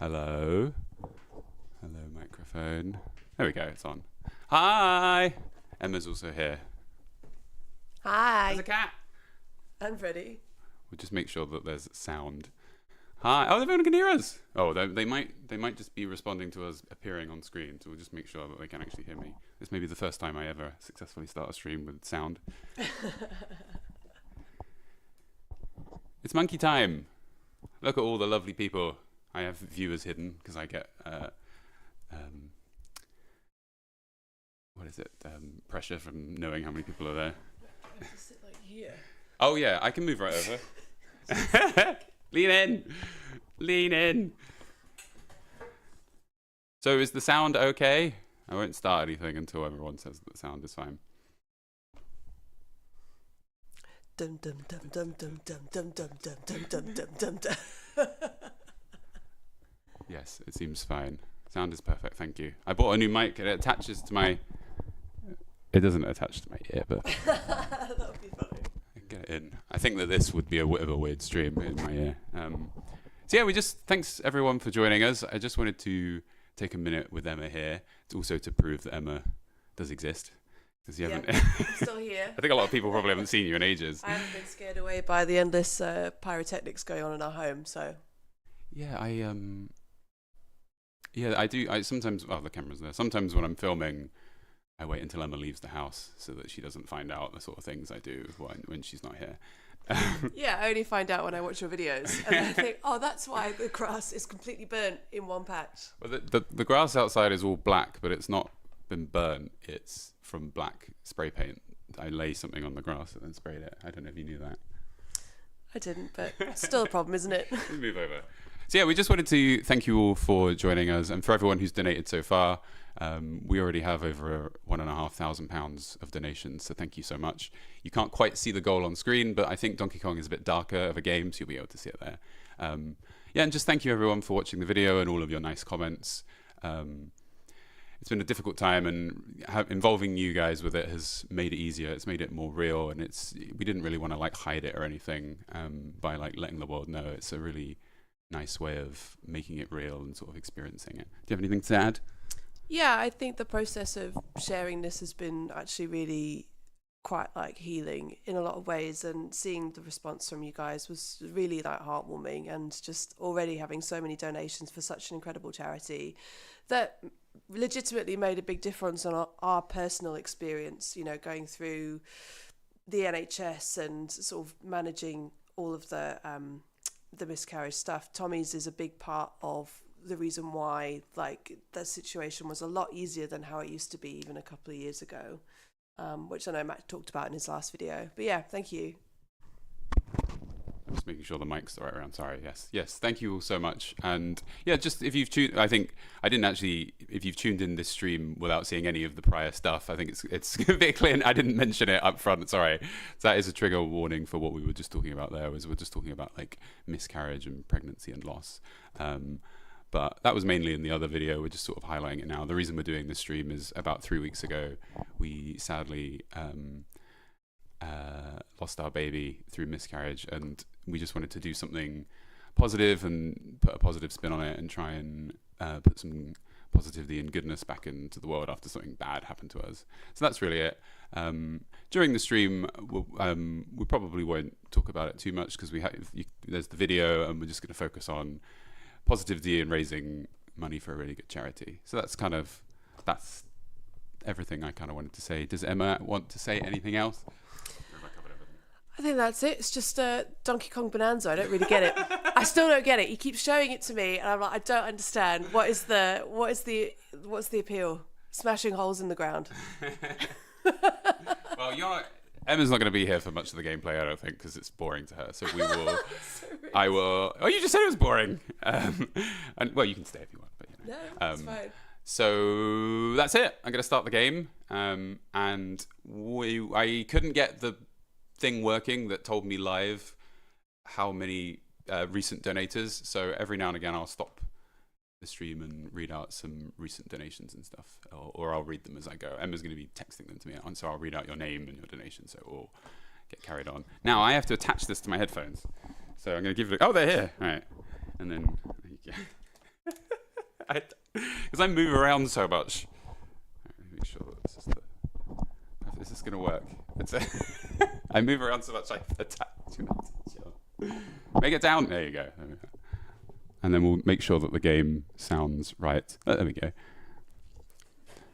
Hello. Hello, microphone. There we go, it's on. Hi! Emma's also here. Hi. There's a cat. And Freddie. We'll just make sure that there's sound. Hi. Oh, everyone can hear us. Oh, they might just be responding to us appearing on screen, so we'll just make sure that they can actually hear me. This may be the first time I ever successfully start a stream with sound. It's monkey time. Look at all the lovely people. I have viewers hidden because I get what is it? Pressure from knowing how many people are there. I have to sit like here. Oh yeah, I can move right over. Lean in. Lean in. So is the sound okay? I won't start anything until everyone says that the sound is fine. Dum dum dum dum dum dum dum dum dum dum dum dum dum. Yes, it seems fine. Sound is perfect, thank you. I bought a new mic and it attaches to my... It doesn't attach to my ear, but... That would be funny. I can get it in. I think that this would be a bit of a weird stream in my ear. So yeah, thanks everyone for joining us. I just wanted to take a minute with Emma here, also to prove that Emma does exist. Because you haven't... I'm still here. I think a lot of people probably haven't seen you in ages. I haven't been scared away by the endless pyrotechnics going on in our home, so... Yeah, I do. I sometimes, the camera's there. Sometimes when I'm filming, I wait until Emma leaves the house so that she doesn't find out the sort of things I do when she's not here. Yeah, I only find out when I watch your videos. And I think, oh, that's why the grass is completely burnt in one patch. Well, the grass outside is all black, but it's not been burnt. It's from black spray paint. I lay something on the grass and then sprayed it. I don't know if you knew that. I didn't, but it's still a problem, isn't it? Let's move over. So yeah, we just wanted to thank you all for joining us, and for everyone who's donated so far. We already have over £1,500 of donations, so thank you so much. You can't quite see the goal on screen, but I think Donkey Kong is a bit darker of a game, so you'll be able to see it there. Yeah, and just thank you everyone for watching the video and all of your nice comments. It's been a difficult time, and involving you guys with it has made it easier. It's made it more real, and we didn't really want to like hide it or anything by like letting the world know. It's a really nice way of making it real and sort of experiencing it. Do you have anything to add? Yeah, I think the process of sharing this has been actually really quite like healing in a lot of ways, and seeing the response from you guys was really like heartwarming, and just already having so many donations for such an incredible charity that legitimately made a big difference on our personal experience, you know, going through the NHS and sort of managing all of the miscarriage stuff. Tommy's is a big part of the reason why like that situation was a lot easier than how it used to be even a couple of years ago, which I know Matt talked about in his last video. But yeah, thank you. Just making sure the mic's the right around. Sorry. Yes. Thank you all so much. And yeah, just if you've tuned, if you've tuned in this stream without seeing any of the prior stuff, I think it's a bit clear. I didn't mention it up front. Sorry. So that is a trigger warning for what we were just talking about there. We're just talking about like miscarriage and pregnancy and loss. But that was mainly in the other video. We're just sort of highlighting it now. The reason we're doing this stream is about 3 weeks ago, we sadly lost our baby through miscarriage, and we just wanted to do something positive and put a positive spin on it and try and put some positivity and goodness back into the world after something bad happened to us. So that's really it. During the stream, we probably won't talk about it too much because there's the video, and we're just going to focus on positivity and raising money for a really good charity. So that's everything I kind of wanted to say. Does Emma want to say anything else? I think that's it. It's just Donkey Kong Bonanza. I don't really get it. I still don't get it. He keeps showing it to me, and I'm like, I don't understand. What's the appeal? Smashing holes in the ground. Well, Emma's not going to be here for much of the gameplay, I don't think, because it's boring to her. So we will. I will. Oh, you just said it was boring. And well, you can stay if you want, but you know. No, it's fine. So that's it. I'm going to start the game, and I couldn't get the thing working that told me live how many recent donators. So every now and again, I'll stop the stream and read out some recent donations and stuff, or I'll read them as I go. Emma's going to be texting them to me, and so I'll read out your name and your donation, so we'll get carried on. Now I have to attach this to my headphones, so I'm going to give it. Oh, they're here. All right, and then. Yeah. Because I move around so much. Make sure that is this going to work? I move around so much. I attach. Make it down. There you go. And then we'll make sure that the game sounds right. There we go.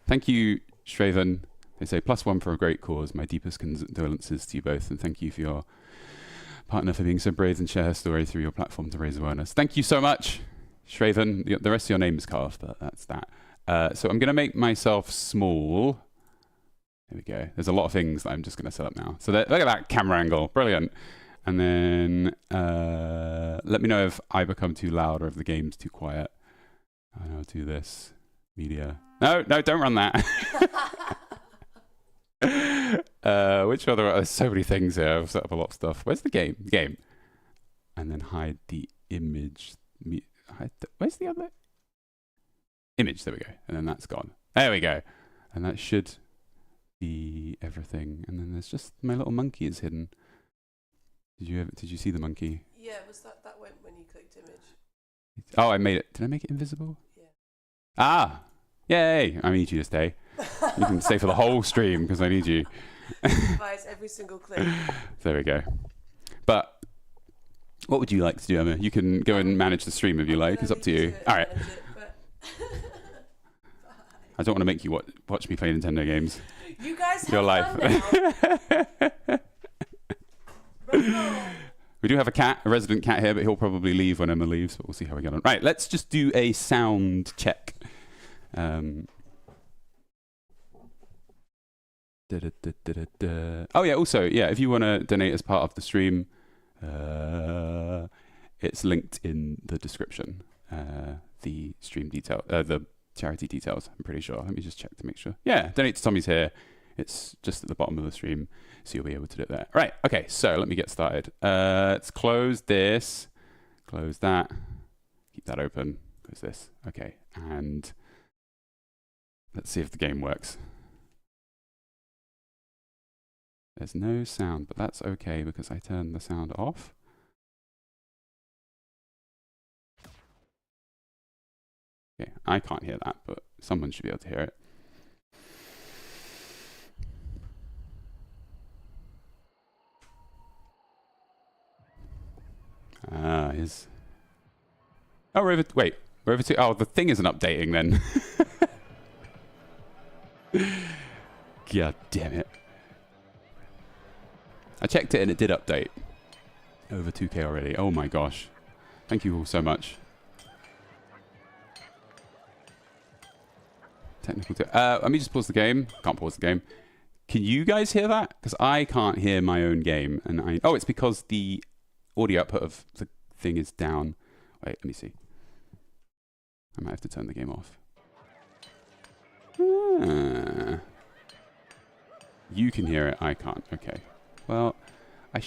Thank you, Shravan. They say +1 for a great cause. My deepest condolences to you both, and thank you for your partner for being so brave and share her story through your platform to raise awareness. Thank you so much, Shravan. The rest of your name is cut off, but that's that. So I'm going to make myself small. There we go. There's a lot of things that I'm just going to set up now. So look at that camera angle. Brilliant. And then let me know if I become too loud or if the game's too quiet. And I'll do this. Media. No, don't run that. Which other? There's so many things here. I've set up a lot of stuff. Where's the game? Game. And then hide the image. Where's the other? Image. There we go. And then that's gone. There we go. And that should be everything. And then there's just my little monkey is hidden. Did you see the monkey? Yeah, was that went when you clicked image? Oh, I made it. Did I make it invisible? Yeah. Ah, yay! I need you to stay. You can stay for the whole stream because I need you. Advise every single click. There we go. But what would you like to do, Emma? You can go and manage the stream if you like. It's up to you. All right. I don't want to make you watch me play Nintendo games. You guys have your life. We do have a resident cat here, but he'll probably leave when Emma leaves, but we'll see how we get on. Right, let's just do a sound check. Oh yeah, also, yeah, if you want to donate as part of the stream, it's linked in the description. The stream detail, the charity details, I'm pretty sure. Let me just check to make sure. Yeah, donate to Tommy's here. It's just at the bottom of the stream, so you'll be able to do it there. Right, okay, so let me get started. Let's close this, close that, keep that open, close this. Okay, and let's see if the game works. There's no sound, but that's okay because I turned the sound off. Okay, I can't hear that, but someone should be able to hear it. Oh, we're over. Wait, we're over to. Oh, the thing isn't updating then. God damn it! I checked it and it did update. Over 2K already. Oh my gosh! Thank you all so much. Technical. Let me just pause the game. Can't pause the game. Can you guys hear that? Because I can't hear my own game, and oh, it's because the audio output of the thing is down. Wait, let me see. I might have to turn the game off. You can hear it, I can't. Okay. Well, I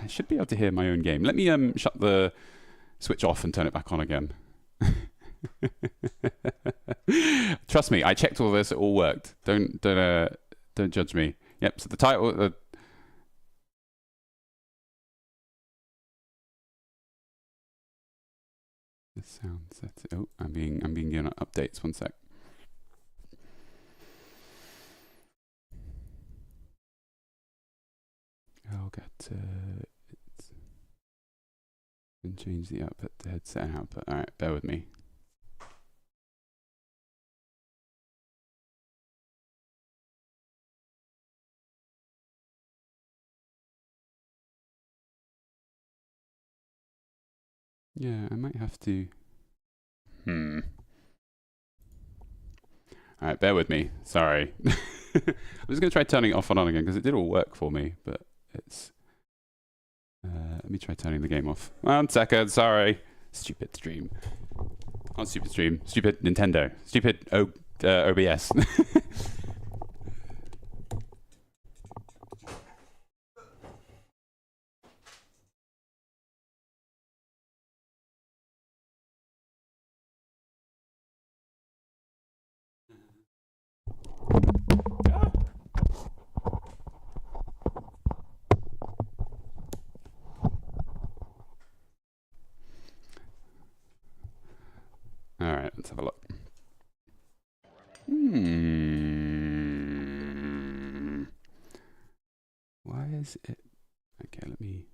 should be able to hear my own game. Let me shut the switch off and turn it back on again. Trust me, I checked all this, it all worked. Don't judge me. Yep, so the title the sound set. Oh, I'm being given updates. 1 sec. I'll get it and change the output to headset and output. All right, bear with me. Yeah, I might have to. All right, bear with me. Sorry. I'm just going to try turning it off and on again because it did all work for me, but it's. Let me try turning the game off. 1 second, sorry. Stupid stream. Not stupid stream. Stupid Nintendo. Stupid OBS. let's have a look. Why is it? Okay, let me.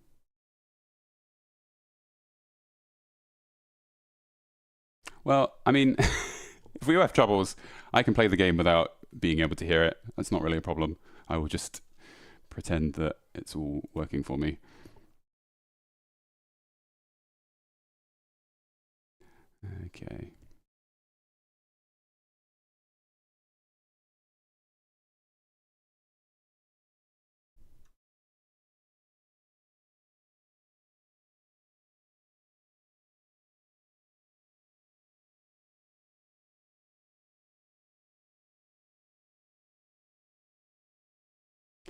Well, I mean, if we have troubles, I can play the game without being able to hear it. That's not really a problem. I will just pretend that it's all working for me. Okay.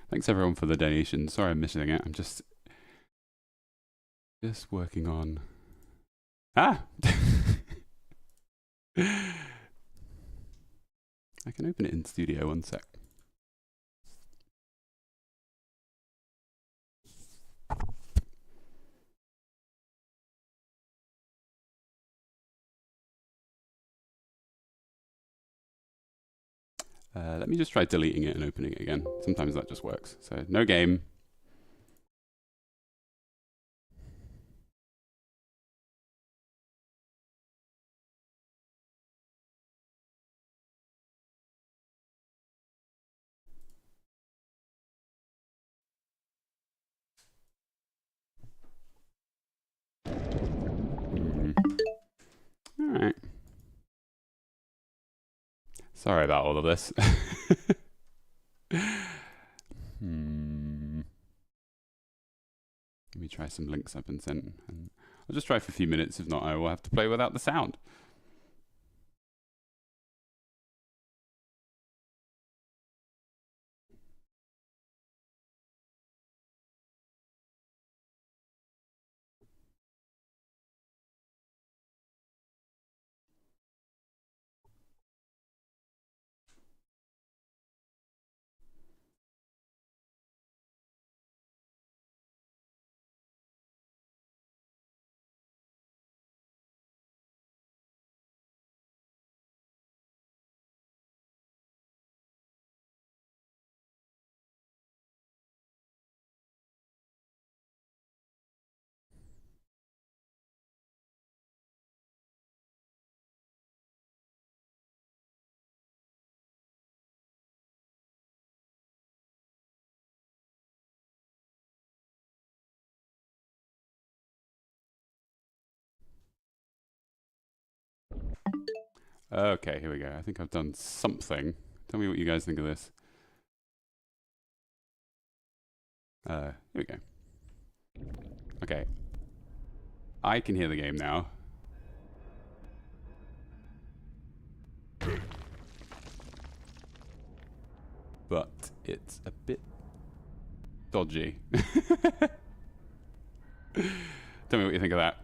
Thanks everyone for the donation. Sorry I'm missing it. I'm just working on. Ah. I can open it in Studio. 1 sec. Let me just try deleting it and opening it again. Sometimes that just works. So no game. All right. Sorry about all of this. Let me try some links I've been sent. And I'll just try for a few minutes. If not, I will have to play without the sound. Okay, here we go. I think I've done something. Tell me what you guys think of this. Here we go. Okay. I can hear the game now. But it's a bit dodgy. Tell me what you think of that.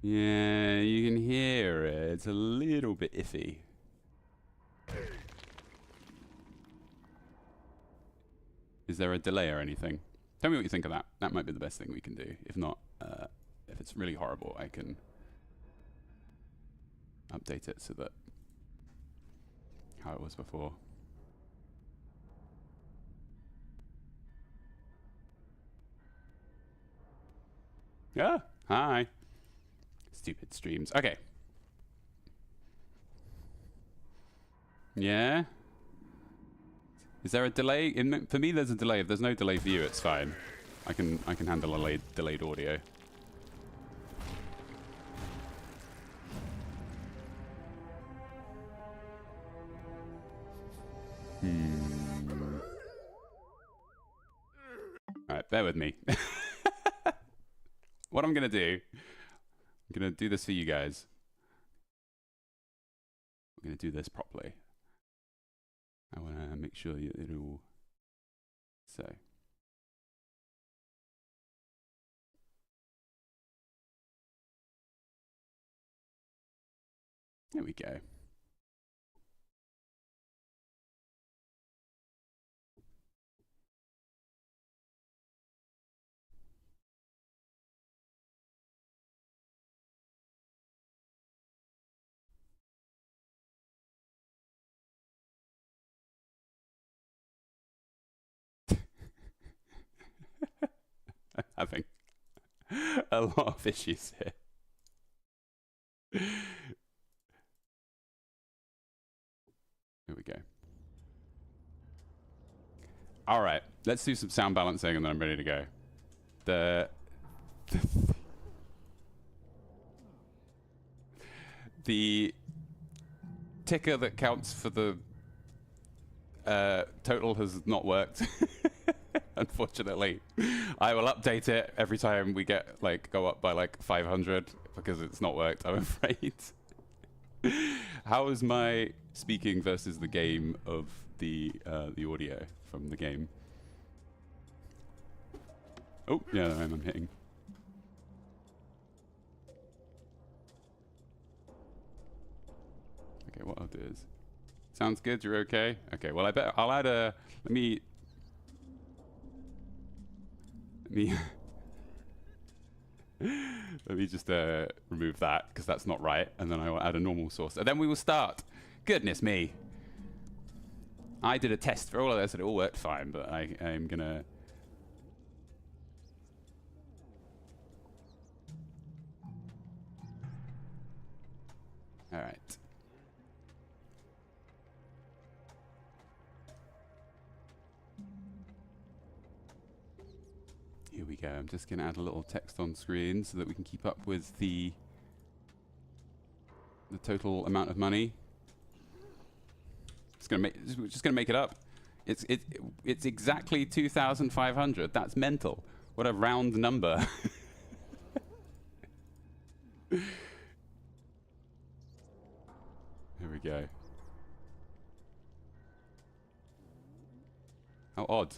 Yeah, you can hear it. It's a little bit iffy. Is there a delay or anything? Tell me what you think of that. That might be the best thing we can do. If not, if it's really horrible, I can update it so that how it was before. Yeah, hi. Stupid streams. Okay. Yeah. Is there a delay? For me, there's a delay. If there's no delay for you, it's fine. I can handle a delayed audio. All right, bear with me. What I'm gonna do, I'm gonna do this for you guys. We're gonna do this properly. I wanna make sure it all. So. There we go. having a lot of issues here. Here we go. All right, let's do some sound balancing and then I'm ready to go. The ticker that counts for the total has not worked. Unfortunately, I will update it every time we get go up by 500 because it's not worked, I'm afraid. How is my speaking versus the game of the audio from the game? Oh yeah, I'm hitting. Okay, what I'll do is, sounds good. You're okay. Okay, well I'll add a. Let me let me just remove that because that's not right, and then I will add a normal source, and then we will start. Goodness me! I did a test for all of this and it all worked fine, but I'm gonna. All right. Here we go. I'm just going to add a little text on screen so that we can keep up with the total amount of money. We're just going to make it up. It's exactly 2,500. That's mental. What a round number. Here we go. How odd.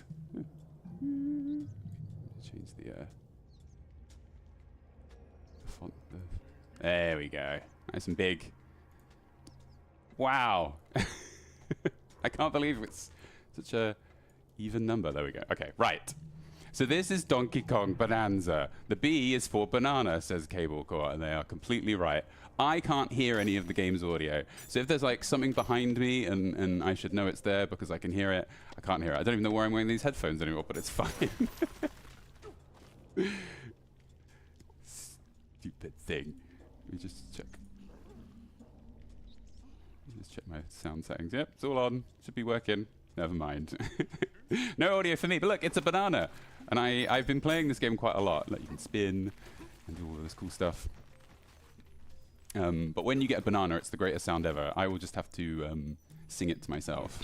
Change the font. There we go. Nice and big. Wow. I can't believe it's such a even number. There we go. Okay, right. So this is Donkey Kong Bonanza. The B is for banana, says Cable Core, and they are completely right. I can't hear any of the game's audio. So if there's something behind me and I should know it's there because I can hear it, I can't hear it. I don't even know where I'm wearing these headphones anymore, but it's fine. Stupid thing. Let me just check. Just check my sound settings. Yep, it's all on. Should be working. Never mind. No audio for me, but look, it's a banana. And I've been playing this game quite a lot. You can spin and do all of this cool stuff. But when you get a banana, it's the greatest sound ever. I will just have to sing it to myself.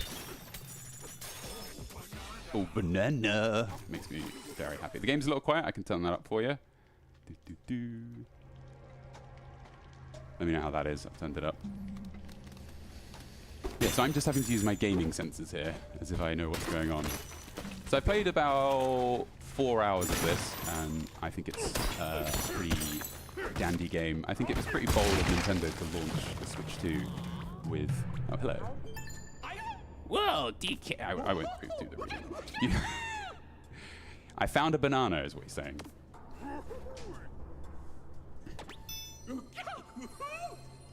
Oh, banana. Makes me very happy. The game's a little quiet. I can turn that up for you. Let me know how that is. I've turned it up. Yeah, so I'm just having to use my gaming senses here, as if I know what's going on. So I played about 4 hours of this, and I think it's a pretty dandy game. I think it was pretty bold of Nintendo to launch the Switch 2 with... Oh, hello. Whoa, DK... I won't do the reading. I found a banana, is what he's saying.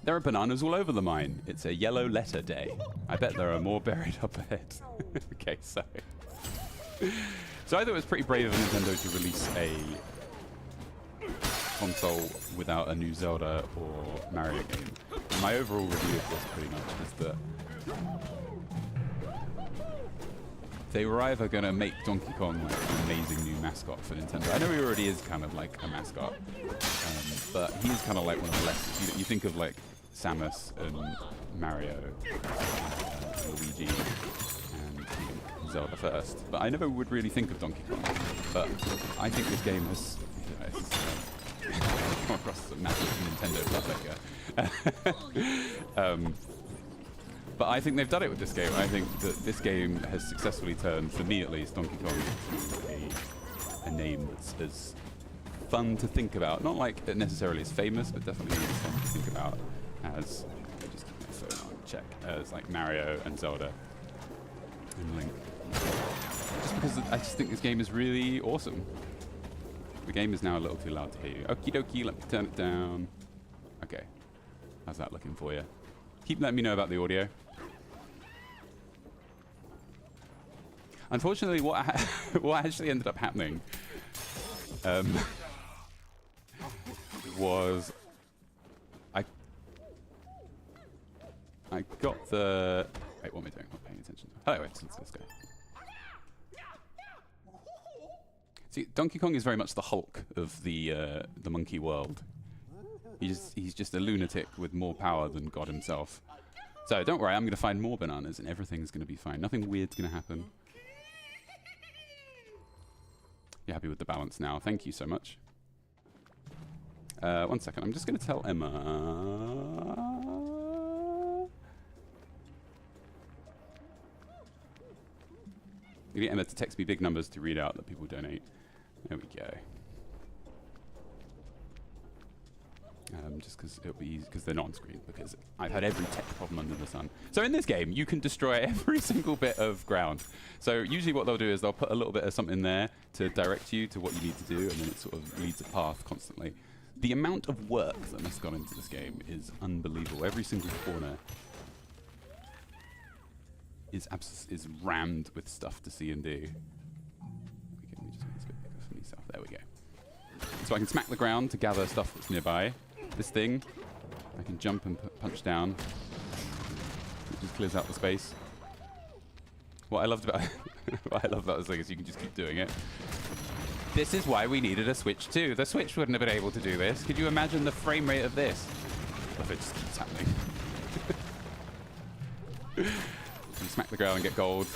There are bananas all over the mine. It's a yellow letter day. I bet there are more buried up ahead. Okay, so I thought it was pretty brave of Nintendo to release a console without a new Zelda or Mario game. And my overall review of this pretty much is that they were either going to make Donkey Kong an amazing new mascot for Nintendo. I know he already is kind of like a mascot, but he's kind of like one of the less... You think of Samus and Mario, Luigi, and Zelda first. But I never would really think of Donkey Kong. But I think this game has... come across as a massive Nintendo bootlegger. But I think they've done it with this game. I think that this game has successfully turned, for me at least, Donkey Kong into a name that's as fun to think about. Not necessarily as famous, but definitely as fun to think about as... I'll just keep my phone on, check. As Mario and Zelda and Link. Just because I just think this game is really awesome. The game is now a little too loud to hear you. Okie dokie, let me turn it down. Okay. How's that looking for you? Keep letting me know about the audio. Unfortunately, what actually ended up happening was I got the... Wait, what am I doing? I'm not paying attention. Oh, wait, it's this guy. See, Donkey Kong is very much the Hulk of the monkey world. He's just a lunatic with more power than God himself. So don't worry, I'm going to find more bananas and everything's going to be fine. Nothing weird's going to happen. You're happy with the balance now. Thank you so much. 1 second, I'm just going to tell Emma... I'm going to get Emma to text me big numbers to read out that people donate. There we go. Just because it'll be easy, because they're not on screen, because I've had every tech problem under the sun. So in this game, you can destroy every single bit of ground. So usually what they'll do is they'll put a little bit of something there to direct you to what you need to do, and then it sort of leads a path constantly. The amount of work that has gone into this game is unbelievable. Every single corner is rammed with stuff to see and do. Okay, let me just make this a bit bigger for myself. There we go. So I can smack the ground to gather stuff that's nearby. This thing, I can jump and punch down. It just clears out the space. What I loved about this thing is you can just keep doing it. This is why we needed a Switch 2. The Switch wouldn't have been able to do this. Could you imagine the frame rate of this? If it just keeps happening. You smack the ground and get gold.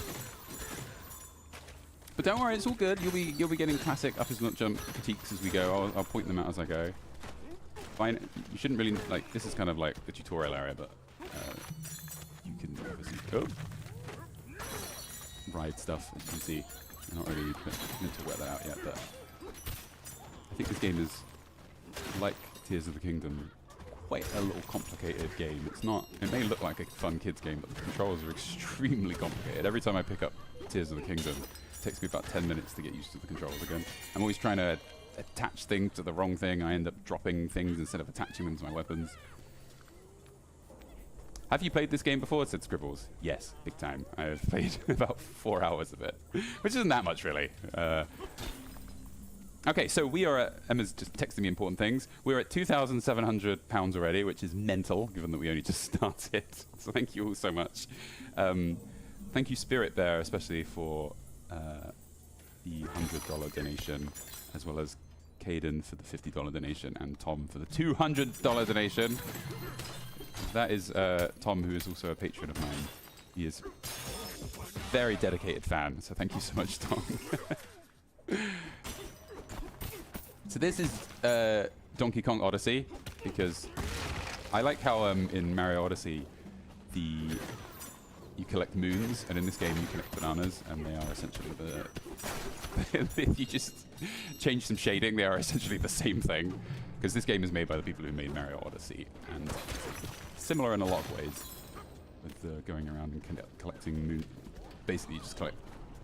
But don't worry, it's all good. You'll be getting classic up is not jump critiques as we go. I'll point them out as I go. Fine. You shouldn't really like. This is kind of like the tutorial area, but you can obviously ride stuff. As you can see, I'm not really meant to work that out yet, but I think this game is like Tears of the Kingdom. Quite a little complicated game. It's not. It may look like a fun kids game, but the controls are extremely complicated. Every time I pick up Tears of the Kingdom, it takes me about 10 minutes to get used to the controls again. I'm always trying to attach things to the wrong thing. I end up dropping things instead of attaching them to my weapons. Have you played this game before? Said Scribbles. Yes, big time. I've played about 4 hours of it, which isn't that much really. Okay, so we are at, Emma's just texting me important things. We're at £2,700 already, which is mental, given that we only just started. So thank you all so much. Thank you, Spirit Bear, especially for the $100 donation, as well as Caden for the $50 donation, and Tom for the $200 donation. That is Tom, who is also a patron of mine. He is a very dedicated fan, so thank you so much, Tom. So this is Donkey Kong Odyssey, because I like how in Mario Odyssey you collect moons, and in this game you collect bananas, and they are essentially if you just change some shading, they are essentially the same thing. Because this game is made by the people who made Mario Odyssey, and similar in a lot of ways with going around and collecting moons. Basically, you just collect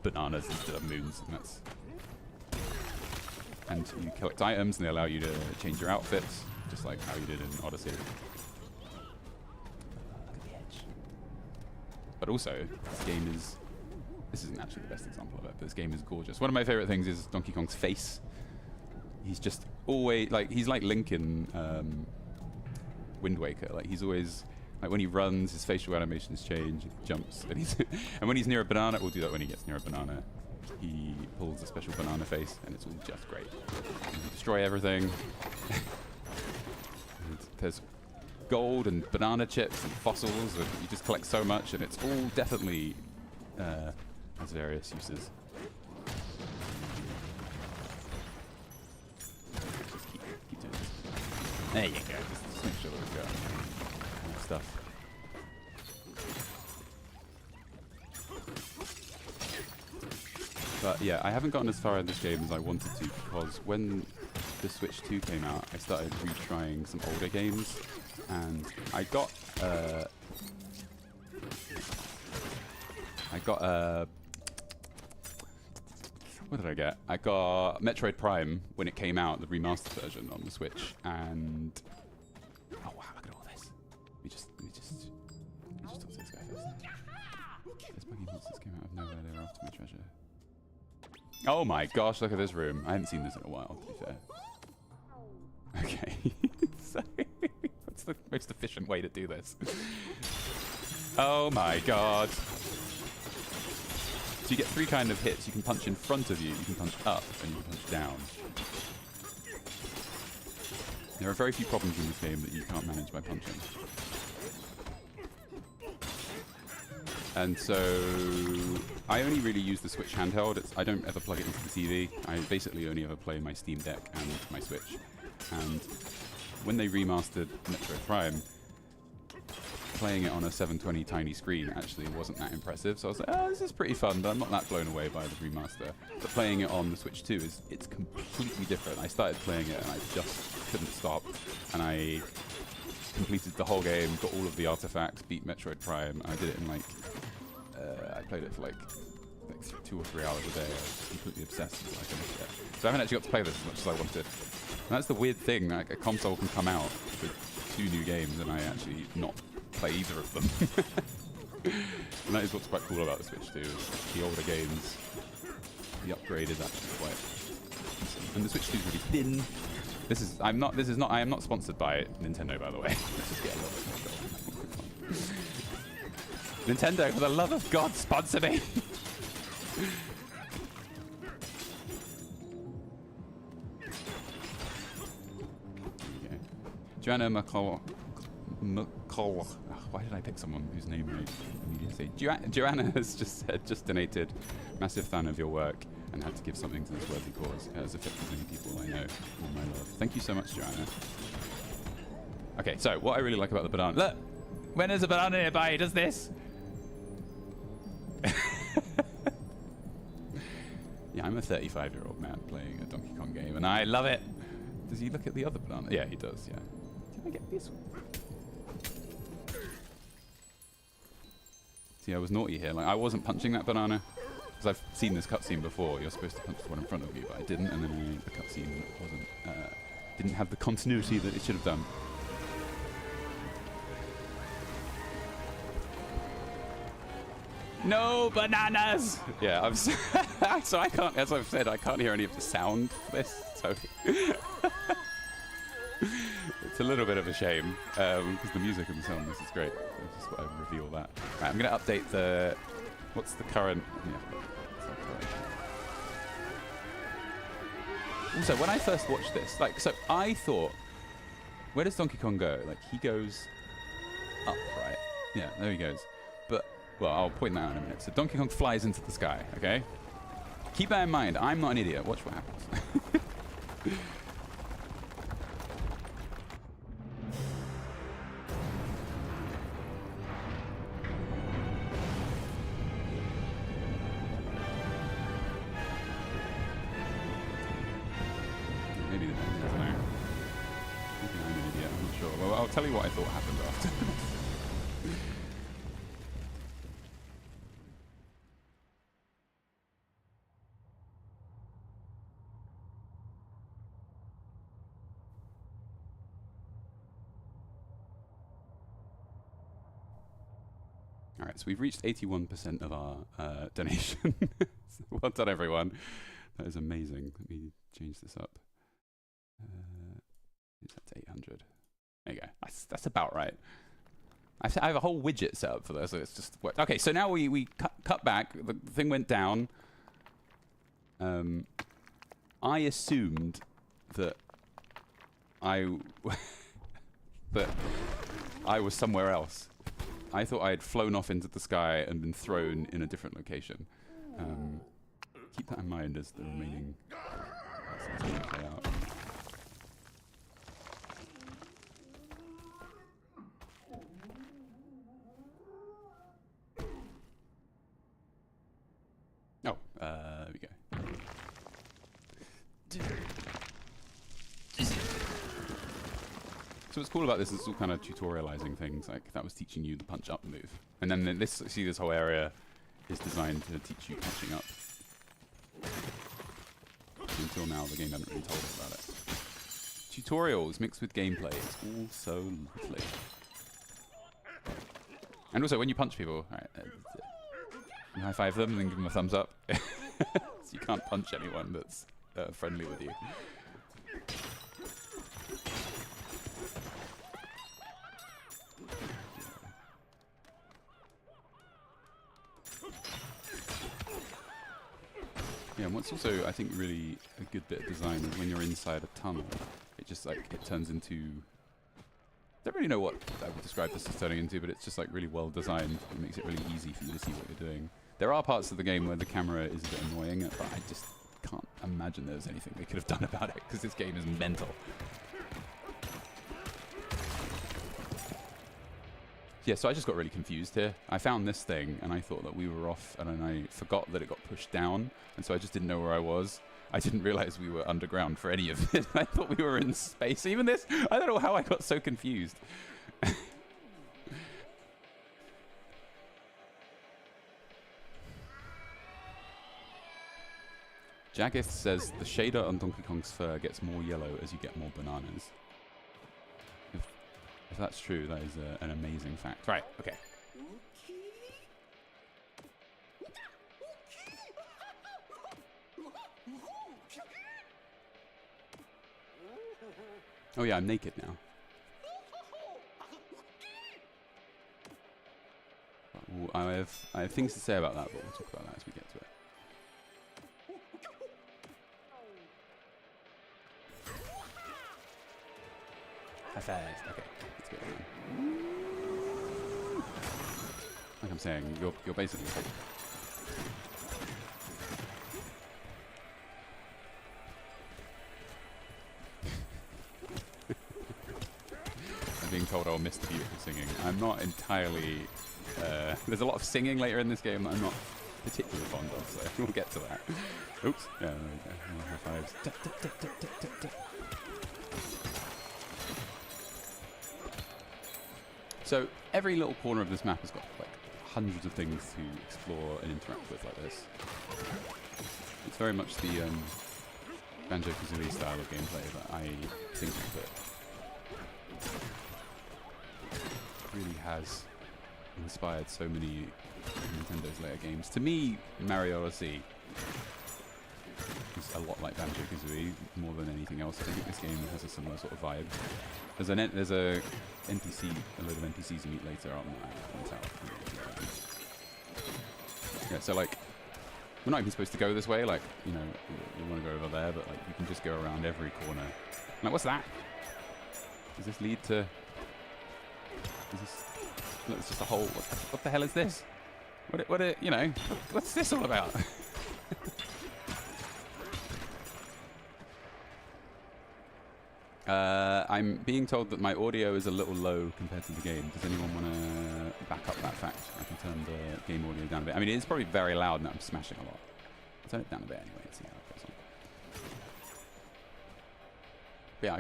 bananas instead of moons, and that's. And you collect items, and they allow you to change your outfits, just like how you did in Odyssey. Look at the edge. But also, this game is... This isn't actually the best example of it, but this game is gorgeous. One of my favorite things is Donkey Kong's face. He's just always... he's like Link in Wind Waker. Like, he's always... Like, when he runs, his facial animations change, he jumps, and he's... and when he's near a banana, we'll do that when he gets near a banana. He pulls a special banana face, and it's all just great. You destroy everything. And there's gold and banana chips and fossils, and you just collect so much, and it's all definitely has various uses. Just keep doing this. There you go. Just make sure that we've got enough stuff. But yeah, I haven't gotten as far in this game as I wanted to, because when the Switch 2 came out, I started retrying some older games, and I got what did I get? I got Metroid Prime when it came out, the remastered version on the Switch, and oh wow, look at all this. Let me just talk to this guy first. This buggy monsters came out of nowhere, they were after my treasure. Oh my gosh, look at this room. I haven't seen this in a while, to be fair. Okay. So, what's the most efficient way to do this? Oh my god. So you get 3 kind of hits. You can punch in front of you can punch up, and you can punch down. There are very few problems in this game that you can't manage by punching. And so I only really use the Switch handheld. I don't ever plug it into the TV. I basically only ever play my Steam Deck and my Switch. And when they remastered Metroid Prime, playing it on a 720 tiny screen actually wasn't that impressive. So I was like, oh, this is pretty fun, but I'm not that blown away by the remaster. But playing it on the Switch 2 it's completely different. I started playing it and I just couldn't stop. And I completed the whole game, got all of the artifacts, beat Metroid Prime. I did it in like, I played it for like 2 or 3 hours a day. I was completely obsessed until I finished it. So I haven't actually got to play this as much as I wanted. And that's the weird thing, like a console can come out with 2 new games and I actually not play either of them. And that is what's quite cool about the Switch too, is the older games, the upgrade is actually quite decent. And the Switch 2 is really thin. I am not sponsored by Nintendo, by the way. Let's just get a little bit more. Nintendo, for the love of God, sponsor me! Joanna McCall. Why did I pick someone whose name I immediately say? Joanna has just donated. Massive fan of your work and had to give something to this worthy cause. It has affected many people I know. All my love. Thank you so much, Joanna. Okay, so what I really like about the banana. Look! When there's a banana nearby, it does this! Yeah, I'm a 35-year-old man playing a Donkey Kong game, and I love it! Does he look at the other banana? Yeah, he does, yeah. Can I get this one? See, I was naughty here. Like, I wasn't punching that banana, because I've seen this cutscene before. You're supposed to punch the one in front of you, but I didn't, and then I made the cutscene that didn't have the continuity that it should have done. No bananas! Yeah, I'm so I can't, as I've said, I can't hear any of the sound for this, so it's a little bit of a shame, because the music and the sound, this is great. I just want to reveal that. Right, I'm going to update the, what's the current, Also, when I first watched this, like, so I thought, where does Donkey Kong go? Like, he goes up, right? Yeah, there he goes. But, well, I'll point that out in a minute. So Donkey Kong flies into the sky, okay? Keep that in mind. I'm not an idiot. Watch what happens. Maybe the I don't know. Maybe I'm an idiot. I'm not sure. Well, I'll tell you what I thought happened after. All right, so we've reached 81% of our donation. So well done, everyone. That is amazing. Let me change this up. It's at 800. There you go. That's about right. I have a whole widget set up for this, so it's just worked. Okay, so now we cut back. The thing went down. I assumed that that I was somewhere else. I thought I had flown off into the sky and been thrown in a different location. Keep that in mind as the remaining lessons play out. Oh, there we go. So what's cool about this is it's all kind of tutorializing things. Like that was teaching you the punch up move, and then this whole area is designed to teach you punching up. Until now, the game hasn't really told us about it. Tutorials mixed with gameplay. It's all so lovely. And also, when you punch people, all right, you high five them and give them a thumbs up. So you can't punch anyone that's friendly with you. Yeah, and what's also, I think, really a good bit of design is when you're inside a tunnel, it just like, it turns into... I don't really know what I would describe this as turning into, but it's just like really well designed. It makes it really easy for you to see what you're doing. There are parts of the game where the camera is a bit annoying, but I just can't imagine there's anything they could have done about it, because this game is mental. Yeah, so I just got really confused here. I found this thing, and I thought that we were off, and then I forgot that it got pushed down, and so I just didn't know where I was. I didn't realize we were underground for any of it. I thought we were in space. Even this, I don't know how I got so confused. Jaggeth says the shader on Donkey Kong's fur gets more yellow as you get more bananas. If that's true, that is an amazing fact. Right, okay. Oh yeah, I'm naked now. Ooh, I have things to say about that, but we'll talk about that as we get to it. High five. Okay, let's get it. Like I'm saying, you're basically... I'm being told I'll miss the beautiful singing. I'm not entirely... there's a lot of singing later in this game that I'm not particularly fond of, so we'll get to that. Oops. Yeah, there we go. High fives. So every little corner of this map has got like hundreds of things to explore and interact with like this. It's very much the Banjo-Kazooie style of gameplay that I think that really has inspired so many Nintendo's later games. To me, Mario Odyssey is a lot like Banjo-Kazooie more tn anything else. I think this game has a similar sort of vibe. There's a NPC, a load of NPCs you meet later on the tower. Yeah, so like, we're not even supposed to go this way, like, you know, you want to go over there, but like, you can just go around every corner. Like, what's that? Does this lead to... Is this... Look, it's just a hole. What the hell is this? You know, what's this all about? I'm being told that my audio is a little low compared to the game. Does anyone want to back up that fact? I can turn the game audio down a bit. I mean, it is probably very loud and I'm smashing a lot. I'll turn it down a bit anyway and see how it goes on. But yeah,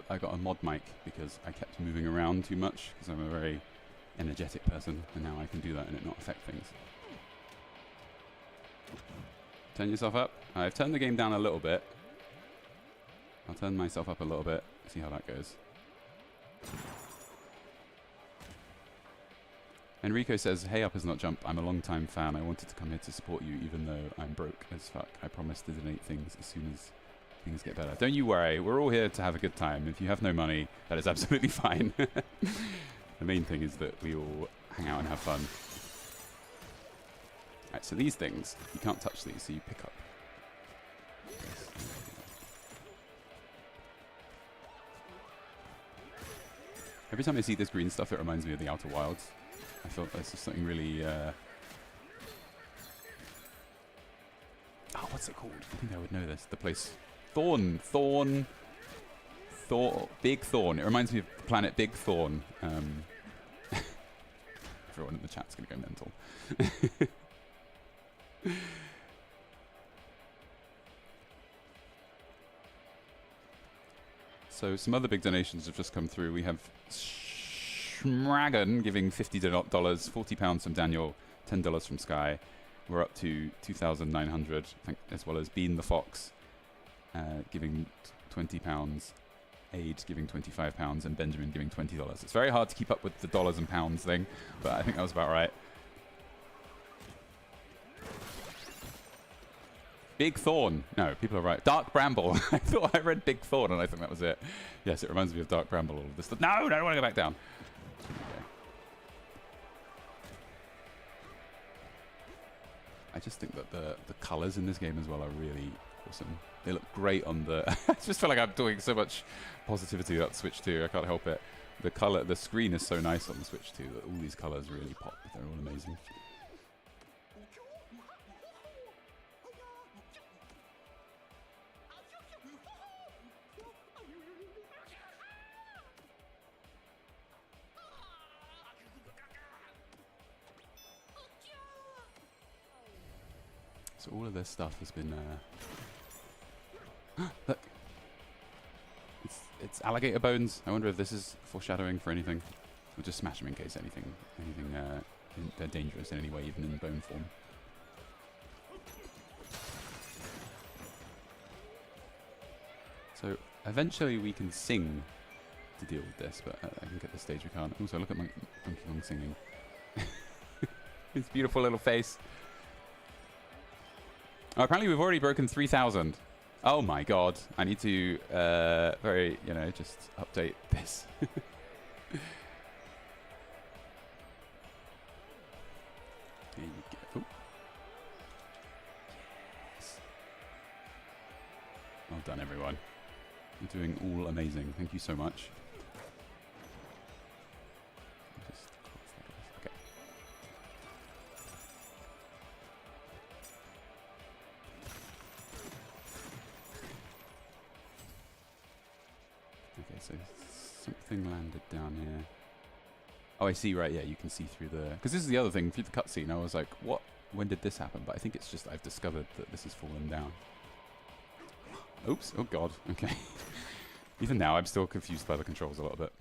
I got a mod mic because I kept moving around too much because I'm a very energetic person, and now I can do that and it not affect things. Turn yourself up. I've turned the game down a little bit. I'll turn myself up a little bit, see how that goes. Enrico says, hey up is not jump, I'm a long time fan, I wanted to come here to support you even though I'm broke as fuck. I promise to donate things as soon as things get better. Don't you worry, we're all here to have a good time. If you have no money, that is absolutely fine. The main thing is that we all hang out and have fun. Alright, so these things, you can't touch these, so you pick up. Every time I see this green stuff, it reminds me of the Outer Wilds. I felt there's just something really... Oh, what's it called? I think I would know this. The place... Big Thorn. It reminds me of the planet Big Thorn. Everyone in the chat's going to go mental. So some other big donations have just come through. We have Schmagan giving $50, £40 from Daniel, $10 from Sky. We're up to 2,900, as well as Bean the Fox giving £20, Aid giving £25, and Benjamin giving $20. It's very hard to keep up with the dollars and pounds thing, but I think that was about right. Big Thorn. No, people are right. Dark Bramble. I thought I read Big Thorn, and I think that was it. Yes, it reminds me of Dark Bramble. All of this stuff. No, I don't want to go back down. Okay. I just think that the colors in this game as well are really awesome. They look great on the... I just feel like I'm doing so much positivity about Switch 2. I can't help it. The screen is so nice on the Switch 2 that all these colors really pop. They're all amazing. So all of this stuff has been... Look! It's alligator bones. I wonder if this is foreshadowing for anything. We'll just smash them in case anything they're dangerous in any way, even in bone form. So eventually we can sing to deal with this, but I think at this stage we can't. Also, look at Donkey Kong singing. His beautiful little face. Oh, apparently we've already broken 3,000. Oh my god. I need to, just update this. There you go. Ooh. Yes. Well done, everyone. You're doing all amazing. Thank you so much. Okay. Okay, so something landed down here. Oh, I see, right, yeah, you can see through the... Because this is the other thing, through the cutscene, I was like, what? When did this happen? But I think it's just I've discovered that this has fallen down. Oops, oh god, okay. Even now, I'm still confused by the controls a little bit.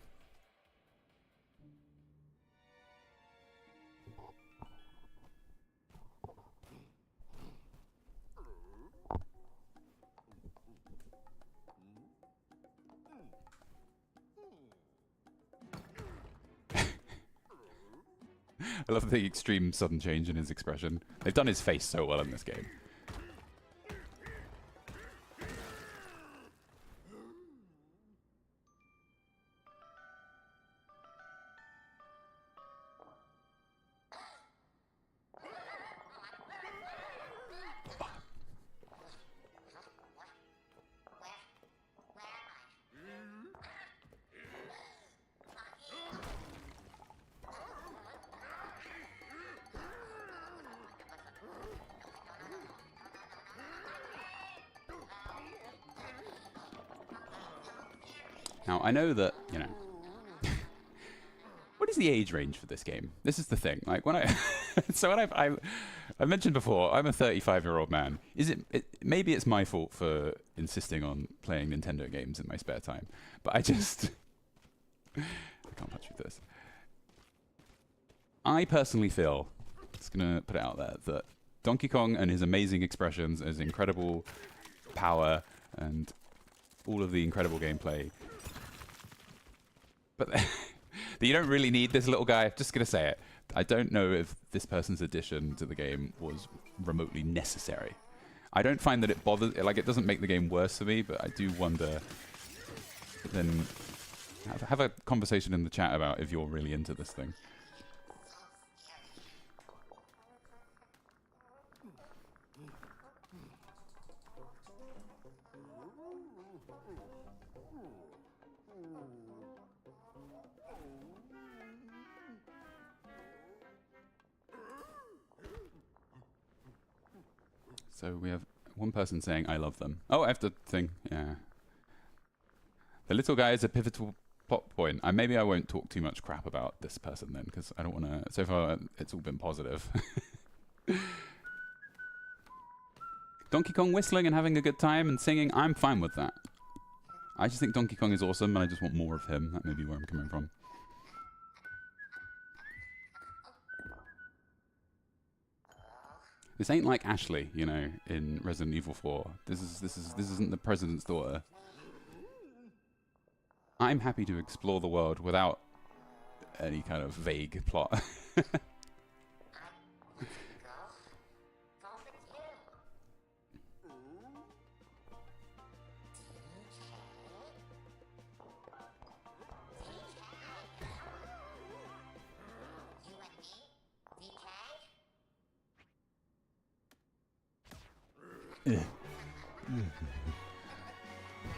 I love the extreme sudden change in his expression. They've done his face so well in this game. Now, I know that, you know... What is the age range for this game? This is the thing. Like, when I... so when I mentioned before, I'm a 35-year-old man. Is maybe it's my fault for insisting on playing Nintendo games in my spare time. But I just... I can't touch with this. I personally feel, just going to put it out there, that Donkey Kong and his amazing expressions, his incredible power, and all of the incredible gameplay... But that you don't really need this little guy. Just going to say it. I don't know if this person's addition to the game was remotely necessary. I don't find that it bothers... Like, it doesn't make the game worse for me, but I do wonder... Then have a conversation in the chat about if you're really into this thing. So we have one person saying, I love them. Oh, I have the thing. Yeah. The little guy is a pivotal plot point. Maybe I won't talk too much crap about this person then, because I don't want to... So far, it's all been positive. Donkey Kong whistling and having a good time and singing, I'm fine with that. I just think Donkey Kong is awesome, and I just want more of him. That may be where I'm coming from. This ain't like Ashley, you know, in Resident Evil 4. This isn't the president's daughter. I'm happy to explore the world without any kind of vague plot.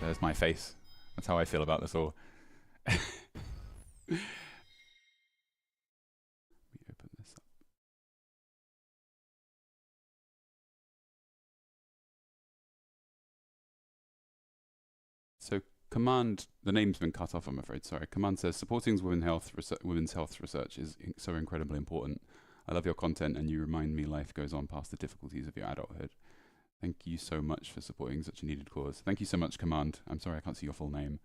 There's my face. That's how I feel about this all. Let me open this up. So command, the name's been cut off, I'm afraid, sorry. Command says, supporting women's health research is so incredibly important. I love your content and you remind me life goes on past the difficulties of your adulthood. Thank you so much for supporting such a needed cause. Thank you so much, Command. I'm sorry I can't see your full name.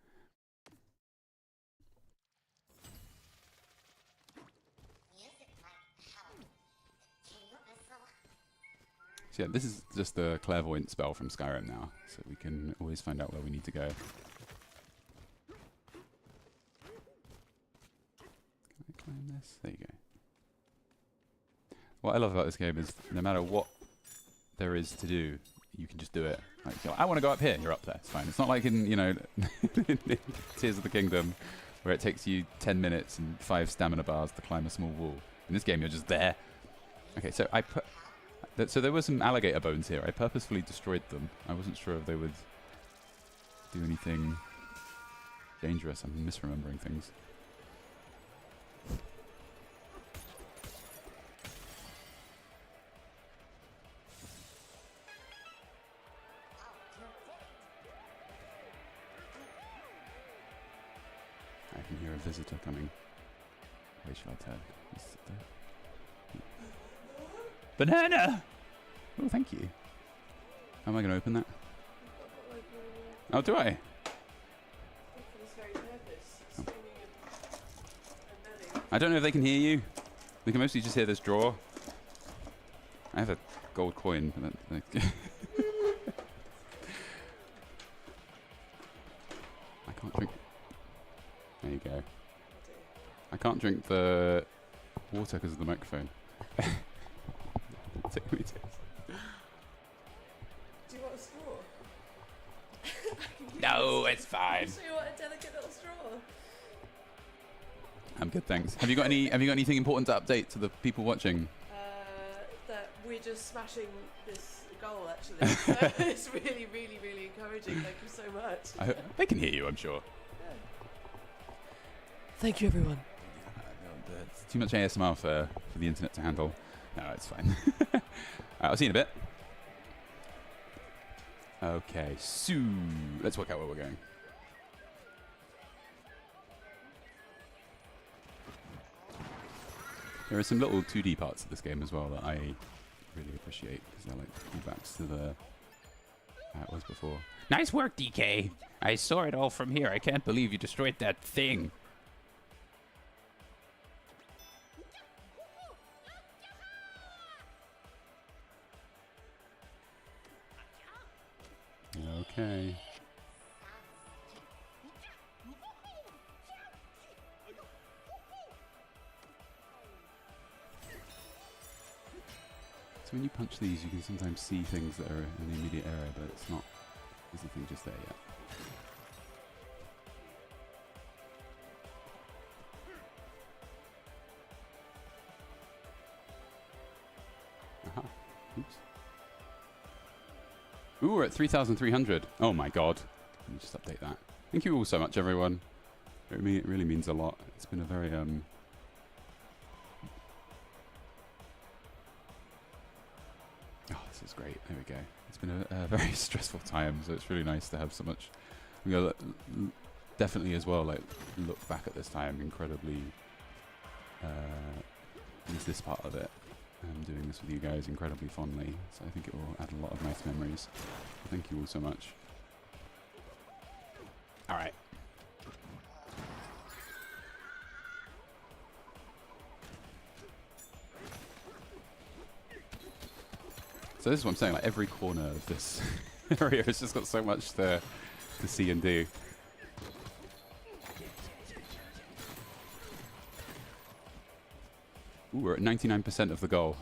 So yeah, this is just the clairvoyant spell from Skyrim now, so we can always find out where we need to go. Can I climb this? There you go. What I love about this game is no matter what there is to do, you can just do it. Like, I want to go up here. You're up there. It's fine. It's not like in, you know, Tears of the Kingdom, where it takes you 10 minutes and 5 stamina bars to climb a small wall. In this game, you're just there. Okay, so so there were some alligator bones here. I purposefully destroyed them. I wasn't sure if they would do anything dangerous. I'm misremembering things. I can hear a visitor coming. Where shall I turn? Banana! Oh, thank you. How am I going to open that? Oh, do I? Oh. I don't know if they can hear you. They can mostly just hear this drawer. I have a gold coin. I can't drink. There you go. I can't drink the water because of the microphone. Do you want a straw? No, it's fine. So you want a delicate little straw? I'm good, thanks. Have you got anything important to update to the people watching? That we're just smashing this goal, actually. So it's really, really, really encouraging. Thank you so much. They can hear you, I'm sure. Yeah. Thank you, everyone. It's too much ASMR for the internet to handle. No, it's fine. I'll see you in a bit. Okay, so let's work out where we're going. There are some little 2D parts of this game as well that I really appreciate because they're like feedbacks to the how it was before. Nice work, DK. I saw it all from here. I can't believe you destroyed that thing. Okay. So when you punch these, you can sometimes see things that are in the immediate area, but it's not physically just there yet. Aha. Oops. Ooh, we're at 3,300. Oh my god. Let me just update that. Thank you all so much, everyone. It really means a lot. It's been a very oh, this is great. There we go. It's been a very stressful time, so it's really nice to have so much. You know, definitely as well, like, look back at this time incredibly. Use this part of it. I'm doing this with you guys incredibly fondly, so I think it will add a lot of nice memories. Thank you all so much. Alright. So this is what I'm saying, like every corner of this area has just got so much to see and do. Ooh, we're at 99% of the goal.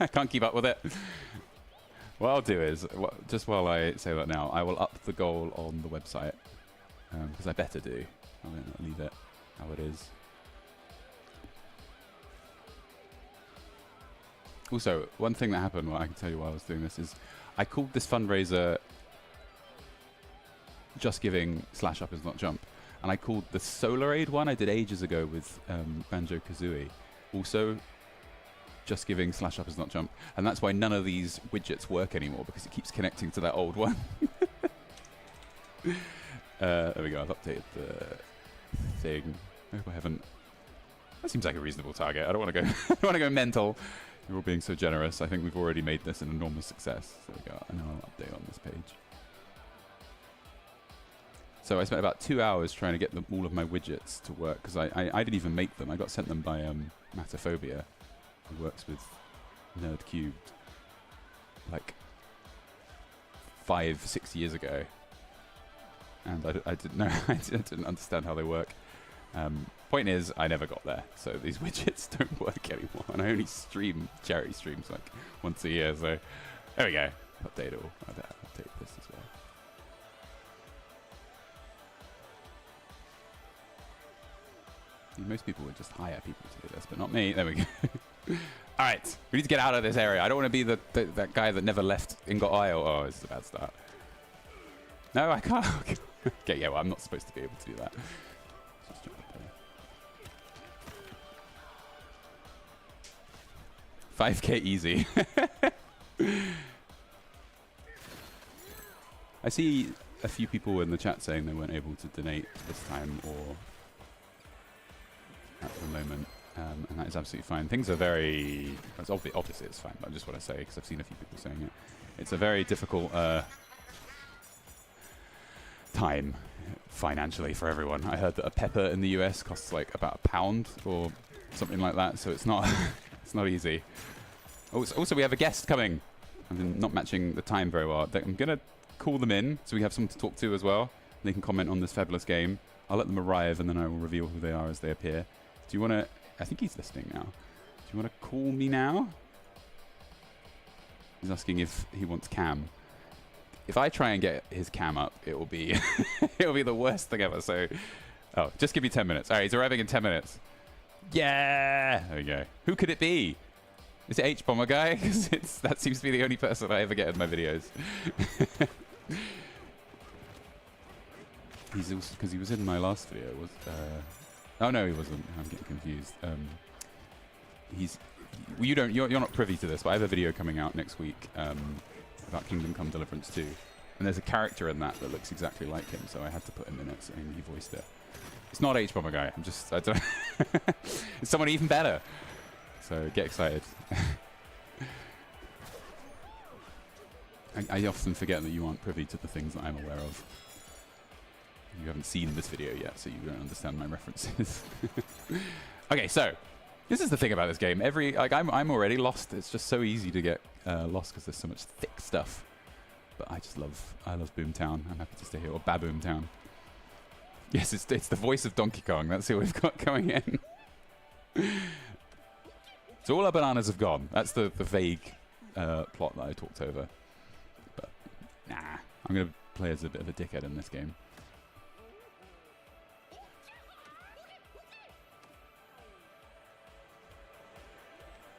I can't keep up with it. What I'll do is, just while I say that now, I will up the goal on the website. Because I better do. I won't leave it how it is. Also, one thing that happened, I can tell you while I was doing this, is I called this fundraiser Just Giving / Up Is Not Jump. And I called the Solar Aid one I did ages ago with Banjo-Kazooie also Just Giving / Up Is Not Jump. And that's why none of these widgets work anymore, because it keeps connecting to that old one. There we go, I've updated the thing. I hope I haven't... That seems like a reasonable target. I don't want to go I don't want to go mental. You're all being so generous. I think we've already made this an enormous success. There we go, and I'll update on this page. So I spent about 2 hours trying to get all of my widgets to work, because I didn't even make them. I got sent them by Mataphobia, who works with Nerd Cubed, like 5-6 years ago. And I didn't know, I didn't understand how they work. Point is, I never got there, so these widgets don't work anymore. And I only stream charity streams like once a year, so there we go. Update it all. I'll update this as well. Most people would just hire people to do this, but not me. There we go. All right, we need to get out of this area. I don't want to be that guy that never left and got oil. Oh, this is a bad start. No, I can't. Okay, yeah, well, I'm not supposed to be able to do that. Just jump up there. 5k easy. I see a few people in the chat saying they weren't able to donate this time or at the moment, and that is absolutely fine. Things are very... Obviously it's fine, but I just want to say, because I've seen a few people saying it, it's a very difficult time financially for everyone. I heard that a pepper in the US costs like about £1 or something like that, so it's not it's not easy. Also, we have a guest coming. I'm not matching the time very well. I'm going to call them in so we have someone to talk to as well. They can comment on this fabulous game. I'll let them arrive and then I will reveal who they are as they appear. Do you want to... I think he's listening now. Do you want to call me now? He's asking if he wants cam. If I try and get his cam up, it will be it will be the worst thing ever. So, oh, just give me 10 minutes. All right, he's arriving in 10 minutes. Yeah, there we go. Who could it be? Is it H-Bomber guy? Because that seems to be the only person I ever get in my videos. He's also, because he was in my last video. Oh no, he wasn't. I'm getting confused. You're not privy to this, but I have a video coming out next week about Kingdom Come Deliverance 2, and there's a character in that looks exactly like him, so I had to put him in it, and he voiced it. It's not H-Bomber guy. I don't. It's someone even better. So get excited. I often forget that you aren't privy to the things that I'm aware of. You haven't seen this video yet, so you don't understand my references. Okay, so this is the thing about this game. I'm already lost. It's just so easy to get lost because there's so much thick stuff. But I love Boomtown. I'm happy to stay here. Or Baboomtown. Yes, it's the voice of Donkey Kong. That's who we've got going in. So all our bananas have gone. That's the vague plot that I talked over. But nah, I'm gonna play as a bit of a dickhead in this game.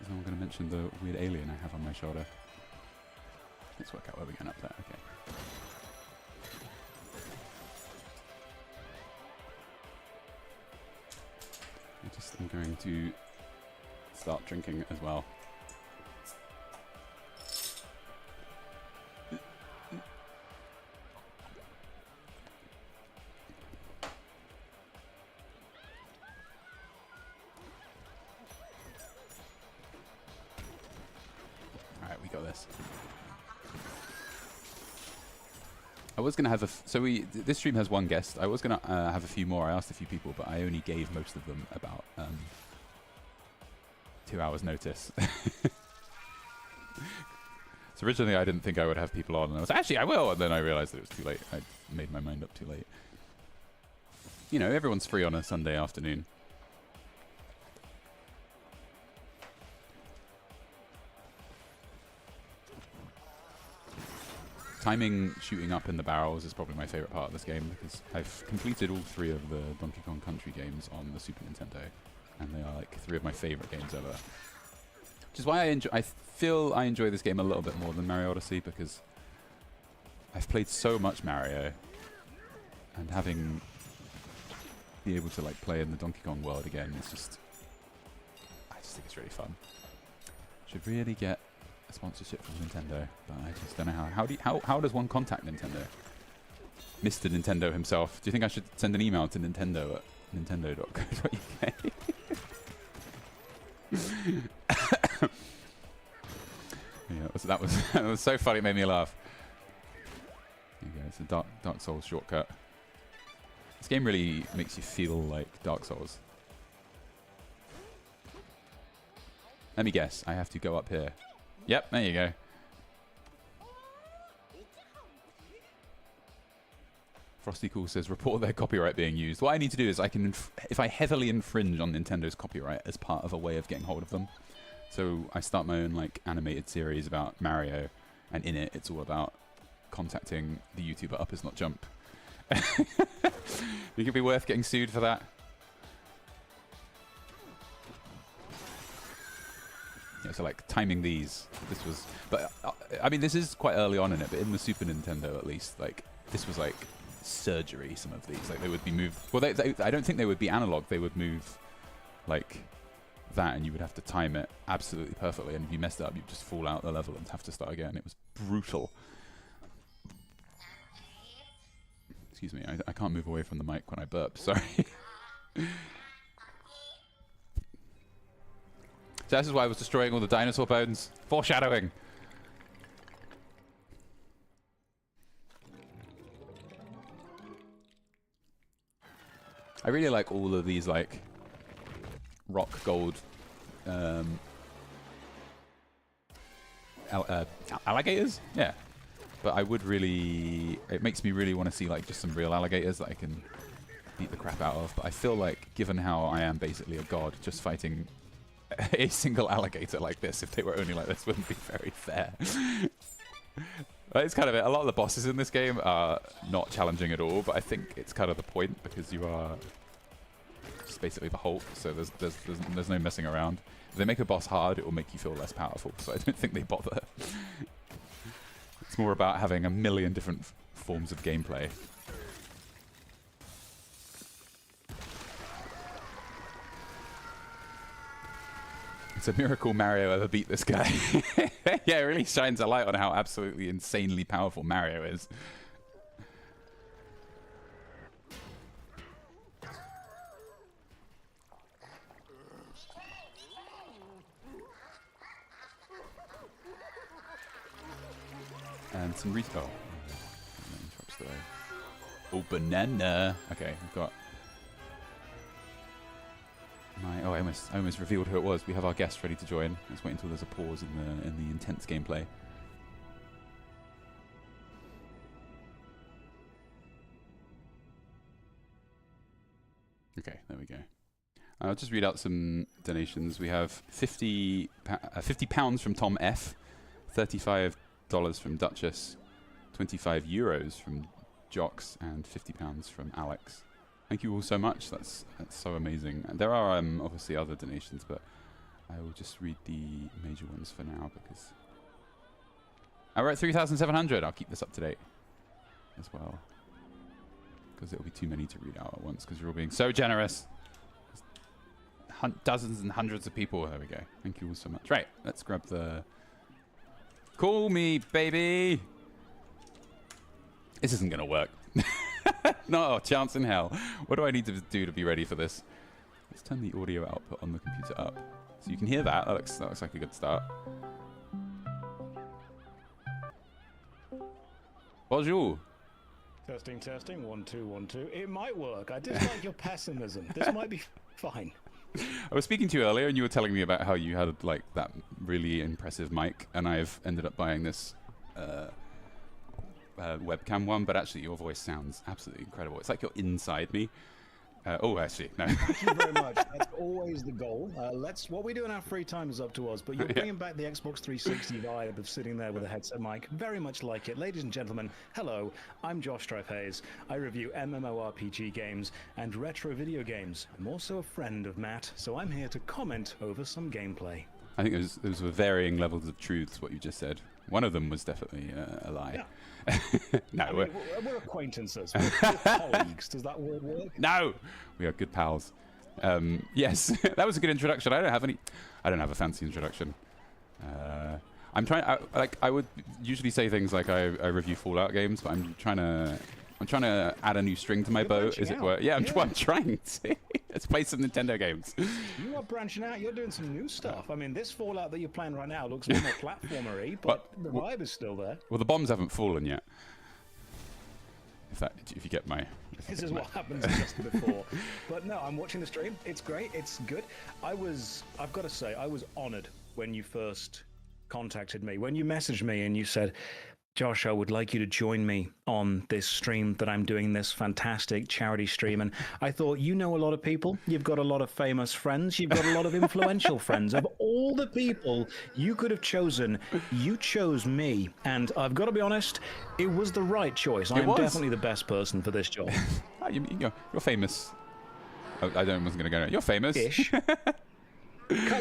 Is no one going to mention the weird alien I have on my shoulder? Let's work out where we're going up there. Okay. I'm going to start drinking as well. Alright, we got this. I was going to have this stream has one guest. I was going to have a few more. I asked a few people, but I only gave most of them about 2 hours notice. So originally I didn't think I would have people on, and I was actually I will, and then I realized that it was too late. I made my mind up too late. You know, everyone's free on a Sunday afternoon. Timing shooting up in the barrels is probably my favorite part of this game, because I've completed all 3 of the Donkey Kong Country games on the Super Nintendo, and they are like 3 of my favorite games ever. Which is why I feel I enjoy this game a little bit more than Mario Odyssey, because I've played so much Mario, and having be able to like play in the Donkey Kong world again is just, I just think it's really fun. Should really get a sponsorship from Nintendo, but I just don't know how. How does one contact Nintendo? Mr. Nintendo himself. Do you think I should send an email to Nintendo at nintendo.co.uk? Yeah, that was so funny. It made me laugh. There you go. It's a Dark Souls shortcut. This game really makes you feel like Dark Souls. Let me guess. I have to go up here. Yep, there you go. Frosty Cool says, report their copyright being used. What I need to do is I can, if I heavily infringe on Nintendo's copyright as part of a way of getting hold of them. So I start my own like animated series about Mario, and in it, it's all about contacting the YouTuber Up Is Not Jump. You think it'd be worth getting sued for that? Yeah, so like timing these, this was, but I mean this is quite early on in it, but in the Super Nintendo at least, like this was like surgery. Some of these, like they would be moved. Well, I don't think they would be analog. They would move like that, and you would have to time it absolutely perfectly. And if you messed it up, you'd just fall out the level and have to start again. It was brutal. Excuse me, I can't move away from the mic when I burp. Sorry. So this is why I was destroying all the dinosaur bones. Foreshadowing. I really like all of these like rock gold alligators. Yeah, but I would really. It makes me really want to see like just some real alligators that I can beat the crap out of. But I feel like, given how I am basically a god, just fighting a single alligator like this, if they were only like this, wouldn't be very fair. It's kind of it. A lot of the bosses in this game are not challenging at all, but I think it's kind of the point, because you are just basically the Hulk, so there's no messing around. If they make a boss hard, it will make you feel less powerful, so I don't think they bother. It's more about having a million different forms of gameplay. It's a miracle Mario ever beat this guy. Yeah, it really shines a light on how absolutely insanely powerful Mario is. And some retail. Oh, banana. Okay, we've got oh, I almost revealed who it was. We have our guest ready to join. Let's wait until there's a pause in the intense gameplay. Okay, there we go. I'll just read out some donations. We have £50 from Tom F, $35 from Duchess, €25 from Jocks, and £50 from Alex. Thank you all so much. That's so amazing. And there are obviously other donations, but I will just read the major ones for now, because we're at 3,700. I'll keep this up to date as well, because it'll be too many to read out at once, because you're all being so generous. Dozens and hundreds of people. There we go. Thank you all so much. Right, let's grab the... Call me, baby! This isn't going to work. No chance in hell. What do I need to do to be ready for this? Let's turn the audio output on the computer up, so you can hear that. That looks like a good start. Bonjour. Testing, testing. 1 2 1 2. It might work. I dislike your pessimism. This might be fine. I was speaking to you earlier, and you were telling me about how you had like that really impressive mic, and I've ended up buying this webcam one, but actually your voice sounds absolutely incredible. It's like you're inside me. Oh, actually, no. Thank you very much. That's always the goal. What we do in our free time is up to us, but you're bringing back the Xbox 360 vibe of sitting there with a headset mic. Very much like it. Ladies and gentlemen, hello. I'm Josh Hayes. I review MMORPG games and retro video games. I'm also a friend of Matt, so I'm here to comment over some gameplay. I think those were varying levels of truths, what you just said. One of them was definitely a lie. Yeah. No, I mean, we're acquaintances. We're colleagues. Does that word work? no, we are good pals. Yes, that was a good introduction. I don't have a fancy introduction. I'm trying. I would usually say things like I review Fallout games, but I'm trying to add a new string to my bow, as it were. Yeah, I'm trying to. Let's play some Nintendo games. You are branching out. You're doing some new stuff. I mean, this Fallout that you're playing right now looks more platformery, but the vibe is still there. Well, the bombs haven't fallen yet. If you get my... This is what happens just before. But no, I'm watching the stream. It's great. It's good. I've got to say, I was honored when you first contacted me. When you messaged me and you said, Josh, I would like you to join me on this stream that I'm doing, this fantastic charity stream. And I thought, you know a lot of people. You've got a lot of famous friends. You've got a lot of influential friends. Of all the people you could have chosen, you chose me. And I've got to be honest, it was the right choice. I'm definitely the best person for this job. You're famous. Oh, I wasn't going to go. You're famous. Ish.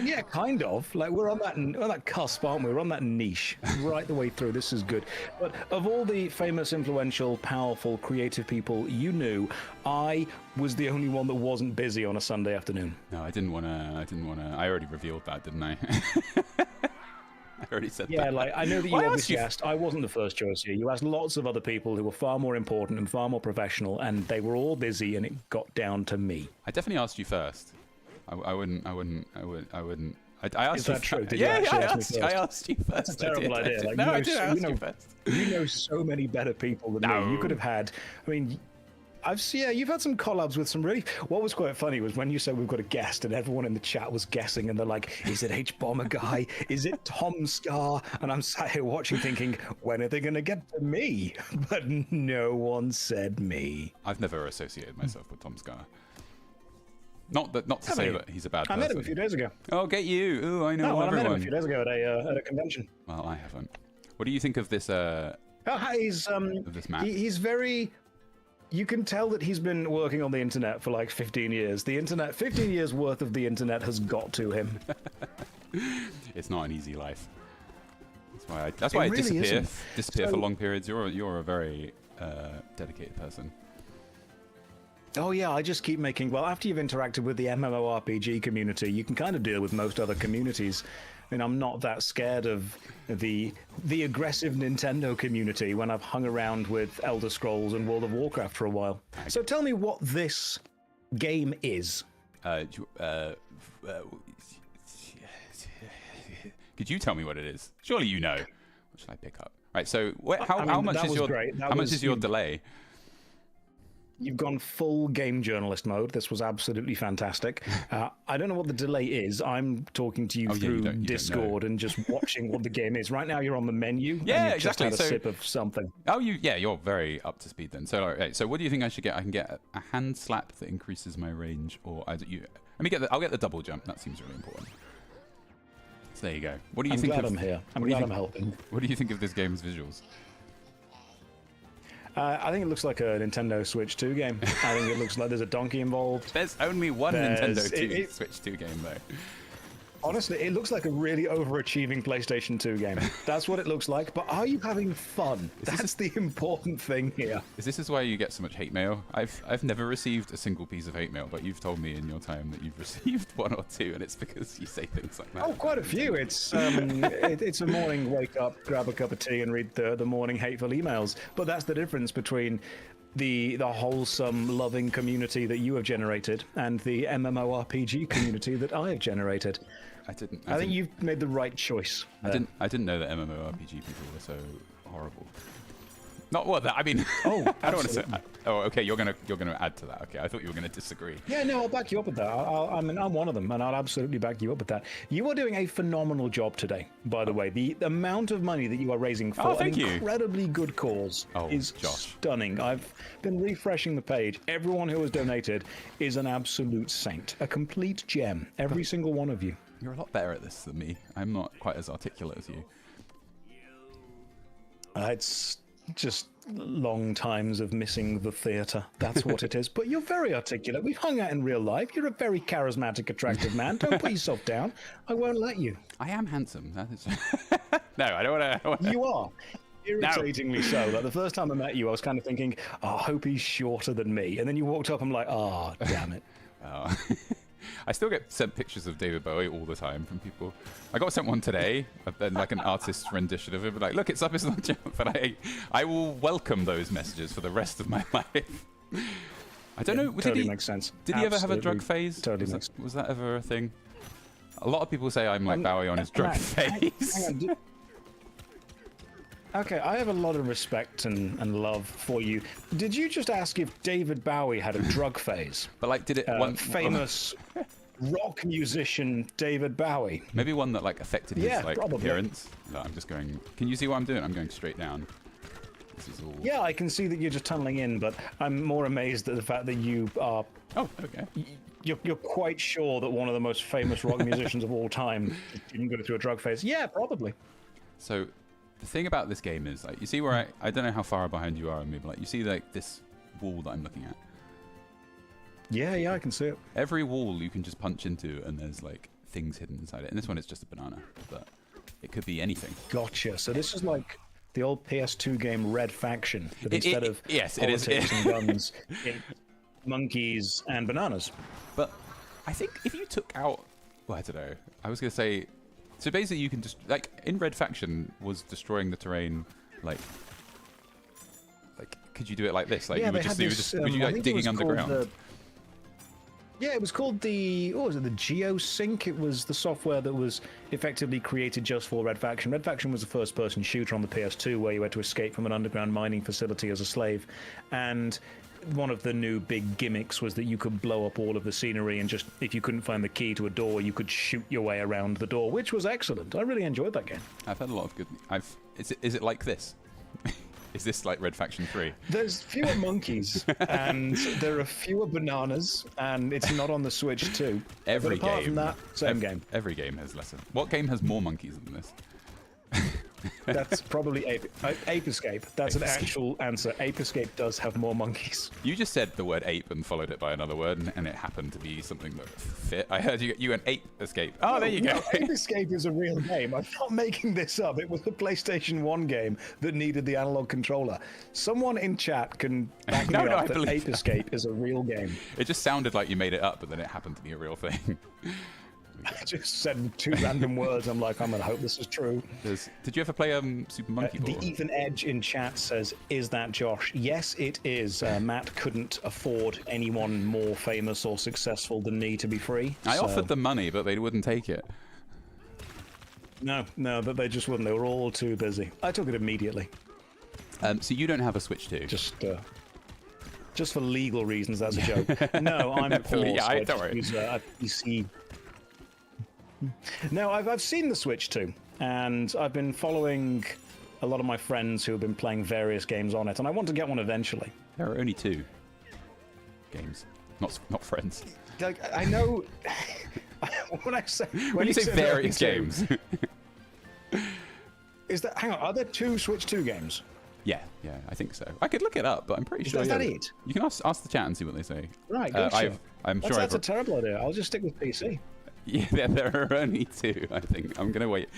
Yeah, kind of. Like we're on that cusp, aren't we? We're on that niche right the way through. This is good. But of all the famous, influential, powerful, creative people you knew, I was the only one that wasn't busy on a Sunday afternoon. No, I didn't want to. I already revealed that, didn't I? I already said that. Yeah, like I know that you obviously asked. I wasn't the first choice here. You asked lots of other people who were far more important and far more professional, and they were all busy, and it got down to me. I definitely asked you first. I wouldn't. I asked Is you. that true? Did Yeah, you I ask me asked you first. That's a terrible idea. Like, no, I did ask you you first. You know so many better people than me. You could have had. I mean, you've had some collabs with some really. What was quite funny was when you said we've got a guest, and everyone in the chat was guessing, and they're like, "Is it H Bomber guy? Is it Tom Scar?" And I'm sat here watching, thinking, "When are they going to get to me?" But no one said me. I've never associated myself with Tom Scar. Not to say that he's a bad person. I met him a few days ago. Oh, get you! Ooh, I know I everyone. met him a few days ago at a convention. Well, I haven't. What do you think of this? He's Of this map? He's very. You can tell that he's been working on the internet for like 15 years. The internet, 15 years worth of the internet has got to him. It's not an easy life. That's why I really disappear for long periods. You're a very dedicated person. Oh yeah, I just keep making. Well, after you've interacted with the MMORPG community, you can kind of deal with most other communities. I mean, I'm not that scared of the aggressive Nintendo community when I've hung around with Elder Scrolls and World of Warcraft for a while. So tell me what this game is. Could you tell me what it is? Surely you know. What should I pick up? Right. So how much is your delay? You've gone full game journalist mode. This was absolutely fantastic. I don't know what the delay is. I'm talking to you through Discord and just watching what the game is. Right now, you're on the menu. Yeah, and you've exactly. Just had a sip of something. Oh, you're very up to speed then. So, right, so what do you think I should get? I can get a hand slap that increases my range, or I'll get the double jump. That seems really important. So there you go. What do you think? I'm glad I'm here. I'm glad I'm helping. What do you think of this game's visuals? I think it looks like a Nintendo Switch 2 game. I think it looks like there's a donkey involved. There's only one Nintendo Switch 2 game, though. Honestly, it looks like a really overachieving PlayStation 2 game. That's what it looks like. But are you having fun? That's the important thing here. This is why you get so much hate mail. I've never received a single piece of hate mail, but you've told me in your time that you've received one or two, and it's because you say things like that. Oh, quite a few. It's it's a morning wake up, grab a cup of tea, and read the morning hateful emails. But that's the difference between the wholesome, loving community that you have generated and the MMORPG community that I have generated. I think you've made the right choice. I didn't know that MMORPG people were so horrible. Not what that. I mean, I don't want to say. Oh, okay. You're gonna add to that. Okay, I thought you were gonna disagree. Yeah, no, I'll back you up with that. I'm one of them, and I'll absolutely back you up with that. You are doing a phenomenal job today, by the way. The amount of money that you are raising for an incredibly good cause is stunning. I've been refreshing the page. Everyone who has donated is an absolute saint, a complete gem. Every single one of you. You're a lot better at this than me. I'm not quite as articulate as you. It's just long times of missing the theatre. That's what it is. But you're very articulate. We've hung out in real life. You're a very charismatic, attractive man. Don't put yourself down. I won't let you. I am handsome. That is... No, I don't want to. You are. Irritatingly so. Like the first time I met you, I was kind of thinking, oh, I hope he's shorter than me. And then you walked up, I'm like, oh, damn it. Oh. I still get sent pictures of David Bowie all the time from people. I got sent one today, like an artist's rendition of it, but like, look, it's up, it's not jump. But I will welcome those messages for the rest of my life. I don't know. Totally makes sense. Did he ever have a drug phase? Totally was that ever a thing? A lot of people say I'm like Bowie on his drug phase. Hang on, okay, I have a lot of respect and love for you. Did you just ask if David Bowie had a drug phase? But like, did it famous rock musician David Bowie? Maybe one that like affected his probably. appearance. No, I'm just going. Can you see what I'm doing? I'm going straight down. This is all. Yeah, I can see that you're just tunneling in, but I'm more amazed at the fact that you are. Oh, okay. You're quite sure that one of the most famous rock musicians of all time didn't go through a drug phase. Yeah, probably. So. The thing about this game is, like, you see where I don't know how far behind you are on me, but like, you see like this wall that I'm looking at. Yeah, I can see it. Every wall you can just punch into, and there's like things hidden inside it. And this one is just a banana, but it could be anything. Gotcha. So this is like the old PS2 game Red Faction, but instead of yes, politics and guns, it's monkeys and bananas. But I think if you took out, well, I don't know. I was gonna say. So basically, you can just like in Red Faction was destroying the terrain, like could you do it like this? Like yeah, you would just would you like digging underground? Yeah, it was called the what was it? The GeoSync. It was the software that was effectively created just for Red Faction. Red Faction was a first-person shooter on the PS2 where you had to escape from an underground mining facility as a slave, and one of the new big gimmicks was that you could blow up all of the scenery and just, if you couldn't find the key to a door, you could shoot your way around the door, which was excellent. I really enjoyed that game. I've had a lot of good... Is it like this? Is this like Red Faction 3? There's fewer monkeys, and there are fewer bananas, and it's not on the Switch too. Every but apart game... from that, same game. Every game has less... What game has more monkeys than this? That's probably Ape Escape. That's an actual answer. Ape Escape does have more monkeys. You just said the word ape and followed it by another word, and it happened to be something that fit. I heard you went Ape Escape. Oh, there you go. Ape Escape is a real game. I'm not making this up. It was a PlayStation 1 game that needed the analog controller. Someone in chat can back me up that Ape Escape is a real game. It just sounded like you made it up, but then it happened to be a real thing. I just said two random words. I'm like, I'm going to hope this is true. Did you ever play Super Monkey Ball? The Even Edge in chat says, is that Josh? Yes, it is. Matt couldn't afford anyone more famous or successful than me to be free. I offered them money, but they wouldn't take it. No, but they just wouldn't. They were all too busy. I took it immediately. So you don't have a Switch 2? Just for legal reasons, that's a joke. No, I'm poor, yeah, so don't worry. Use a PC. No, I've seen the Switch 2, and I've been following a lot of my friends who have been playing various games on it, and I want to get one eventually. There are only 2 games, not friends. Like, I know when you say various games. Is that? Hang on, are there 2 Switch 2 games? Yeah, I think so. I could look it up, but I'm pretty sure. Is that it? You can ask the chat and see what they say. Right, gotcha. I'm sure that's a terrible idea. I'll just stick with PC. Yeah, there are only 2. I think I'm gonna wait.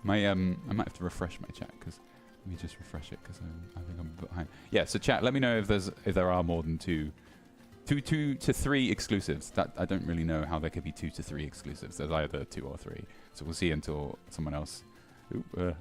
I might have to refresh my chat because let me just refresh it because I think I'm behind. Yeah, so chat, let me know if there are more than 2 to 3 exclusives. That I don't really know how there could be 2 to 3 exclusives. There's either 2 or 3. So we'll see until someone else.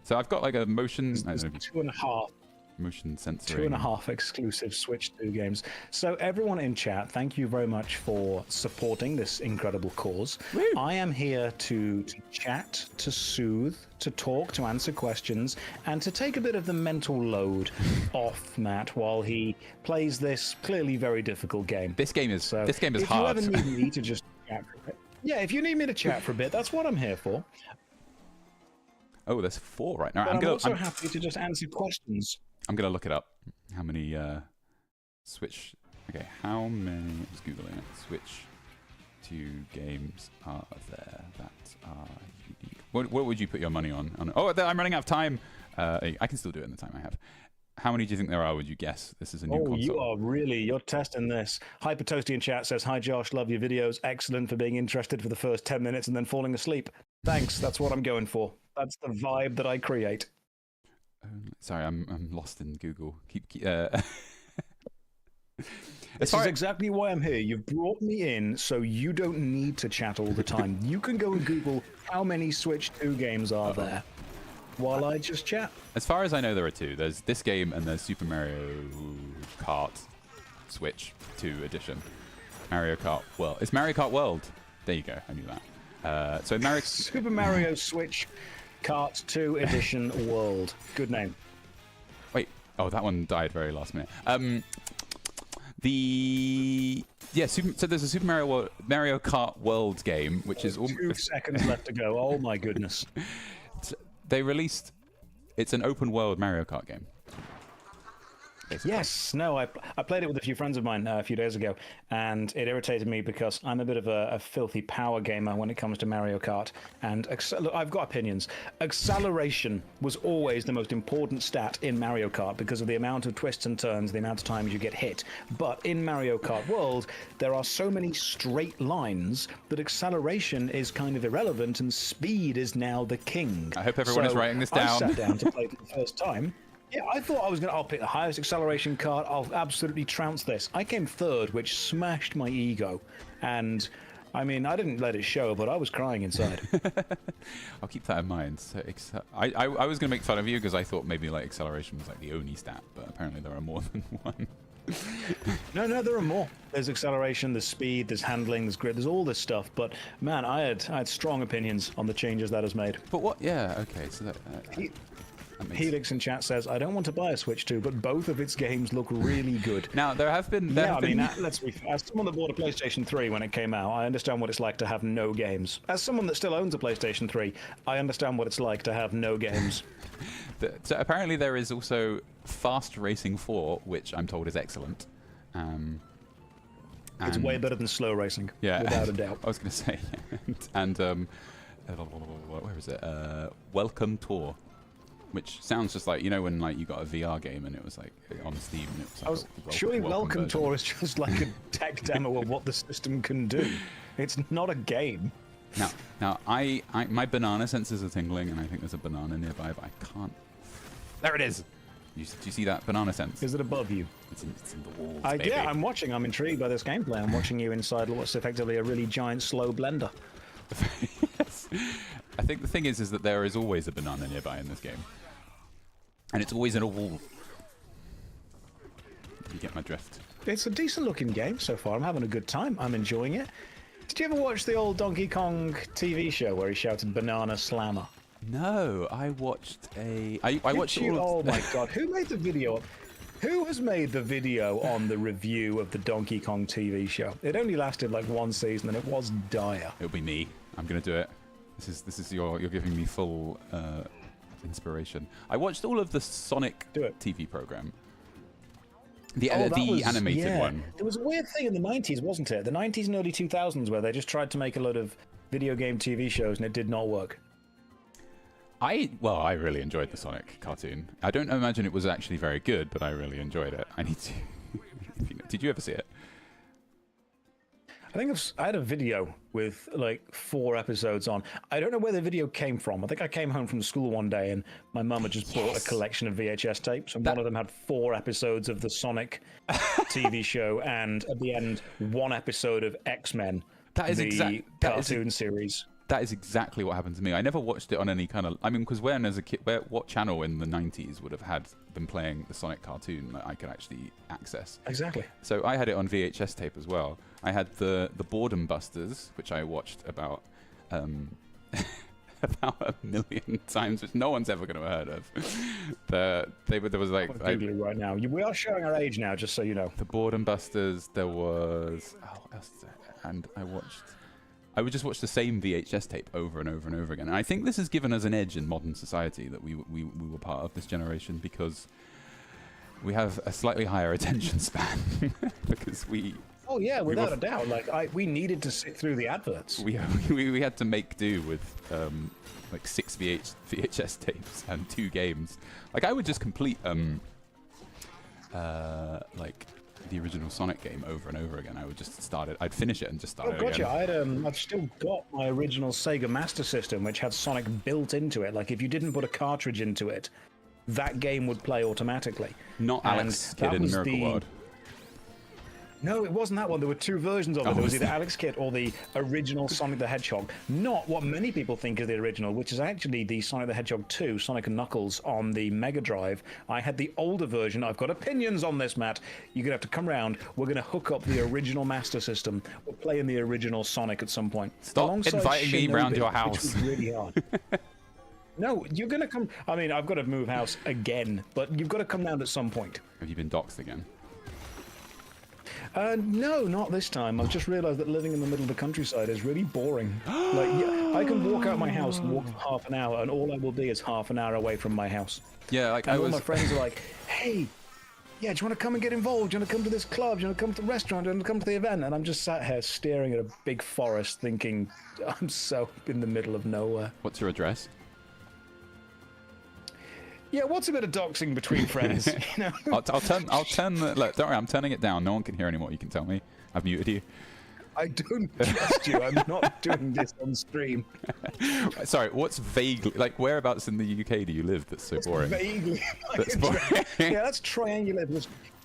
So I've got like a motion. There's 2.5. Motion sensoring. 2.5 exclusive Switch 2 games. So everyone in chat, thank you very much for supporting this incredible cause. Woo. I am here to chat, to soothe, to talk, to answer questions, and to take a bit of the mental load off Matt while he plays this clearly very difficult game. This game is hard. If you ever need me to just chat for a bit, yeah, if you need me to chat for a bit, that's what I'm here for. Oh, there's 4 right now. But I'm also happy to just answer questions. I'm going to look it up. How many Switch... Okay, how many... Just Googling it. Switch 2 games are there that are unique? What would you put your money on? Oh, I'm running out of time. I can still do it in the time I have. How many do you think there are? Would you guess? This is a new console. You're testing this. Hyper Toasty in chat says, "Hi Josh, love your videos. Excellent for being interested for the first 10 minutes and then falling asleep. Thanks. That's what I'm going for. That's the vibe that I create." Sorry, I'm lost in Google. This is exactly why I'm here. You've brought me in so you don't need to chat all the time. You can go and Google how many Switch 2 games are there while I just chat. As far as I know, there are two. There's this game and there's Super Mario Kart Switch 2 edition. Mario Kart World. It's Mario Kart World. There you go. I knew that. Super Mario Switch Kart 2 edition World. Good name. Wait. Oh, that one died very last minute. So there's a Super Mario Kart World game, which is 2 seconds left to go. Oh my goodness. They released. It's an open world Mario Kart game. Basically. Yes, no, I played it with a few friends of mine a few days ago, and it irritated me because I'm a bit of a filthy power gamer when it comes to Mario Kart, and look, I've got opinions. Acceleration was always the most important stat in Mario Kart because of the amount of twists and turns, the amount of times you get hit. But in Mario Kart World, there are so many straight lines that acceleration is kind of irrelevant, and speed is now the king. I hope everyone is writing this down. I sat down to play it for the first time. Yeah, I thought I'll pick the highest acceleration card. I'll absolutely trounce this. I came third, which smashed my ego. And, I mean, I didn't let it show, but I was crying inside. I'll keep that in mind. So, I was going to make fun of you because I thought maybe like acceleration was like the only stat, but apparently there are more than one. No, there are more. There's acceleration, there's speed, there's handling, there's grip, there's all this stuff. But, man, I had strong opinions on the changes that has made. But what? Yeah, okay. So that... Helix in chat says, "I don't want to buy a Switch 2, but both of its games look really good." Now, there have been... let's be fair. As someone that bought a PlayStation 3 when it came out, I understand what it's like to have no games. As someone that still owns a PlayStation 3, I understand what it's like to have no games. So apparently there is also Fast Racing 4, which I'm told is excellent. It's way better than slow racing, without a doubt. I was going to say. Where is it? Welcome Tour. Which sounds just like, you know, when like you got a VR game and it was like on Steam and it was like surely Welcome Tour is just like a tech demo of what the system can do. It's not a game. Now my banana senses are tingling and I think there's a banana nearby, but I can't. There it is. Do you see that banana sense? Is it above you? It's in the walls, baby. Yeah, I'm watching. I'm intrigued by this gameplay. I'm watching you inside what's effectively a really giant slow blender. Yes. I think the thing is that there is always a banana nearby in this game. And it's always in a wall. You get my drift. It's a decent looking game so far. I'm having a good time. I'm enjoying it. Did you ever watch the old Donkey Kong TV show where he shouted "Banana Slammer"? No, I watched I watched all of... Oh my god, who made the video? Who has made the video on the review of the Donkey Kong TV show? It only lasted like one season and it was dire. It'll be me. I'm gonna do it. This is you're giving me full inspiration. I watched all of the Sonic TV program. The animated one. There was a weird thing in the 90s, wasn't it? The 90s and early 2000s where they just tried to make a lot of video game TV shows and it did not work. I really enjoyed the Sonic cartoon. I don't imagine it was actually very good, but I really enjoyed it. I need to... Did you ever see it? I think I had a video with like 4 episodes on. I don't know where the video came from. I think I came home from school one day and my mum had just bought a collection of VHS tapes, and one of them had 4 episodes of the Sonic TV show, and at the end, 1 episode of X-Men, the cartoon series. That is exactly what happened to me. I never watched it on any kind of... I mean, because when as a kid, what channel in the 90s would have had them playing the Sonic cartoon that I could actually access? Exactly. So I had it on VHS tape as well. I had the Boredom Busters, which I watched about about 1 million times, which no one's ever going to have heard of. There was like... I'm Googling right now. We are showing our age now, just so you know. The Boredom Busters, there was... Oh, what else is there? And I would just watch the same VHS tape over and over and over again. And I think this has given us an edge in modern society that we were part of this generation, because we have a slightly higher attention span because we... Oh yeah, without a doubt. Like we needed to sit through the adverts. We had to make do with like 6 VHS tapes and 2 games. Like I would just complete like the original Sonic game over and over again. I would just I'd finish it and just start Oh, it gotcha. again. I've still got my original Sega Master System, which had Sonic built into it. Like, if you didn't put a cartridge into it, that game would play automatically. Not Alex Kidd in Miracle World. No, it wasn't that one. There were two versions of it. Oh, There was was either there? Alex Kidd or the original Sonic the Hedgehog. Not what many people think is the original, which is actually the Sonic the Hedgehog 2, Sonic and Knuckles, on the Mega Drive. I had the older version. I've got opinions on this, Matt. You're going to have to come round. We're going to hook up the original Master System. We're playing the original Sonic at some point. Stop Alongside inviting me round Shinobi, your which house. was really hard. No, you're going to come. I mean, I've got to move house again, but you've got to come round at some point. Have you been doxxed again? No, not this time. I've just realised that living in the middle of the countryside is really boring. Like, yeah, I can walk out my house and walk for half an hour, and all I will be is half an hour away from my house. Yeah, like And all my friends are like, "Hey, yeah, do you want to come and get involved? Do you want to come to this club? Do you want to come to the restaurant? Do you want to come to the event?" And I'm just sat here staring at a big forest, thinking, I'm so in the middle of nowhere. What's your address? Yeah, what's a bit of doxing between friends? You know? I'll turn the. Look, don't worry, I'm turning it down. No one can hear anymore. You can tell me. I've muted you. I don't trust you. I'm not doing this on stream. Sorry, what's vaguely like? Whereabouts in the UK do you live? That's so boring. Vaguely. That's boring. Yeah, that's triangular.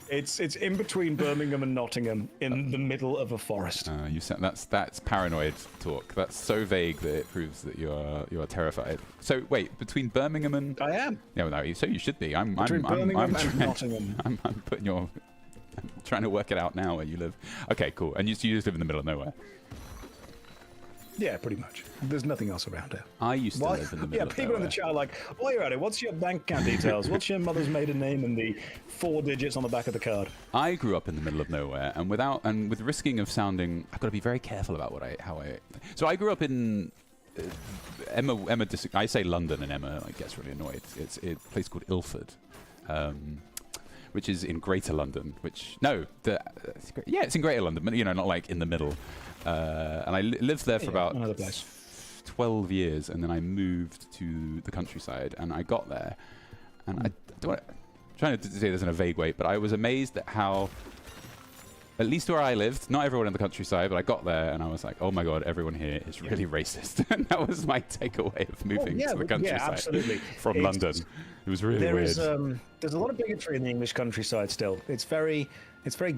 It's in between Birmingham and Nottingham, in the middle of a forest. You said that's paranoid talk. That's so vague that it proves that you are terrified. So wait, between Birmingham and I am. yeah, well, no, so you should be. I'm Birmingham and trying, Nottingham. I'm putting your. I'm trying to work it out now where you live. Okay, cool. And you just live in the middle of nowhere. Yeah, pretty much. There's nothing else around here. I used to live in the middle yeah, of people nowhere. in the chat are like, while you're at it, what's your bank account details? What's your mother's maiden name and the 4 digits on the back of the card? I grew up in the middle of nowhere, and with risking of sounding, I've got to be very careful about how I. So I grew up in Emma. I say London, and Emma gets really annoyed. It's a place called Ilford, which is in Greater London. It's in Greater London, but not like in the middle. And I lived there for about another place. 12 years, and then I moved to the countryside, and I got there, and I don't want to, trying to say this in a vague way, but I was amazed at how, at least where I lived, not everyone in the countryside, but I got there and I was like, oh my god, everyone here is really racist. And that was my takeaway of moving to the countryside absolutely. from London. It was really weird. There's a lot of bigotry in the English countryside still. It's very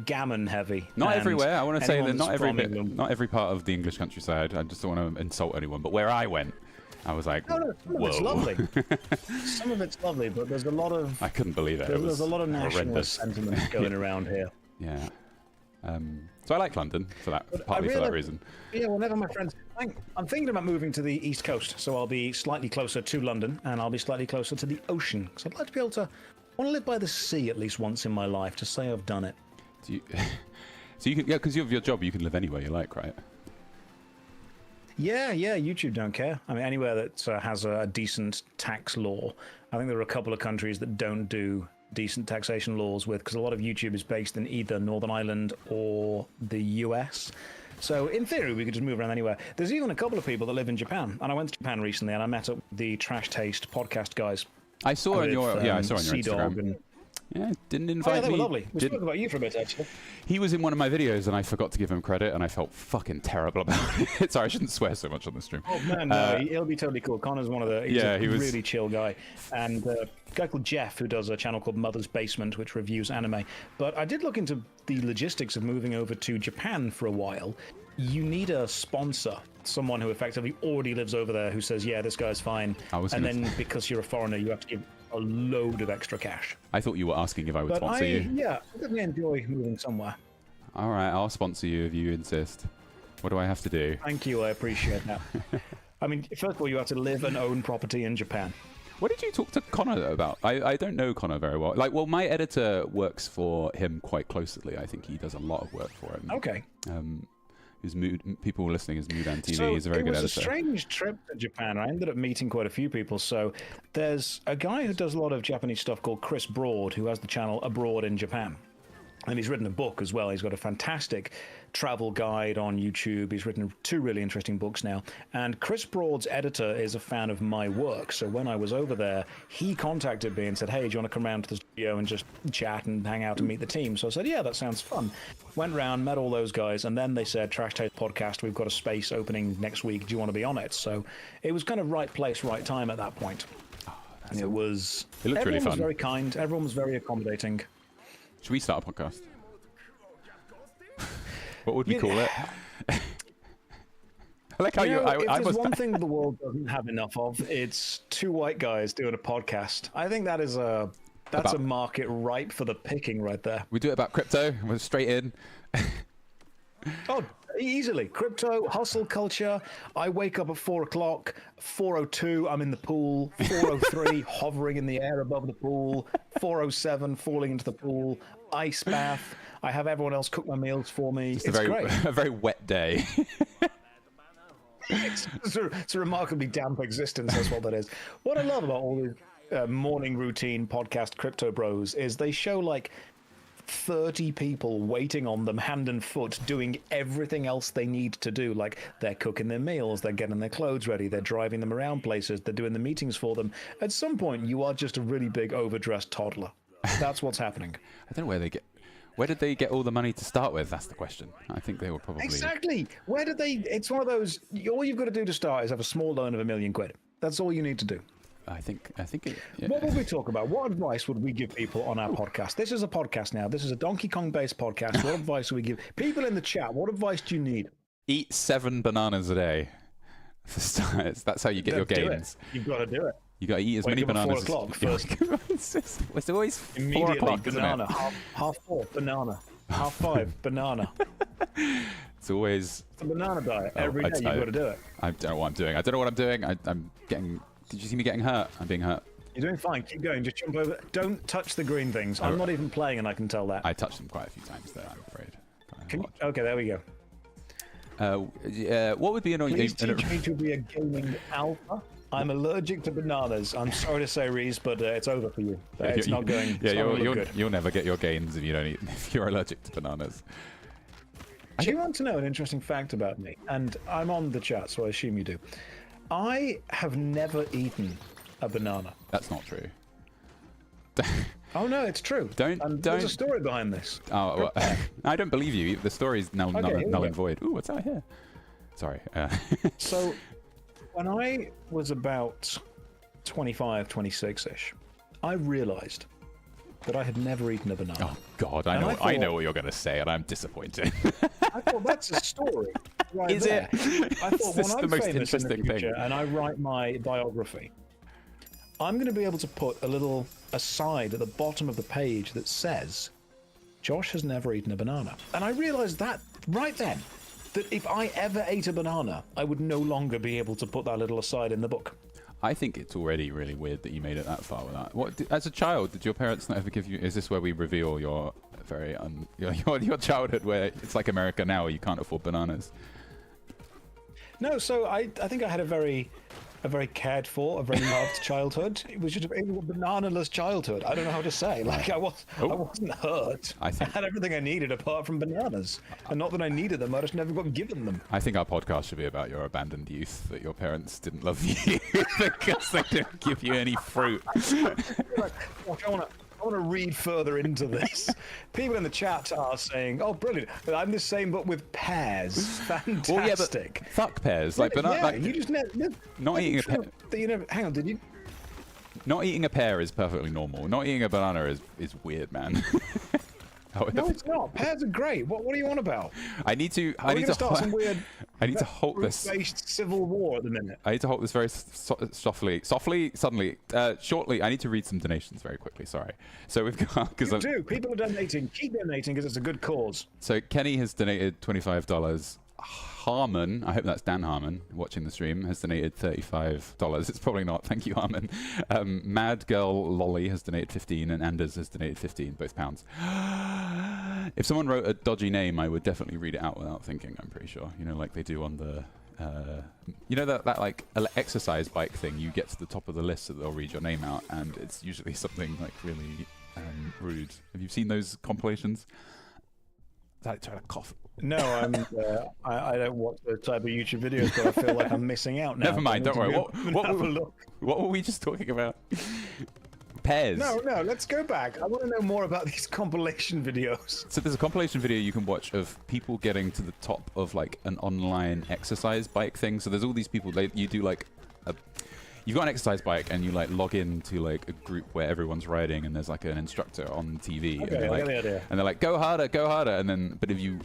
gammon heavy. Not everywhere. I want to say that not England. not every part of the English countryside. I just don't want to insult anyone. But where I went, I was like, No, some whoa. of it's lovely. Some of it's lovely, but there's a lot of I couldn't believe it. there's a lot of nationalist horrendous. sentiment going around here. Yeah. So I like London for that, partly for that reason. Yeah, whenever my friends, I'm thinking about moving to the East Coast, so I'll be slightly closer to London, and I'll be slightly closer to the ocean. Because I'd like to be able to, I want to live by the sea at least once in my life to say I've done it. So you can, because you have your job, you can live anywhere you like, right? Yeah, YouTube don't care. I mean, anywhere that has a decent tax law. I think there are a couple of countries that don't do decent taxation laws with, because a lot of YouTube is based in either Northern Ireland or the US. So in theory, we could just move around anywhere. There's even a couple of people that live in Japan, and I went to Japan recently, and I met up with the Trash Taste podcast guys. I saw on your Sea-Dog Instagram. Yeah, didn't Oh, invite yeah, they me. were lovely. We spoke about you for a bit, actually. He was in one of my videos, and I forgot to give him credit, and I felt fucking terrible about it. Sorry, I shouldn't swear so much on the stream. Oh man, no, he'll be totally cool. Connor's one of the he was really chill guy, and a guy called Jeff who does a channel called Mother's Basement, which reviews anime. But I did look into the logistics of moving over to Japan for a while. You need a sponsor, someone who effectively already lives over there, who says, "Yeah, this guy's fine," and then because you're a foreigner, you have to give a load of extra cash. I thought you were asking if I would sponsor you. Yeah, I definitely enjoy moving somewhere. All right, I'll sponsor you if you insist. What do I have to do? Thank you, I appreciate that. I mean, first of all, you have to live and own property in Japan. What did you talk to Connor about? I don't know Connor very well. My editor works for him quite closely. I think he does a lot of work for him. Okay. People listening is Mudan TV. So He's a very good editor. It was a strange trip to Japan. I ended up meeting quite a few people. So there's a guy who does a lot of Japanese stuff called Chris Broad, who has the channel Abroad in Japan. And he's written a book as well. He's got a fantastic travel guide on YouTube. He's written 2 really interesting books now. And Chris Broad's editor is a fan of my work. So when I was over there, he contacted me and said, hey, do you want to come around to the studio and just chat and hang out and meet the team? So I said, yeah, that sounds fun. Went around, met all those guys. And then they said, Trash Taste Podcast, we've got a space opening next week. Do you want to be on it? So it was kind of right place, right time at that point. And it looked really fun. Everyone was very kind. Everyone was very accommodating. Should we start a podcast? What would we call it? I like how if there's one thing the world doesn't have enough of, it's 2 white guys doing a podcast. I think that is a market ripe for the picking right there. We do it about crypto. We're straight in. Oh, easily. Crypto, hustle culture. I wake up at 4 o'clock. 4:02, I'm in the pool. 4:03, hovering in the air above the pool. 4:07, falling into the pool. Ice bath. I have everyone else cook my meals for me. It's great. A very wet day. It's a remarkably damp existence. That's what that is. What I love about all these morning routine podcast crypto bros is they show like 30 people waiting on them hand and foot doing everything else they need to do. Like they're cooking their meals, they're getting their clothes ready, they're driving them around places, they're doing the meetings for them. At some point you are just a really big overdressed toddler. That's what's happening. I don't know where did they get all the money to start with? That's the question. I think they were probably... Exactly. Where did they... It's one of those... All you've got to do to start is have a small loan of £1 million. That's all you need to do. I think it... Yeah. What would we talk about? What advice would we give people on our podcast? This is a podcast now. This is a Donkey Kong-based podcast. What advice do we give? People in the chat, what advice do you need? Eat 7 bananas a day. That's how you get your gains. You've got to do it. You got to eat as many bananas at 4 o'clock first. It's always 4 o'clock, banana, isn't it? half 4, banana. Half 5, banana. It's always... It's a banana diet. Every day you've got to do it. I don't know what I'm doing. I don't know what I'm doing. I'm getting... Did you see me getting hurt? I'm being hurt. You're doing fine. Keep going. Just jump over. Don't touch the green things. I'm not even playing and I can tell that. I touched them quite a few times there, I'm afraid. Okay, there we go. What would be annoying? Please teach me to be a gaming alpha. I'm allergic to bananas. I'm sorry to say, Reese, but it's over for you. It's not going. Yeah, you'll never get your gains if you don't eat. If you're allergic to bananas. Do you want to know an interesting fact about me? And I'm on the chat, so I assume you do. I have never eaten a banana. That's not true. Oh no, it's true. There's a story behind this. Oh, well, I don't believe you. The story's null and void. Ooh, what's out here? Sorry. So, when I was about 25, 26-ish, I realized that I had never eaten a banana. Oh God, I know what you're going to say, and I'm disappointed. I thought that's a story. Right Is there. it? I thought when I'm the most famous in the interesting future thing. and I write my biography, I'm going to be able to put a little aside at the bottom of the page that says, Josh has never eaten a banana. And I realized that right then, that if I ever ate a banana, I would no longer be able to put that little aside in the book. I think it's already really weird that you made it that far with that. As a child, did your parents not ever give you... Is this where we reveal your very... your childhood, where it's like America now, where you can't afford bananas? No, so I think I had a very cared for, a very loved childhood. It was just a banana-less childhood. I don't know how to say. Like I wasn't hurt. I had everything I needed apart from bananas, and not that I needed them. I just never got given them. I think our podcast should be about your abandoned youth, that your parents didn't love you because they didn't give you any fruit. I want to read further into this. People in the chat are saying, "Oh, brilliant! I'm the same, but with pears. Fantastic." Well, yeah, but fuck pears. Like, banana. Yeah, you just not eating a pear. Hang on, did you? Not eating a pear is perfectly normal. Not eating a banana is weird, man. No, it's not. Pears are great. What are you on about? I need to start some weird. I need to halt this. Based civil war at the minute. I need to halt this very suddenly. Shortly. I need to read some donations very quickly. Sorry. So we've got people are donating. Keep donating because it's a good cause. So Kenny has donated $25. Harmon, I hope that's Dan Harmon watching the stream, has donated $35. It's probably not. Thank you, Harmon. Mad Girl Lolly has donated 15, and Anders has donated 15, both pounds. If someone wrote a dodgy name, I would definitely read it out without thinking. I'm pretty sure, like they do on the, that like exercise bike thing. You get to the top of the list, so they'll read your name out, and it's usually something like really rude. Have you seen those compilations? Trying to cough. No, I don't watch those type of YouTube videos, but I feel like I'm missing out now. Never mind, don't worry. What were we just talking about? Pairs. No, let's go back. I want to know more about these compilation videos. So there's a compilation video you can watch of people getting to the top of like an online exercise bike thing. So there's all these people, you do like you've got an exercise bike and you like log into like a group where everyone's riding and there's like an instructor on TV. Okay, and, I get the idea. And they're like, go harder, and then but if you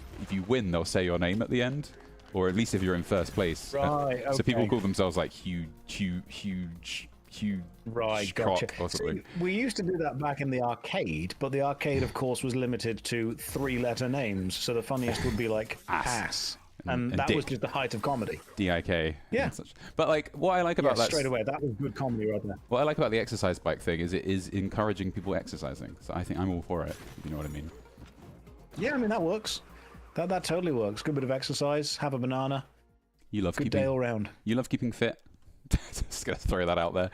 win, they'll say your name at the end, or at least if you're in first place. Right. Okay. So people call themselves like huge right, cock gotcha. or something. See, we used to do that back in the arcade, but the arcade, of course, was limited to 3-letter names. So the funniest would be like ass. And that dick. was just the height of comedy. DIK. Yeah. And such. But like, what I like about that straight away, that was good comedy right there. What I like about the exercise bike thing is it is encouraging people exercising. So I think I'm all for it. If you know what I mean? Yeah, I mean that works. That totally works. Good bit of exercise. Have a banana. You love good keeping day all round. You love keeping fit. Just gonna throw that out there.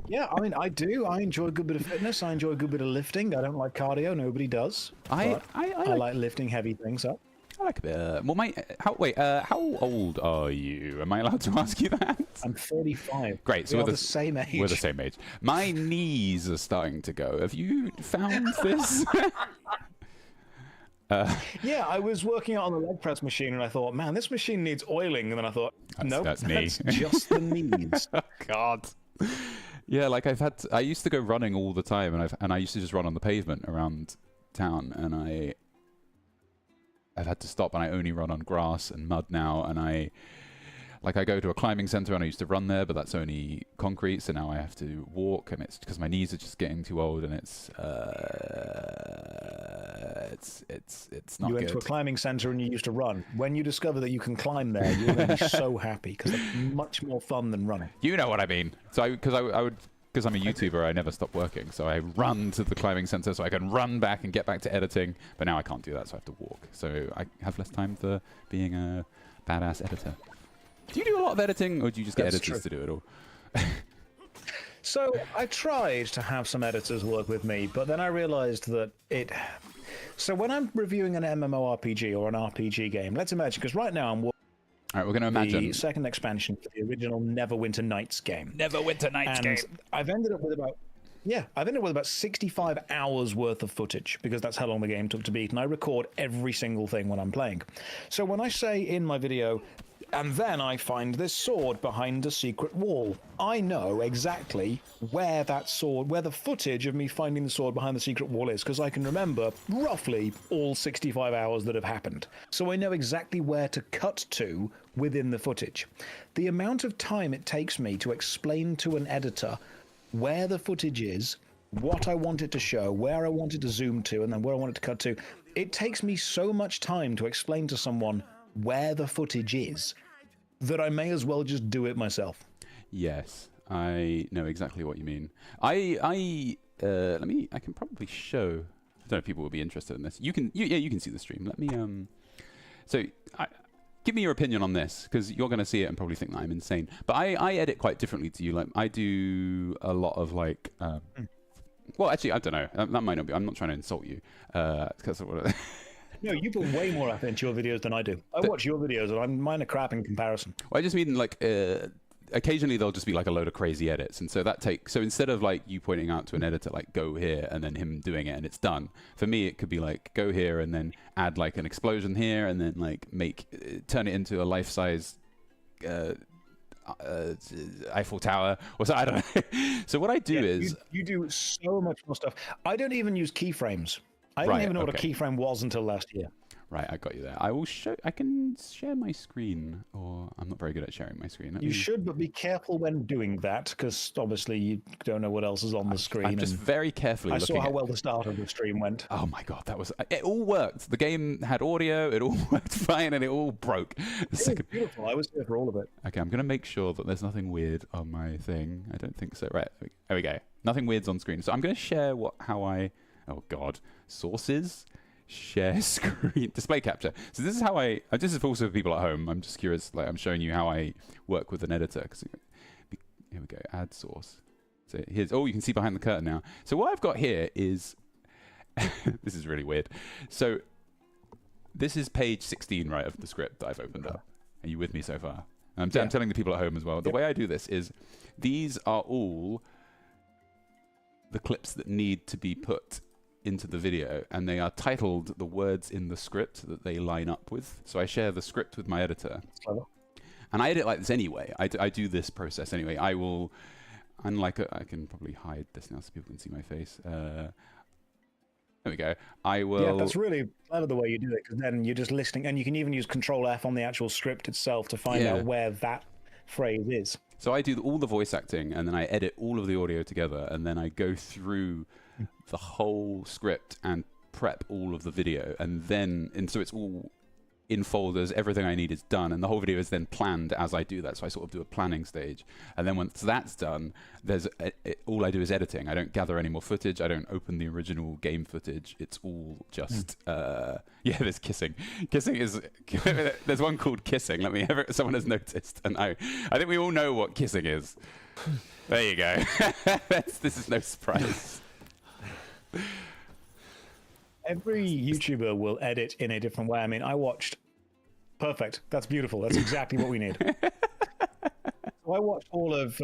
Yeah, I mean, I do. I enjoy a good bit of fitness. I enjoy a good bit of lifting. I don't like cardio. Nobody does. I like lifting heavy things up. I like a bit. Well, how old are you? Am I allowed to ask you that? I'm 35. Great. So we're the same age. We're the same age. My knees are starting to go. Have you found this? Yeah, I was working out on the leg press machine, and I thought, man, this machine needs oiling. And then I thought, nope, that's me. That's just the knees. Oh, God. Yeah, like I used to go running all the time, and I used to just run on the pavement around town, and I've had to stop, and I only run on grass and mud now, and I go to a climbing center, and I used to run there, but that's only concrete, so now I have to walk, and it's because my knees are just getting too old, and it's not You went good. to a climbing center and you used to run. When you discover that you can climb there, you're going to be so happy because it's much more fun than running. You know what I mean. So because I'm a YouTuber, I never stop working. So I run to the climbing center so I can run back and get back to editing. But now I can't do that, so I have to walk. So I have less time for being a badass editor. Do you do a lot of editing, or do you just get editors to do it all? So I tried to have some editors work with me, but then I realized that So when I'm reviewing an MMORPG or an RPG game, let's imagine, because right now I'm working All right, we're going to imagine the second expansion for the original Neverwinter Nights game. Neverwinter Nights game. I've ended up with about 65 hours worth of footage, because that's how long the game took to beat, and I record every single thing when I'm playing. So when I say in my video, and then I find this sword behind a secret wall, I know exactly where the footage of me finding the sword behind the secret wall is, because I can remember roughly all 65 hours that have happened. So I know exactly where to cut to within the footage. The amount of time it takes me to explain to an editor where the footage is, what I want it to show, where I want it to zoom to, and then where I want it to cut to, it takes me so much time to explain to someone where the footage is that I may as well just do it myself. Yes, I know exactly what you mean. I can probably show. I don't know if people will be interested in this. You can see the stream. Let me give me your opinion on this, because you're going to see it and probably think that I'm insane. But I edit quite differently to you. Like I do a lot of like. Well, actually, I don't know. That might not be. I'm not trying to insult you. Because No, you put way more effort into your videos than I do. I watch your videos, and mine are crap in comparison. Well, I just mean like occasionally there'll just be like a load of crazy edits, and so instead of like you pointing out to an editor like go here and then him doing it and it's done. For me, it could be like go here and then add like an explosion here and then like turn it into a life-size Eiffel Tower or so. I don't know. So what I do is you do so much more stuff. I don't even use keyframes. I didn't even know what a keyframe was until last year. Right, I got you there. I can share my screen, or I'm not very good at sharing my screen. You should, but be careful when doing that, because obviously you don't know what else is on the screen. I'm just very carefully looking. I saw how well the start of the stream went. Oh my god, it all worked. The game had audio, it all worked fine, and it all broke. It was beautiful. I was there for all of it. Okay, I'm going to make sure that there's nothing weird on my thing. I don't think so. Right, there we go. Nothing weird's on screen. So I'm going to share oh god, sources. Share screen display capture. So this is how this is also for people at home. I'm just curious, like I'm showing you how I work with an editor. Here we go, add source. So here's, oh, you can see behind the curtain now. So what I've got here is, this is really weird. So this is page 16, right, of the script that I've opened up. Are you with me so far? I'm telling the people at home as well. The way I do this is, these are all the clips that need to be put into the video, and they are titled the words in the script that they line up with. So I share the script with my editor. And I edit like this anyway. I do this process anyway. I will, unlike, I can probably hide this now so people can see my face. There we go. I will. Yeah, that's really clever the way you do it, because then you're just listening, and you can even use Control F on the actual script itself to find out where that phrase is. So I do all the voice acting, and then I edit all of the audio together, and then I go through the whole script and prep all of the video, and so it's all in folders. Everything I need is done, and the whole video is then planned as I do that. So I sort of do a planning stage, and then once that's done, all I do is editing. I don't gather any more footage. I don't open the original game footage. It's all just there's kissing. Kissing is there's one called Kissing. Someone has noticed, and I think we all know what kissing is. There you go. This is no surprise. Every YouTuber will edit in a different way. I mean, I watched... Perfect. That's beautiful. That's exactly what we need. So I watched all of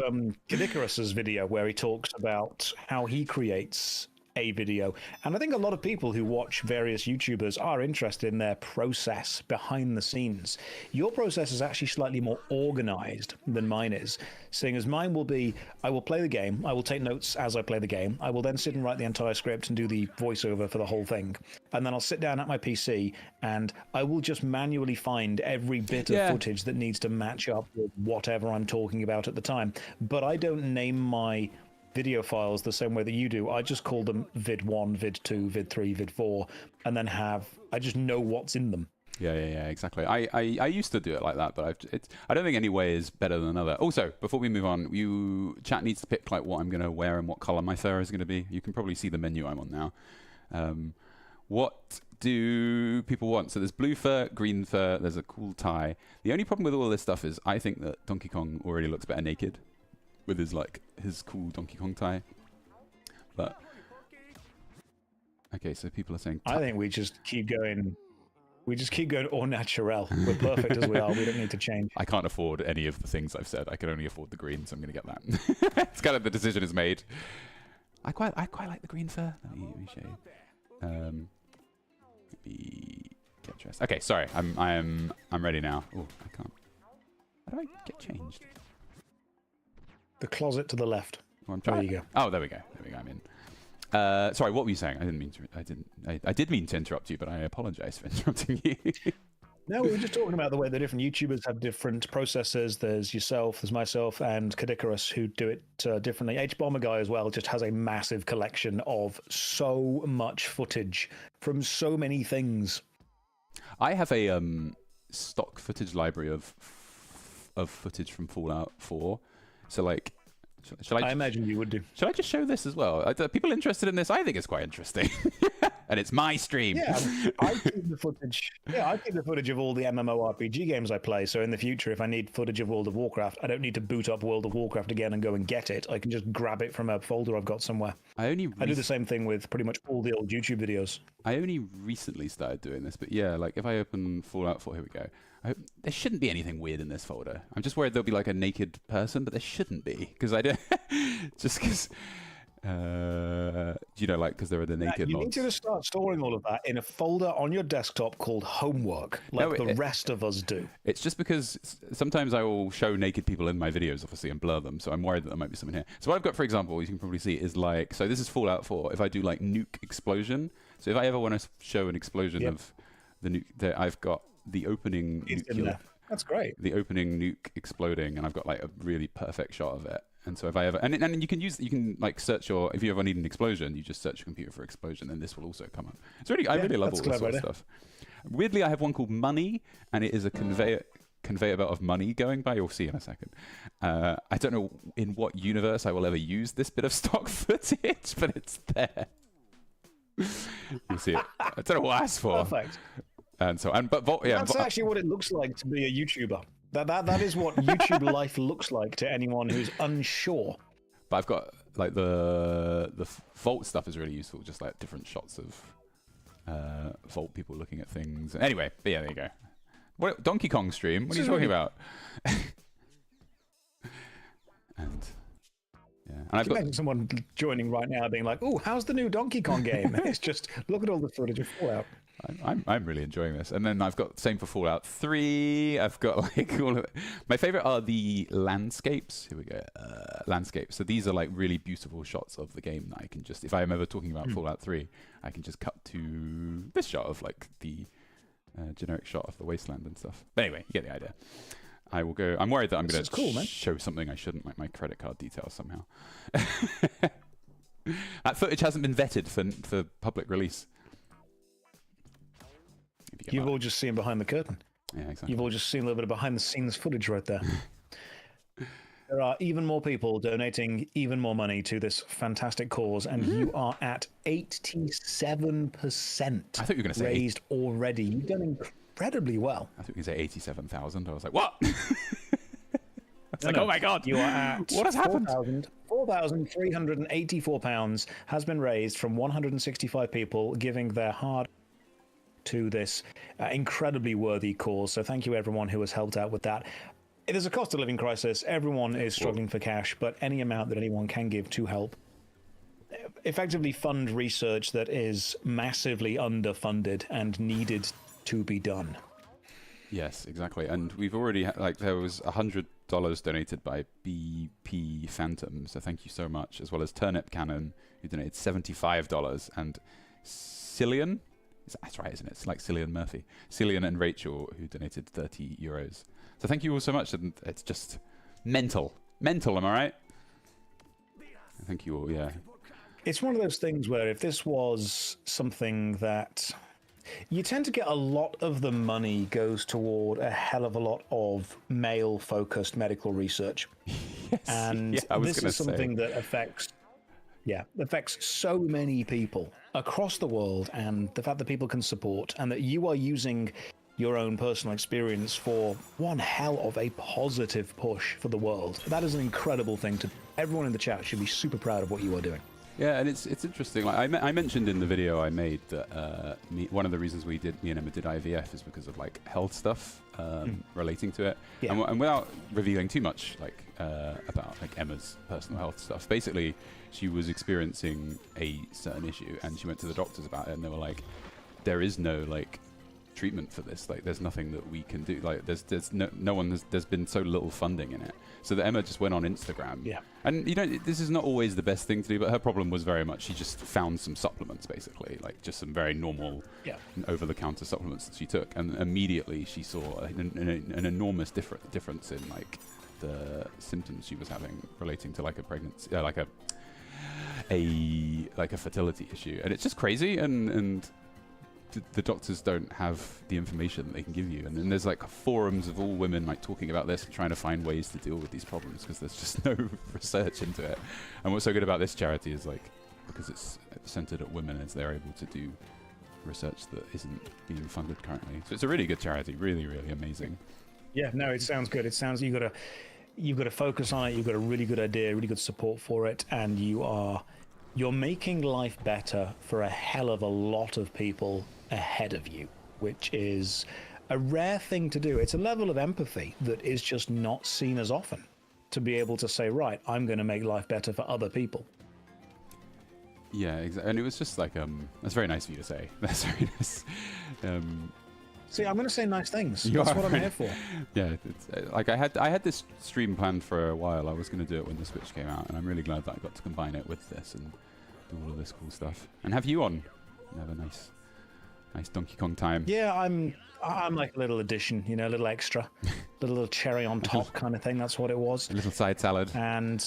Kadikarus's video where he talks about how he creates a video. And I think a lot of people who watch various YouTubers are interested in their process behind the scenes. Your process is actually slightly more organized than mine is, seeing as mine will be, I will play the game, I will take notes as I play the game, I will then sit and write the entire script and do the voiceover for the whole thing. And then I'll sit down at my PC and I will just manually find every bit of footage that needs to match up with whatever I'm talking about at the time. But I don't name my video files the same way that you do. I just call them vid1, vid2, vid3, vid4, and then I just know what's in them. Yeah, exactly. I used to do it like that, but I don't think any way is better than another. Also, before we move on, chat needs to pick like what I'm going to wear and what color my fur is going to be. You can probably see the menu I'm on now. What do people want? So there's blue fur, green fur, there's a cool tie. The only problem with all this stuff is I think that Donkey Kong already looks better naked with his cool Donkey Kong tie. But okay, so people are saying I think we just keep going. We just keep going au naturel. We're perfect as we are. We don't need to change. I can't afford any of the things I've said. I can only afford the green, so I'm going to get that. It's kind of the decision is made. I quite like the green fur. Let me show you. Maybe get dressed. Okay, sorry. I'm ready now. Oh, I can't. How do I get changed? The closet to the left. Well, there you go. Oh, there we go. I'm in. Sorry, what were you saying? I did mean to interrupt you, but I apologize for interrupting you. No, we were just talking about the way the different YouTubers have different processes. There's yourself, there's myself, and Kadikarus who do it differently. H-Bomber Guy as well just has a massive collection of so much footage from so many things. I have a stock footage library of footage from Fallout 4. So like, shall I imagine you would do. Should I just show this as well? Are people interested in this? I think it's quite interesting. And it's my stream. Yeah, I keep the footage. Yeah, I keep the footage of all the MMORPG games I play. So in the future, if I need footage of World of Warcraft, I don't need to boot up World of Warcraft again and go and get it. I can just grab it from a folder I've got somewhere. I do the same thing with pretty much all the old YouTube videos. I only recently started doing this, but yeah, like if I open Fallout 4, here we go. There shouldn't be anything weird in this folder. I'm just worried there'll be like a naked person, but there shouldn't be because I don't. Just because. Because there are the naked you mods. need to just start storing all of that in a folder on your desktop called homework, like the rest of us do. It's just because sometimes I will show naked people in my videos, obviously, and blur them, so I'm worried that there might be something here. So what I've got, for example, you can probably see, is like, so this is Fallout 4. If I do like nuke explosion, so if I ever want to show an explosion of the nuke, I've got the opening nuclear. That's great. The opening nuke exploding, and I've got like a really perfect shot of it. And so if I ever, and you can like search if you ever need an explosion, you just search your computer for explosion, and this will also come up. It's really, I really love all this sort of stuff. Weirdly, I have one called Money, and it is a conveyor belt of money going by. You'll see in a second. I don't know in what universe I will ever use this bit of stock footage, but it's there. You'll see it. I don't know what that's for. Perfect. And so, that's actually what it looks like to be a YouTuber. That is what YouTube life looks like to anyone who's unsure. But I've got like the vault stuff is really useful. Just like different shots of vault people looking at things. Anyway, but yeah, there you go. What Donkey Kong stream? What are you talking about? And yeah, and I've got someone joining right now being like, "Oh, how's the new Donkey Kong game?" It's just look at all the footage of Fallout. I'm really enjoying this. And then I've got same for Fallout 3. I've got like all of it. My favorite are the landscapes. Here we go. Landscapes. So these are like really beautiful shots of the game that I can just, if I'm ever talking about Fallout 3, I can just cut to this shot of like the generic shot of the wasteland and stuff. But anyway, you get the idea. I will go. I'm worried that I'm going to show something I shouldn't, like my credit card details somehow. That footage hasn't been vetted for public release. You've all just seen behind the curtain. Yeah, exactly. You've all just seen a little bit of behind the scenes footage right there. There are even more people donating even more money to this fantastic cause, and you are at 87%. I thought you were going to say raised already. You've done incredibly well. I thought you were going to say 87,000. I was like, what? Oh my god! You are at what has happened? £4,384 has been raised from 165 people giving their hard to this incredibly worthy cause. So thank you everyone who has helped out with that. It is a cost of living crisis. Everyone is struggling for cash, but any amount that anyone can give to help effectively fund research that is massively underfunded and needed to be done. Yes, exactly. And we've already there was $100 donated by BP Phantom, so thank you so much, as well as Turnip Cannon, who donated $75, and Cillian. That's right, isn't it? It's like Cillian Murphy. Cillian and Rachel, who donated €30. So thank you all so much. And it's just mental. Mental, am I right? Thank you all, yeah. It's one of those things where if this was something that... You tend to get a lot of the money goes toward a hell of a lot of male-focused medical research. Yes, and this is something that affects so many people across the world, and the fact that people can support and that you are using your own personal experience for one hell of a positive push for the world. That is an incredible thing to... Everyone in the chat should be super proud of what you are doing. Yeah, and it's interesting. Like I mentioned in the video I made that one of the reasons me and Emma did IVF is because of like health stuff relating to it. Yeah. And without revealing too much about like Emma's personal health stuff, basically she was experiencing a certain issue and she went to the doctors about it, and they were like, there is no like treatment for this. Like there's nothing that we can do. Like there's been so little funding in it. So that Emma just went on Instagram. Yeah. And this is not always the best thing to do, but her problem was very much she just found some supplements, basically, like just some very normal over-the-counter supplements that she took, and immediately she saw an enormous difference in like the symptoms she was having relating to like a pregnancy, like a fertility issue. And it's just crazy, and the doctors don't have the information that they can give you, and then there's like forums of all women like talking about this and trying to find ways to deal with these problems because there's just no research into it. And what's so good about this charity is like, because it's centered at women, is they're able to do research that isn't being funded currently. So it's a really good charity, really, really amazing. Yeah, no, it sounds good. It sounds you've got to focus on it. You've got a really good idea, really good support for it, and you're making life better for a hell of a lot of people ahead of you, which is a rare thing to do. It's a level of empathy that is just not seen as often, to be able to say, right, I'm going to make life better for other people. Yeah, exactly. And it was just like, that's very nice of you to say. That's very nice. See, I'm going to say nice things. That's what I'm here for. Yeah, it's, like I had this stream planned for a while. I was going to do it when the Switch came out, and I'm really glad that I got to combine it with this and do all of this cool stuff. And have you on. Have a nice Donkey Kong time. Yeah, I'm like a little addition, a little extra, little cherry on top kind of thing. That's what it was. A little side salad. And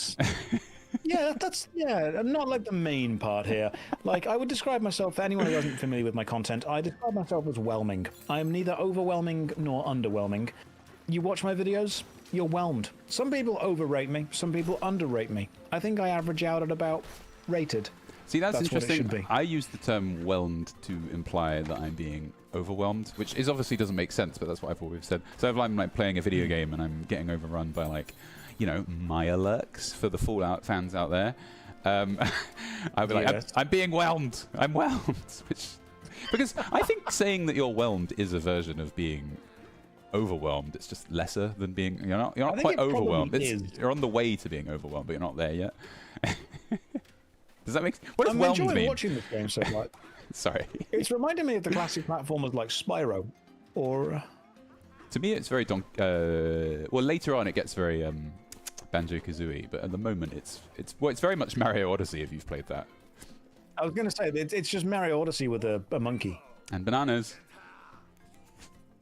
not like the main part here. Like I would describe myself, for anyone who isn't familiar with my content, I describe myself as whelming. I am neither overwhelming nor underwhelming. You watch my videos, you're whelmed. Some people overrate me, some people underrate me. I think I average out at about rated. See, that's interesting. I use the term whelmed to imply that I'm being overwhelmed, which obviously doesn't make sense, but that's what I've always said. So if I'm like playing a video game and I'm getting overrun by like, Maya lurks for the Fallout fans out there, I'd be like, Yes. I'm being whelmed. I'm whelmed. Because I think saying that you're whelmed is a version of being overwhelmed. It's just lesser than being. You're not think quite it probably overwhelmed. is. You're on the way to being overwhelmed, but you're not there yet. Does that make sense? What does I'm whelmed enjoying mean? watching this game so much. Sorry. It's reminding me of the classic platformers like Spyro, or To me, it's very well, later on it gets very Banjo-Kazooie, but at the moment it's very much Mario Odyssey if you've played that. I was going to say it's just Mario Odyssey with a monkey And bananas.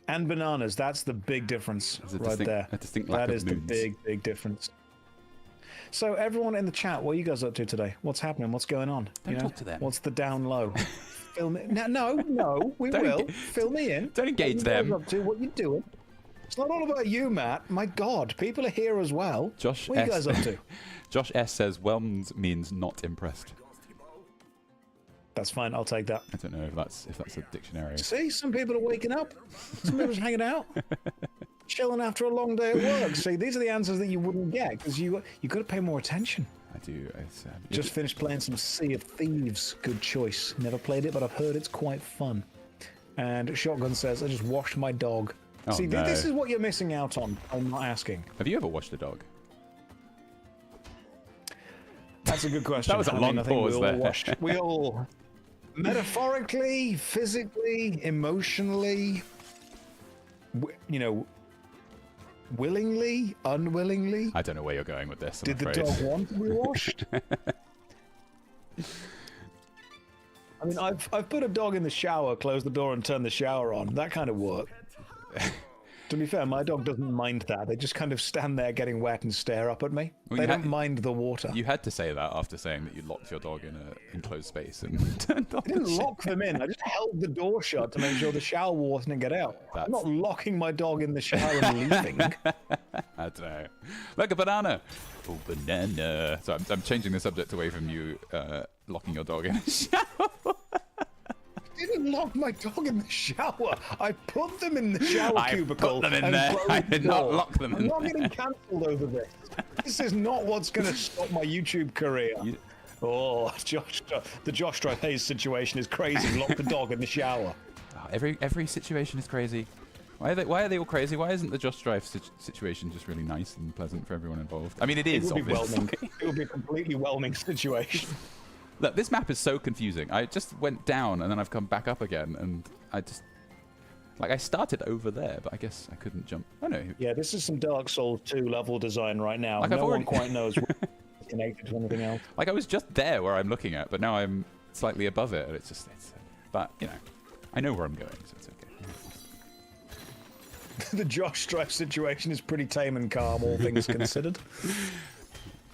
and bananas. That's the big difference right there. A distinct lack That of is the moons. big difference. So everyone in the chat, what are you guys up to today? What's happening? What's going on? Don't talk to them. What's the down low? Fill me. No, we Don't will. engage- Fill me in. don't engage What are you guys them. up to? What you doing? It's not all about you, Matt. My God, people are here as well. Josh What are you S. guys up to? Josh S says whelmed means not impressed. That's fine. I'll take that. I don't know if that's a dictionary. See, some people are waking up. Some people are hanging out, chilling after a long day at work. See, these are the answers that you wouldn't get because you got to pay more attention. I do. It's, Just finished playing some Sea of Thieves. Good choice. Never played it, but I've heard it's quite fun. And Shotgun says, I just washed my dog. Oh, See, no. this is what you're missing out on. I'm not asking. Have you ever watched a dog? That's a good question. That was a long I think pause there. we all, metaphorically, physically, emotionally, willingly, unwillingly. I don't know where you're going with this. I'm Did the afraid. dog want to be washed? I mean, I've put a dog in the shower, closed the door, and turned the shower on. That kind of work. To be fair, my dog doesn't mind that. They just kind of stand there getting wet and stare up at me. Well, They you don't had- mind the water. You had to say that after saying that you locked your dog in an enclosed space and turned off I didn't the shit. lock them in. I just held the door shut to make sure the shower water didn't get out. I'm not locking my dog in the shower and leaving. I don't know. Like a banana. Oh, banana. So I'm changing the subject away from you locking your dog in a shower. I didn't lock my dog in the shower. I put them in the shower I cubicle. put them in and there. closed I the did not door. lock them in I'm not there. getting cancelled over this. This is not what's going to stop my YouTube career. Oh, the Josh Hayes situation is crazy. Lock the dog in the shower. Oh, every situation is crazy. Why are they all crazy? Why isn't the Josh Strife situation just really nice and pleasant for everyone involved? I mean, it is, It would be obviously. whelming. It would be a completely whelming situation. Look, this map is so confusing. I just went down and then I've come back up again, and I just... Like, I started over there, but I guess I couldn't jump. Oh, no. Yeah, this is some Dark Souls 2 level design right now. Like, I've no already- one quite knows what's connected to anything else. Like, I was just there where I'm looking at, but now I'm slightly above it, and it's just... but, you know, I know where I'm going, so it's okay. The Josh Strife situation is pretty tame and calm, all things considered.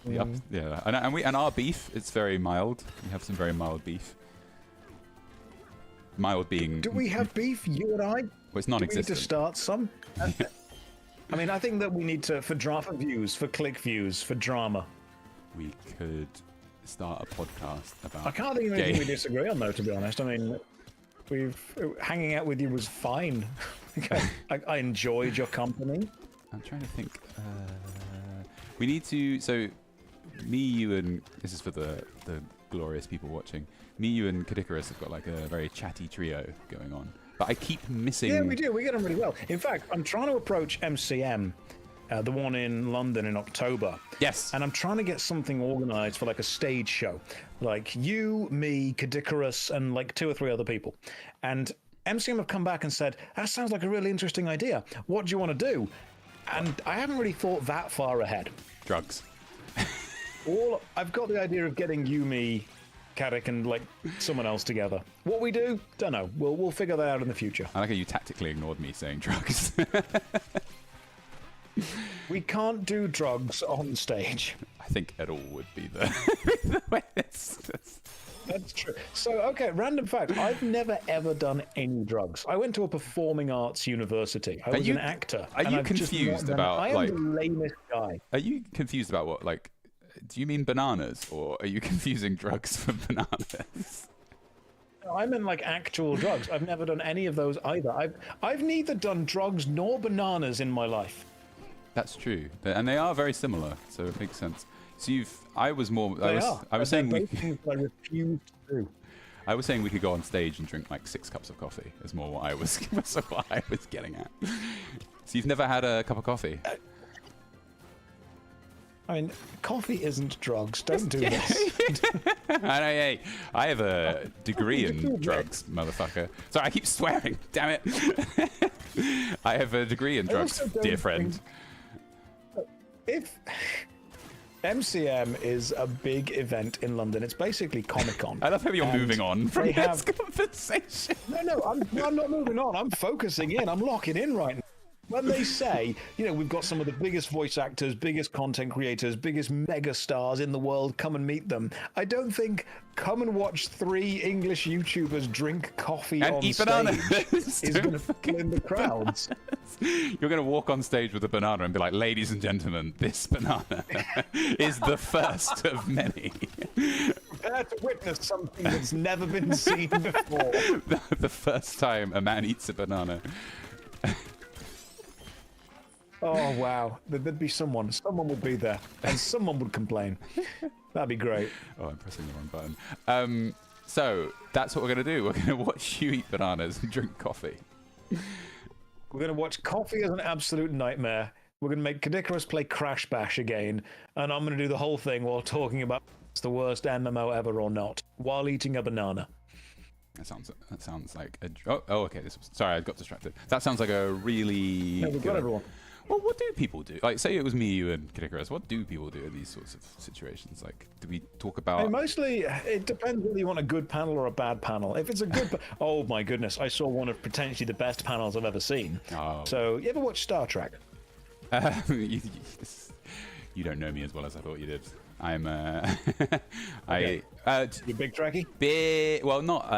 Yeah, and our beef, it's very mild. We have some very mild beef. Mild being... Do we have beef, you and I? Well, it's Do we need to non-existent. start some? I mean, I think that we need to, for views, for click views, for drama. We could start a podcast about... I can't think of anything we disagree on, though, to be honest. I mean, hanging out with you was fine. I enjoyed your company. I'm trying to think. We need to... So, me, you, and... This is for the glorious people watching. Me, you, and Kadikarus have got like a very chatty trio going on. But I keep missing... Yeah, we do. We get on really well. In fact, I'm trying to approach MCM, the one in London in October. Yes. And I'm trying to get something organized for like a stage show. Like you, me, Kadikarus, and like 2 or 3 other people. And MCM have come back and said, that sounds like a really interesting idea. What do you want to do? And I haven't really thought that far ahead. Drugs. I've got the idea of getting you, me, Kadik, and like someone else together. What we do, don't know. We'll figure that out in the future. I like how you tactically ignored me saying drugs. We can't do drugs on stage. I think it all would be the way it's... That's true. So, okay, random fact. I've never ever done any drugs. I went to a performing arts university. I was an actor. Are and you I've just confused not done- about, I am like... the lamest guy. Are you confused about what, like... Do you mean bananas, or are you confusing drugs for bananas? No, I meant like actual drugs. I've never done any of those either. I've neither done drugs nor bananas in my life. That's true. And they are very similar, so it makes sense. So I was saying both things I refuse to do. I was saying we could go on stage and drink like 6 cups of coffee. Is more what I was getting at. So you've never had a cup of coffee? I mean, coffee isn't drugs. Don't do this. I have a degree in drugs, motherfucker. Sorry, I keep swearing. Damn it. I have a degree in drugs, dear friend. If MCM is a big event in London, it's basically Comic-Con. I love how you're moving on from this conversation. No, I'm not moving on. I'm focusing in. I'm locking in right now. When they say, we've got some of the biggest voice actors, biggest content creators, biggest mega stars in the world, come and meet them. I don't think come and watch 3 English YouTubers drink coffee and on eat stage banana is going to fill in the crowds. You're going to walk on stage with a banana and be like, ladies and gentlemen, this banana is the first of many. Prepare to witness something that's never been seen before. The first time a man eats a banana. Oh, wow. There'd be someone. Someone would be there. And someone would complain. That'd be great. Oh, I'm pressing the wrong button. So, that's what we're going to do. We're going to watch you eat bananas and drink coffee. We're going to watch coffee as an absolute nightmare. We're going to make Kadikarus play Crash Bash again. And I'm going to do the whole thing while talking about it's the worst MMO ever or not, while eating a banana. That sounds like a... Oh, okay. Sorry, I got distracted. That sounds like a really... No, we've got everyone. Well, what do people do? Like, say it was me, you, and Kadikarus. What do people do in these sorts of situations? Like, do we talk about... Mostly, it depends whether you want a good panel or a bad panel. If it's a good... Oh, my goodness. I saw one of potentially the best panels I've ever seen. Oh. So, you ever watch Star Trek? You don't know me as well as I thought you did. I'm... Okay. You big Trekkie? Well, not...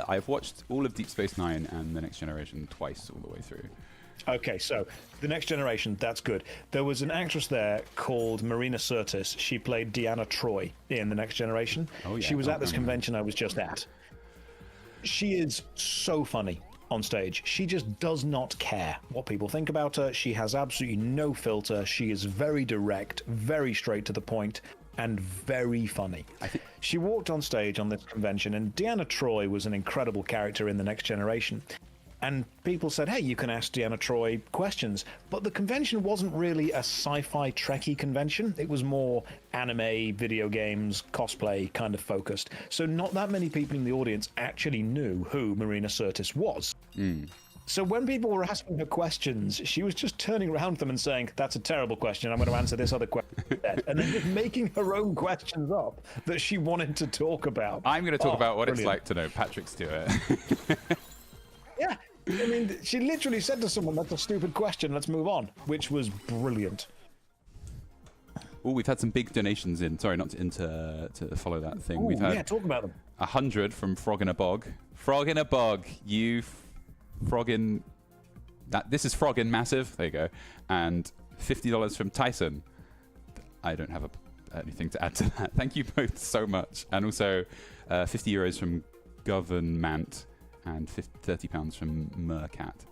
I've watched all of Deep Space Nine and The Next Generation twice all the way through. Okay, so The Next Generation, that's good. There was an actress there called Marina Sirtis. She played Deanna Troi in The Next Generation. Oh, yeah. She was at this convention I was just at. She is so funny on stage. She just does not care what people think about her. She has absolutely no filter. She is very direct, very straight to the point, and very funny. She walked on stage on this convention, and Deanna Troi was an incredible character in The Next Generation. And people said, hey, you can ask Deanna Troi questions. But the convention wasn't really a sci-fi Trekkie convention. It was more anime, video games, cosplay kind of focused. So not that many people in the audience actually knew who Marina Sirtis was. So when people were asking her questions, she was just turning around to them and saying, that's a terrible question. I'm going to answer this other question. And then just making her own questions up that she wanted to talk about. I'm going to talk about what it's like to know Patrick Stewart. Yeah. I mean, she literally said to someone, that's a stupid question, let's move on, which was brilliant. Oh, we've had some big donations in. Sorry, not to follow that thing. Ooh, we've had talk about them. 100 from Frog in a Bog. Frog in a Bog, you frog in... This is Frog in Massive. There you go. And $50 from Tyson. I don't have anything to add to that. Thank you both so much. And also 50 euros from Government. And £30 from Mercat.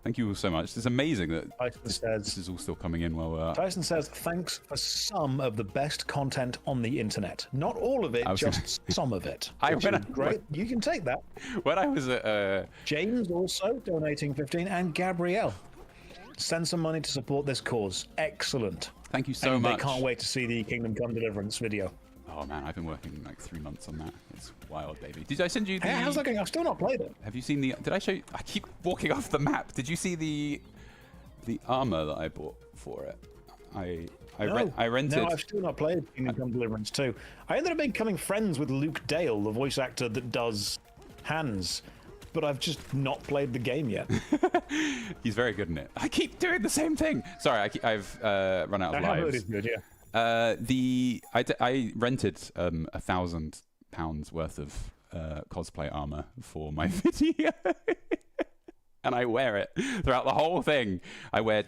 Thank you all so much. It's amazing that this is all still coming in while we're... Tyson says, thanks for some of the best content on the internet. Not all of it, just some of it. Great. You can take that. When I was at... James also donating 15, and Gabrielle. Send some money to support this cause. Excellent. Thank you so much. They can't wait to see the Kingdom Come Deliverance video. Oh man, I've been working like 3 months on that. It's wild, baby. Did I send you the... Hey, how's that going? I've still not played it. Have you seen the... Did I show you... I keep walking off the map. Did you see the armor that I bought for it? I rented... No, I've still not played Kingdom Come Deliverance 2. I ended up becoming friends with Luke Dale, the voice actor that does Hans, but I've just not played the game yet. He's very good in it. I keep doing the same thing. Sorry, I've run out of lives. I heard it's good, yeah. I rented £1,000 worth of cosplay armor for my video, and I wear it throughout the whole thing. I wear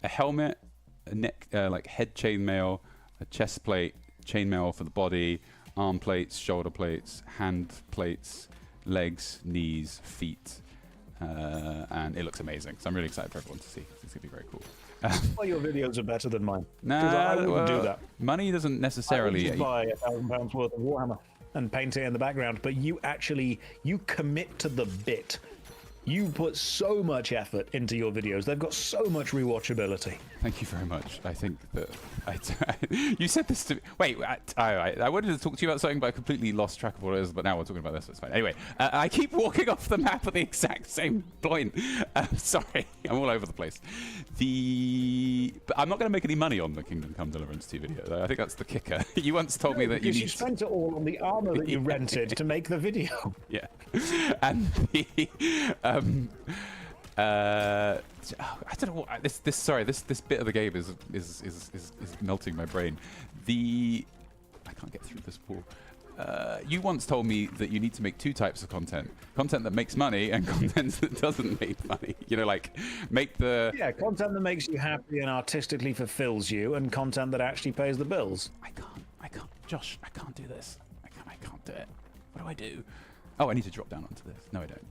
a helmet, a neck, like head chainmail, a chest plate, chainmail for the body, arm plates, shoulder plates, hand plates, legs, knees, feet, and it looks amazing. So I'm really excited for everyone to see. It's going to be very cool. Well, your videos are better than mine. Nah, I wouldn't do that. Money doesn't necessarily. I would buy £1,000 worth of Warhammer and paint it in the background, but you commit to the bit. You put so much effort into your videos. They've got so much rewatchability. Thank you very much. I think that you said this to me. Wait, I wanted to talk to you about something, but I completely lost track of what it is. But now we're talking about this. So it's fine. Anyway, I keep walking off the map at the exact same point. Sorry, I'm all over the place. But I'm not going to make any money on the Kingdom Come Deliverance 2 video, though. I think that's the kicker. You once told me that you spent it all on the armor that you rented to make the video. Yeah, and I don't know what this bit of the game is melting my brain. I can't get through this wall. You once told me that you need to make two types of content that makes money and content that doesn't make money. You know, like content that makes you happy and artistically fulfills you, and content that actually pays the bills. I can't Josh, I can't do this. I can't do it. What do I do? Oh, I need to drop down onto this. No, I don't.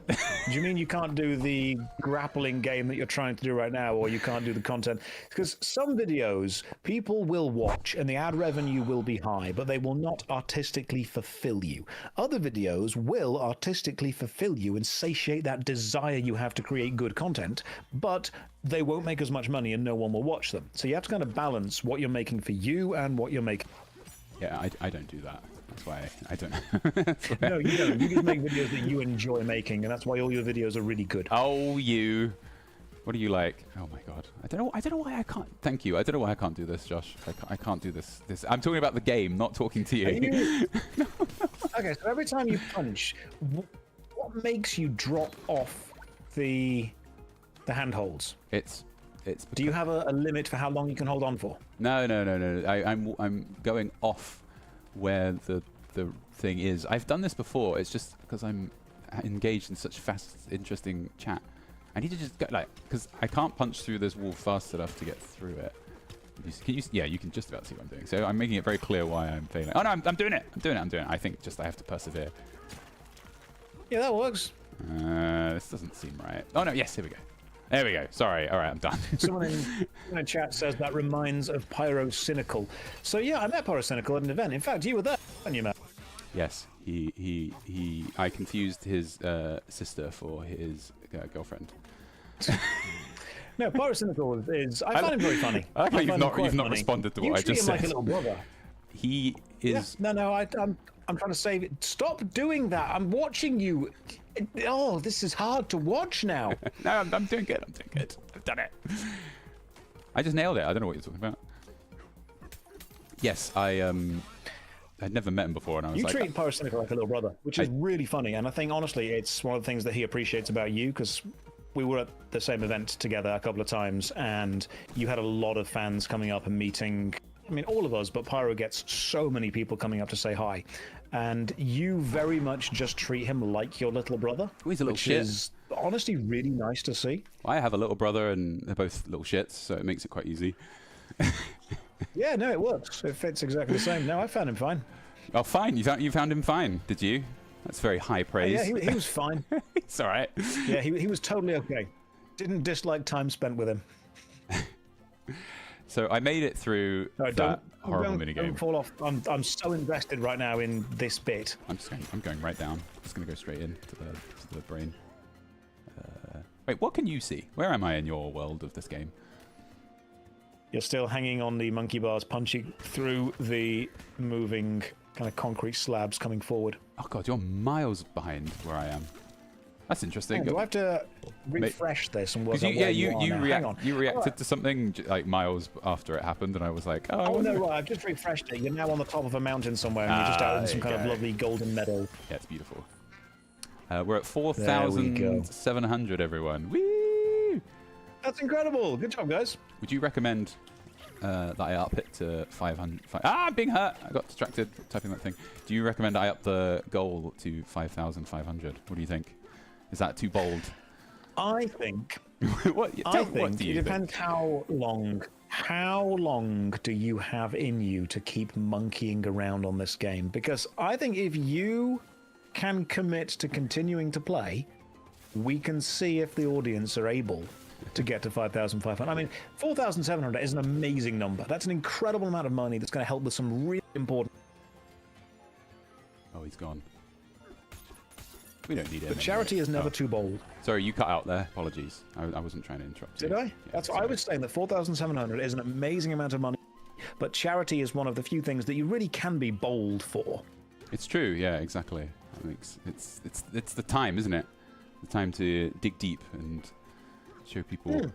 Do you mean you can't do the grappling game that you're trying to do right now, or you can't do the content? Because some videos people will watch and the ad revenue will be high, but they will not artistically fulfill you. Other videos will artistically fulfill you and satiate that desire you have to create good content, but they won't make as much money and no one will watch them. So you have to kind of balance what you're making for you and what you're making. Yeah, I don't do that. That's why I don't. No, you don't. You just make videos that you enjoy making, and that's why all your videos are really good. Oh, you. What do you like? Oh my God. I don't know why I can't. Thank you. I don't know why I can't do this, Josh. I can't do this. I'm talking about the game, not talking to you. Okay, so every time you punch, what makes you drop off the handholds? Do you have a limit for how long you can hold on for? No. I'm going off where the thing is. I've done this before. It's just because I'm engaged in such fast, interesting chat. I need to just go, because I can't punch through this wall fast enough to get through it. Yeah, you can just about see what I'm doing. So I'm making it very clear why I'm failing. Oh no, I'm doing it. I think just I have to persevere. Yeah, that works. This doesn't seem right. Oh no, yes, here we go. There we go. Sorry. All right, I'm done. Someone in chat says that reminds of Pyro Cynical. So yeah, I met Pyro Cynical at an event. In fact, you were there when you met. Yes, I confused his sister for his girlfriend. No, Pyro Cynical is. I find him very funny. I like you've not responded to what I just said. You treat him like a little brother. He is. Yeah, no. I'm trying to save it. Stop doing that. I'm watching you. Oh, this is hard to watch now. No, I'm doing good. I've done it. I just nailed it. I don't know what you're talking about. Yes, I'd never met him before, and I was like... You treat Pyro Cynical like a little brother, which is really funny, and I think, honestly, it's one of the things that he appreciates about you, because we were at the same event together a couple of times, and you had a lot of fans coming up and meeting... I mean, all of us, but Pyro gets so many people coming up to say hi. And you very much just treat him like your little brother. Oh, he's a little shit. Which is honestly really nice to see. Well, I have a little brother, and they're both little shits, so it makes it quite easy. Yeah, no, it works. It fits exactly the same. No, I found him fine. Oh, fine. You found him fine, did you? That's very high praise. Yeah, he was fine. It's all right. Yeah, he was totally okay. Didn't dislike time spent with him. So I made it through that horrible minigame. Don't fall off. I'm so invested right now in this bit. I'm going right down. I'm just going to go straight in to the brain. Wait, what can you see? Where am I in your world of this game? You're still hanging on the monkey bars, punching through the moving kind of concrete slabs coming forward. Oh God, you're miles behind where I am. That's interesting. Do I have to refresh this and work out you reacted to something like miles after it happened, and I was like, oh no, right, I've just refreshed it. You're now on the top of a mountain somewhere, and you're just out in some kind of lovely golden meadow. Yeah, it's beautiful. We're at 4,700, everyone. Woo! That's incredible. Good job, guys. Would you recommend that I up it to 500? I'm being hurt. I got distracted typing that thing. Do you recommend I up the goal to 5,500? What do you think? Is that too bold? I think. What do you it depends how long. How long do you have in you to keep monkeying around on this game? Because I think if you can commit to continuing to play, we can see if the audience are able to get to 5,500. I mean, 4,700 is an amazing number. That's an incredible amount of money that's going to help with some really important... Oh, he's gone. We don't need it. But charity is never too bold. Sorry, you cut out there. Apologies. I wasn't trying to interrupt Did you. I? Yeah, That's sorry. what I was saying, that 4,700 is an amazing amount of money, but charity is one of the few things that you really can be bold for. It's true. Yeah, exactly. I mean, it's the time, isn't it? The time to dig deep and show people.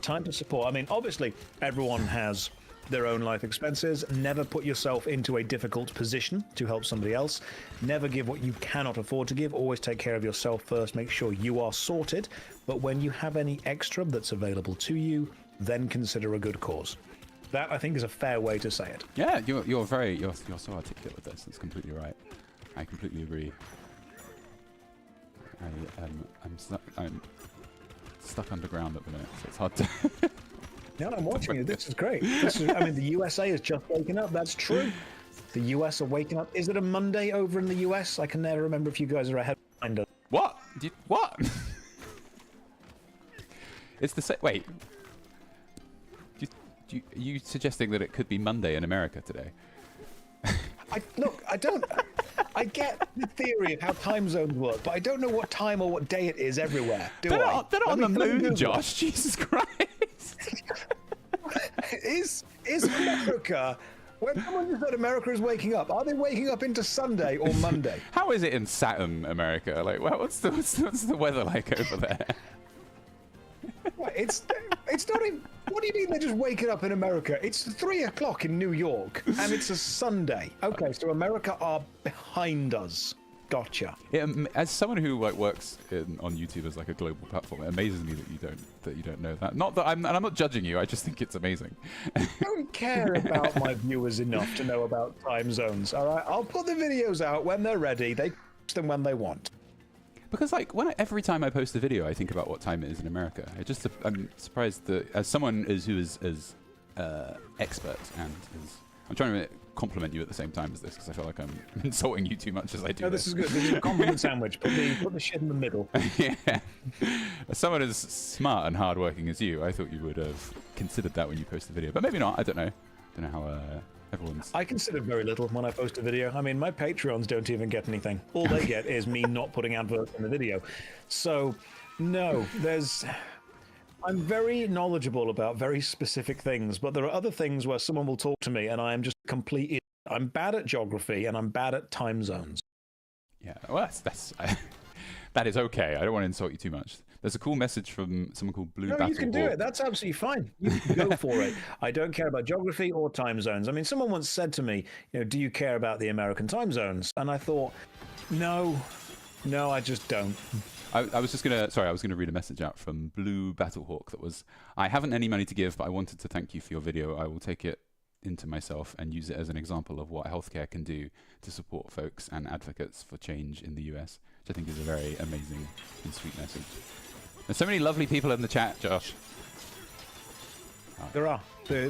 Time to support. I mean, obviously, everyone has their own life expenses. Never put yourself into a difficult position to help somebody else. Never give what you cannot afford to give. Always take care of yourself first. Make sure you are sorted. But when you have any extra that's available to you, then consider a good cause. That, I think, is a fair way to say it. Yeah, you're so articulate with this. That's completely right. I completely agree. I'm stuck underground at the minute, so it's hard to. Yeah, I'm watching you. This is great. I mean, the USA is just waking up. That's true. The US are waking up. Is it a Monday over in the US? I can never remember if you guys are ahead behind us. What? What? It's the same. Wait. Are you suggesting that it could be Monday in America today? I get the theory of how time zones work, but I don't know what time or what day it is everywhere. They're not on the moon, Josh. Jesus Christ. Is America, when someone just said America is waking up, are they waking up into Sunday or Monday? How is it in Saturn, America? Like, what's the weather like over there? It's not even. What do you mean they're just waking up in America? It's 3 o'clock in New York, and it's a Sunday. Okay, so America are behind us. Gotcha. As someone who works on YouTube as like a global platform, it amazes me that you don't know that. Not that I'm not judging you. I just think it's amazing. I don't care about my viewers enough to know about time zones. All right, I'll put the videos out when they're ready. They post them when they want. Because every time I post a video, I think about what time it is in America. I'm surprised that as someone who is expert and I'm trying to compliment you at the same time as this because I feel like I'm insulting you too much as I do. No, this is good. This is a compliment sandwich. Put the shit in the middle. Yeah. As someone as smart and hardworking as you, I thought you would have considered that when you post the video, but maybe not. I don't know. Don't know how everyone's. I consider very little when I post a video. I mean, my Patreons don't even get anything. All they get is me not putting adverts in the video. So, no, I'm very knowledgeable about very specific things, but there are other things where someone will talk to me and I am just complete idiot. I'm bad at geography and I'm bad at time zones. Yeah, well, that is okay. I don't want to insult you too much. There's a cool message from someone called Blue Battle. No, you can do it. That's absolutely fine. You can go for it. I don't care about geography or time zones. I mean, someone once said to me, do you care about the American time zones? And I thought, no, I just don't. I was gonna read a message out from Blue Battlehawk that was, I haven't any money to give, but I wanted to thank you for your video. I will take it into myself and use it as an example of what healthcare can do to support folks and advocates for change in the US, which I think is a very amazing and sweet message. There's so many lovely people in the chat, Josh. There are.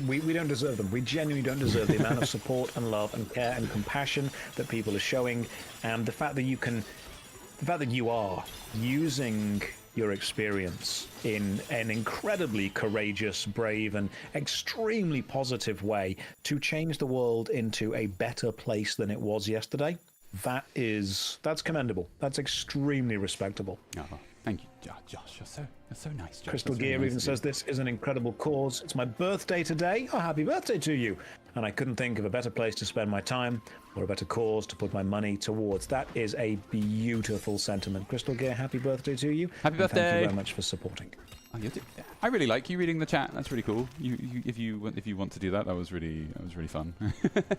We don't deserve them. We genuinely don't deserve the amount of support and love and care and compassion that people are showing, and the fact that you are using your experience in an incredibly courageous, brave, and extremely positive way to change the world into a better place than it was yesterday. That's commendable. That's extremely respectable. Oh, thank you, Josh. You're so nice, Josh. Crystal Gear even says this is an incredible cause. It's my birthday today. Oh, happy birthday to you. And I couldn't think of a better place to spend my time or a better cause to put my money towards. That is a beautiful sentiment. Crystal Gear, happy birthday to you. Happy birthday. Thank you very much for supporting. Oh, I really like you reading the chat. That's really cool. If you want to do that, that was really fun.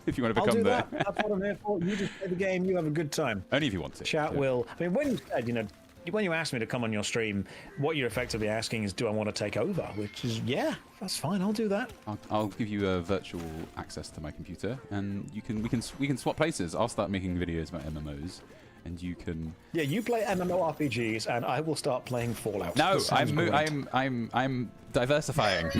If you want to become I'll do that. That's what I'm here for. You just play the game. You have a good time. Only if you want to. Chat will. I mean, when you said, when you asked me to come on your stream, what you're effectively asking is, do I want to take over? Which is, yeah, that's fine. I'll do that. I'll give you a virtual access to my computer, and we can swap places. I'll start making videos about MMOs, and you can. Yeah, you play MMORPGs, and I will start playing Fallout. No, I'm diversifying.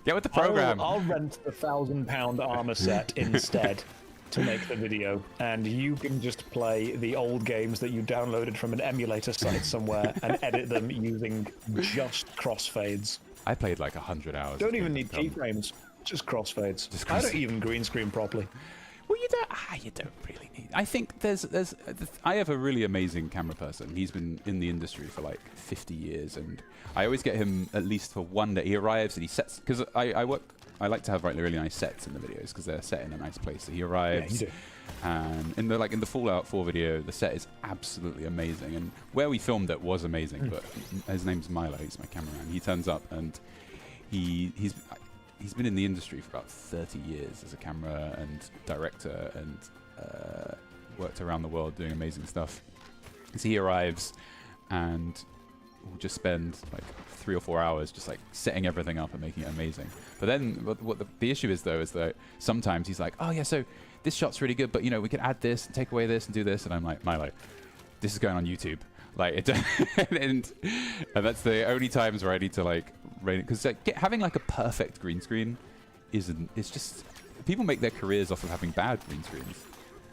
Get with the program. I'll rent the £1,000 armor set instead. to make the video, and you can just play the old games that you downloaded from an emulator site somewhere and edit them using just crossfades. I played like 100 hours. Don't even need keyframes, just crossfades. I don't even green screen properly. Well, you don't really need. I think I have a really amazing camera person. He's been in the industry for like 50 years, and I always get him at least for one day. He arrives and he sets, because I like to have really nice sets in the videos because they're set in a nice place. So he arrives, and in the Fallout 4 video, the set is absolutely amazing, and where we filmed it was amazing. But his name's Milo. He's my cameraman. He turns up, and he's been in the industry for about 30 years as a camera and director, and worked around the world doing amazing stuff. So he arrives, and we'll just spend like 3 or 4 hours just like setting everything up and making it amazing. But then what the issue is, though, is that sometimes he's like, oh yeah, so this shot's really good, but you know, we could add this and take away this and do this. And I'm like, Milo, this is going on YouTube. Like, and that's the only times where I need to like rain it, because like, having like a perfect green screen it's just, people make their careers off of having bad green screens.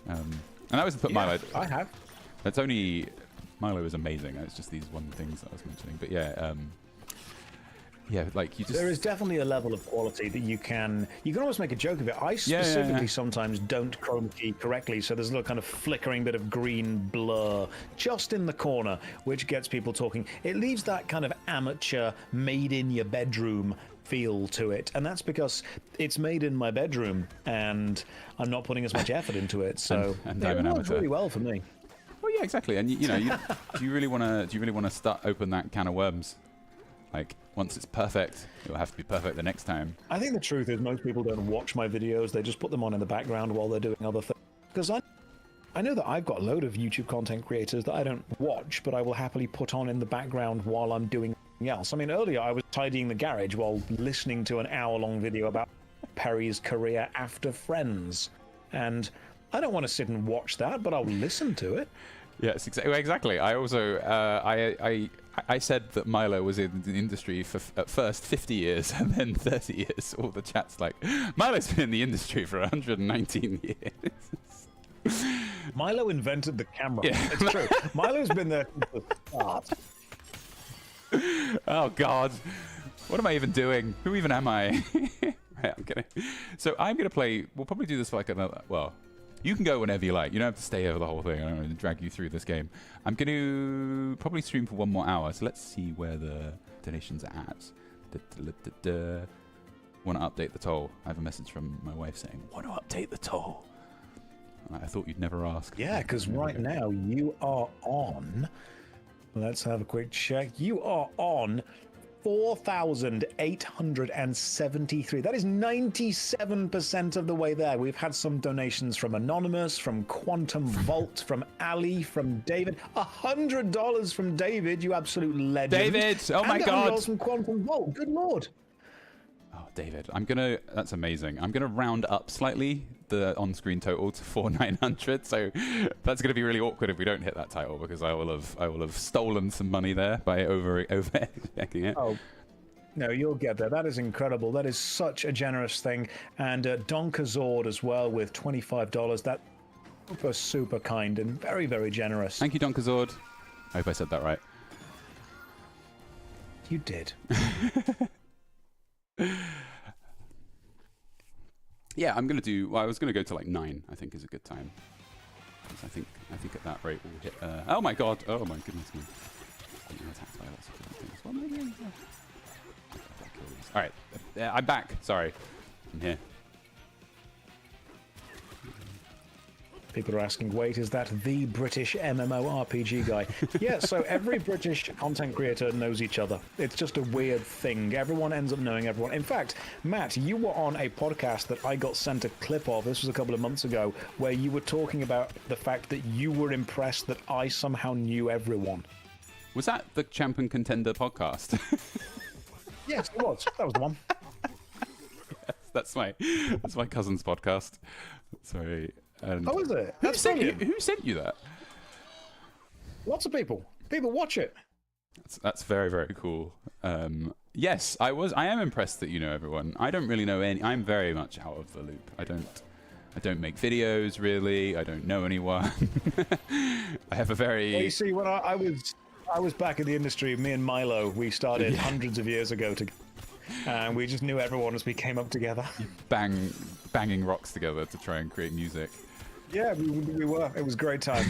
And that was to put Milo. I have. That's only, Milo is amazing. It's just these one things that I was mentioning. But yeah, yeah, like you just. There is definitely a level of quality that you can almost make a joke of it. I specifically sometimes don't chroma key correctly, so there's a little kind of flickering bit of green blur just in the corner, which gets people talking. It leaves that kind of amateur, made in your bedroom feel to it, and that's because it's made in my bedroom, and I'm not putting as much effort into it. So and it works really well for me. Well, yeah, exactly. And you know, do you really want to start open that can of worms? Like, once it's perfect, it'll have to be perfect the next time. I think the truth is most people don't watch my videos. They just put them on in the background while they're doing other things. Because I know that I've got a load of YouTube content creators that I don't watch, but I will happily put on in the background while I'm doing something else. I mean, earlier I was tidying the garage while listening to an hour-long video about Perry's career after Friends. And I don't want to sit and watch that, but I'll listen to it. Yes, exactly. I also, I said that Milo was in the industry for at first 50 years and then 30 years. All the chat's like, Milo's been in the industry for 119 years. Milo invented the camera. Yeah. It's true. Milo's been there since the start. Oh, God. What am I even doing? Who even am I? Right, I'm kidding. So I'm going to play, we'll probably do this for like another, well, you can go whenever you like. You don't have to stay over the whole thing. I don't want to drag you through this game. I'm going to probably stream for 1 more hour. So let's see where the donations are at. Want to update the toll? I have a message from my wife saying, want to update the toll? I thought you'd never ask. Yeah, because right now you are on... Let's have a quick check. You are on 4,873. That is 97% of the way there. We've had some donations from Anonymous, from Quantum Vault, from Ali, from David. $100 from David, you absolute legend. David! Oh my God! $100 from Quantum Vault. Good Lord. Oh, David, that's amazing. I'm gonna round up slightly the on-screen total to 4,900. So that's gonna be really awkward if we don't hit that title, because I will have stolen some money there by over checking it. Oh. No, you'll get there. That is incredible. That is such a generous thing. And Donkazord as well with $25. That's super, super kind and very, very generous. Thank you, Donkazord. I hope I said that right. You did. Yeah, I'm gonna do. Well, I was gonna go to like 9. I think is a good time. I think at that rate we'll hit. Oh my God! Oh my goodness me! What am I doing? All right, I'm back. Sorry, I'm here. People are asking, wait, is that the British MMORPG guy? Yeah, so every British content creator knows each other. It's just a weird thing. Everyone ends up knowing everyone. In fact, Matt, you were on a podcast that I got sent a clip of, this was a couple of months ago, where you were talking about the fact that you were impressed that I somehow knew everyone. Was that the Champ and Contender podcast? Yes, it was. That was the one. Yes, that's my cousin's podcast. Sorry. And oh, is it? Who sent you that? Lots of people. People watch it. That's very, very cool. Yes, I am impressed that you know everyone. I don't really know any. I'm very much out of the loop. I don't make videos really. I don't know anyone. I have a very. Well, you see, when I was back in the industry, me and Milo, we started hundreds of years ago and we just knew everyone as we came up together. Banging rocks together to try and create music. Yeah, we were. It was a great time.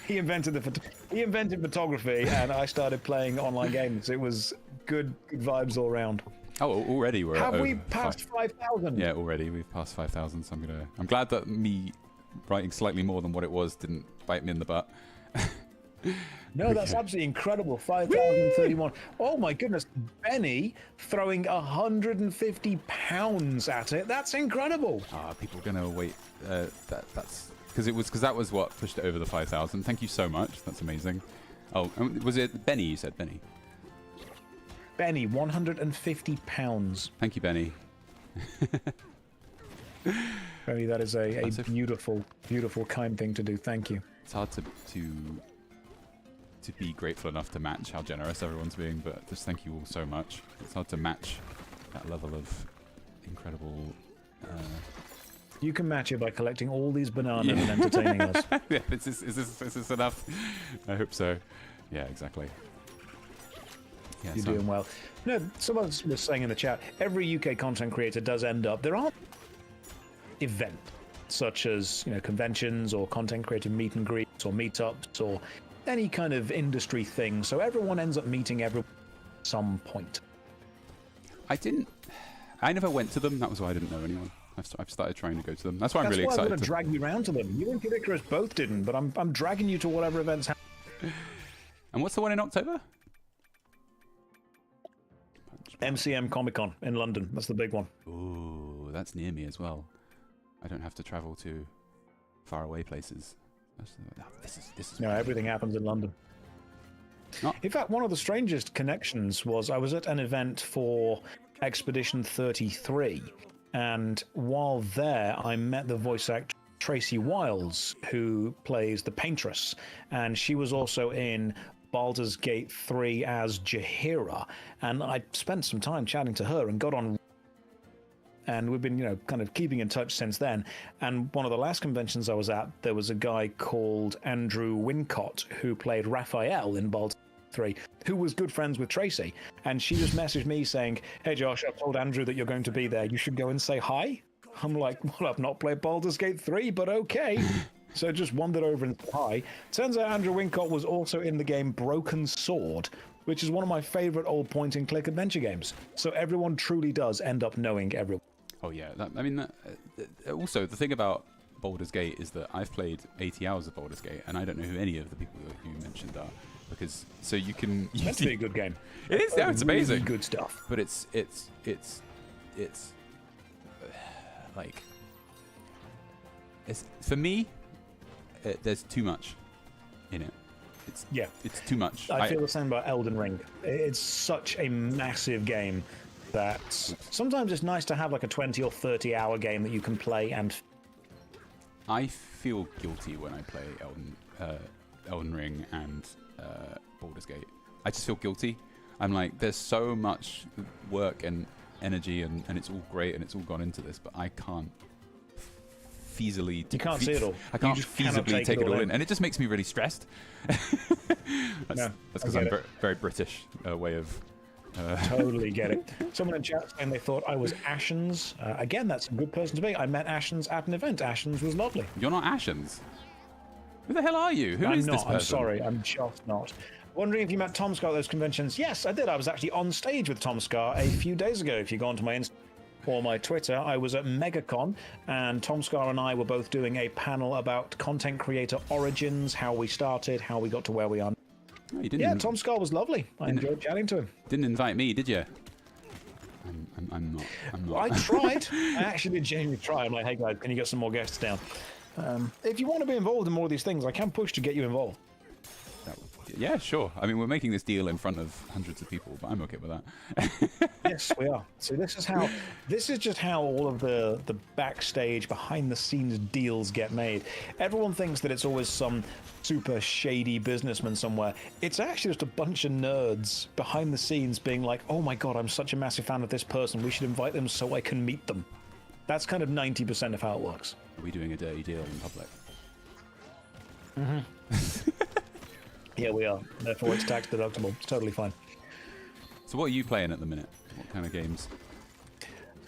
He invented photography, and I started playing online games. It was good vibes all around. Oh, already we're Have at we passed 5,000? Yeah, already we've passed 5,000. So I'm glad that me writing slightly more than what it was didn't bite me in the butt. No, that's absolutely incredible. 5,031. Oh my goodness, Benny throwing 150 pounds at it. That's incredible. People are gonna wait. That's because that was what pushed it over the 5,000. Thank you so much. That's amazing. Oh, was it Benny? You said Benny. Benny, 150 pounds. Thank you, Benny. Benny, that is a beautiful, beautiful, kind thing to do. Thank you. It's hard to be grateful enough to match how generous everyone's being, but just thank you all so much. It's hard to match that level of incredible. You can match it by collecting all these bananas and entertaining us. Yeah, is this enough? I hope so. Yeah, exactly. Yeah, You're doing well. No, someone was saying in the chat, every UK content creator does end up. There are events such as conventions or content creator meet and greets or meetups or any kind of industry thing. So everyone ends up meeting everyone at some point. I never went to them. That was why I didn't know anyone. I've started trying to go to them. That's why I'm really excited. I'm going to drag you around to them. You and Icarus both didn't, but I'm dragging you to whatever events happen. And what's the one in October? MCM Comic Con in London. That's the big one. Ooh, that's near me as well. I don't have to travel to faraway places. This is. No, everything happens in London. In fact, one of the strangest connections was I was at an event for Expedition 33, and while there, I met the voice actor Tracy Wiles, who plays the Paintress, and she was also in Baldur's Gate 3 as Jaheira, and I spent some time chatting to her and got on, and we've been kind of keeping in touch since then. And one of the last conventions I was at, there was a guy called Andrew Wincott who played Raphael in Baldur's Gate 3, who was good friends with Tracy, and she just messaged me saying, "Hey Josh, I've told Andrew that you're going to be there, you should go and say hi." I'm like, well, I've not played Baldur's Gate 3, but okay. So just wandered over and said hi. Turns out Andrew Wincott was also in the game Broken Sword, which is one of my favorite old point-and-click adventure games. So everyone truly does end up knowing everyone. Oh yeah, also the thing about Baldur's Gate is that I've played 80 hours of Baldur's Gate, and I don't know who any of the people that you mentioned are, because so you can. That's to be a good game. It is. Yeah, it's amazing. Really good stuff. But it's like it's for me. There's too much in it. It's too much. I feel the same about Elden Ring. It's such a massive game that sometimes it's nice to have like a 20 or 30 hour game that you can play. And I feel guilty when I play Elden Ring and Baldur's Gate. I just feel guilty. I'm like, there's so much work and energy and it's all great and it's all gone into this, but I can't feasibly. You can't see it all. I can't feasibly take it all in, and it just makes me really stressed. That's because I'm very British way of. Totally get it. Someone in chat saying they thought I was Ashens. Again, that's a good person to be. I met Ashens at an event. Ashens was lovely. You're not Ashens. Who the hell are you? Who is this person? I'm sorry. I'm just not. Wondering if you met Tom Scar at those conventions. Yes, I did. I was actually on stage with Tom Scar a few days ago. If you go onto my Instagram or my Twitter, I was at MegaCon, and Tom Scar and I were both doing a panel about content creator origins, how we started, how we got to where we are. Oh, you didn't. Yeah, Tom Scar was lovely. I enjoyed chatting to him. Didn't invite me, did you? I'm not. I tried. I actually did genuinely try. I'm like, hey guys, can you get some more guests down? If you want to be involved in more of these things, I can push to get you involved. Yeah, sure. I mean, we're making this deal in front of hundreds of people, but I'm okay with that. Yes, we are. So this is just how all of the backstage, behind the scenes deals get made. Everyone thinks that it's always some super shady businessman somewhere. It's actually just a bunch of nerds behind the scenes being like, oh my god, I'm such a massive fan of this person. We should invite them so I can meet them. That's kind of 90% of how it works. Are we doing a dirty deal in public? Yeah, we are. Therefore, it's tax deductible. It's totally fine. So what are you playing at the minute? What kind of games?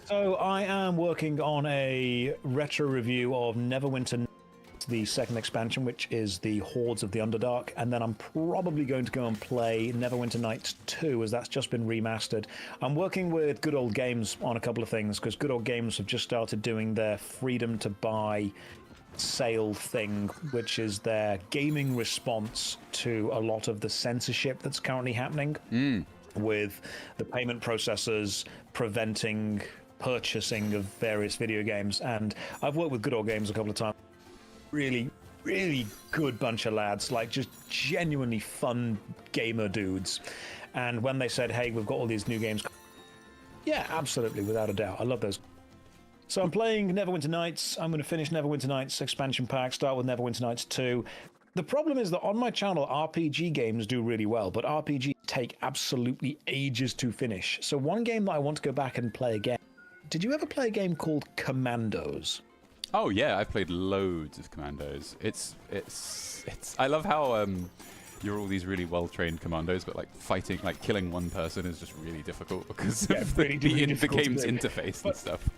So I am working on a retro review of Neverwinter Nights, the second expansion, which is the Hordes of the Underdark, and then I'm probably going to go and play Neverwinter Nights 2, as that's just been remastered. I'm working with Good Old Games on a couple of things, because Good Old Games have just started doing their freedom to buy sale thing, which is their gaming response to a lot of the censorship that's currently happening with the payment processors preventing purchasing of various video games. And I've worked with Good Old Games a couple of times. Really, really good bunch of lads, like just genuinely fun gamer dudes. And when they said, hey, we've got all these new games, yeah, absolutely, without a doubt. I love those. So I'm playing Neverwinter Nights. I'm going to finish Neverwinter Nights expansion pack, start with Neverwinter Nights 2. The problem is that on my channel, RPG games do really well, but RPGs take absolutely ages to finish. So one game that I want to go back and play again. Did you ever play a game called Commandos? Oh yeah, I've played loads of Commandos. It's I love how you're all these really well-trained commandos, but like fighting, like killing one person is just really difficult because of the game's interface and stuff.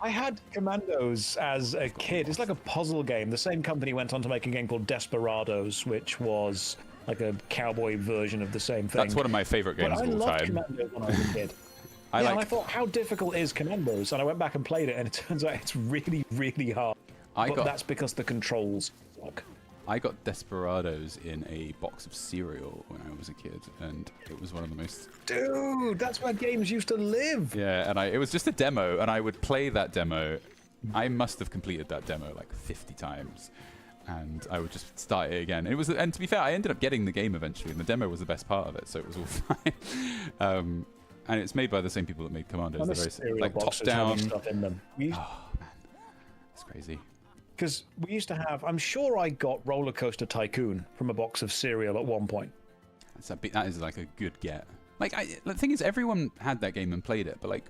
I had Commandos as a kid. It's like a puzzle game. The same company went on to make a game called Desperados, which was like a cowboy version of the same thing. That's one of my favorite games of all time. I loved Commandos when I was a kid. And I thought, how difficult is Commandos? And I went back and played it, and it turns out it's really, really hard. That's because the controls suck. I got Desperados in a box of cereal when I was a kid, and it was one of the most... Dude, that's where games used to live! Yeah, and it was just a demo, and I would play that demo. I must have completed that demo like 50 times, and I would just start it again. And to be fair, I ended up getting the game eventually, and the demo was the best part of it, so it was all fine. And it's made by the same people that made Commandos. They're very like top-down stuff in them. Oh man, that's crazy. Because we used to have, I'm sure I got Roller Coaster Tycoon from a box of cereal at one point. That is like a good get. Like, the thing is, everyone had that game and played it, but like,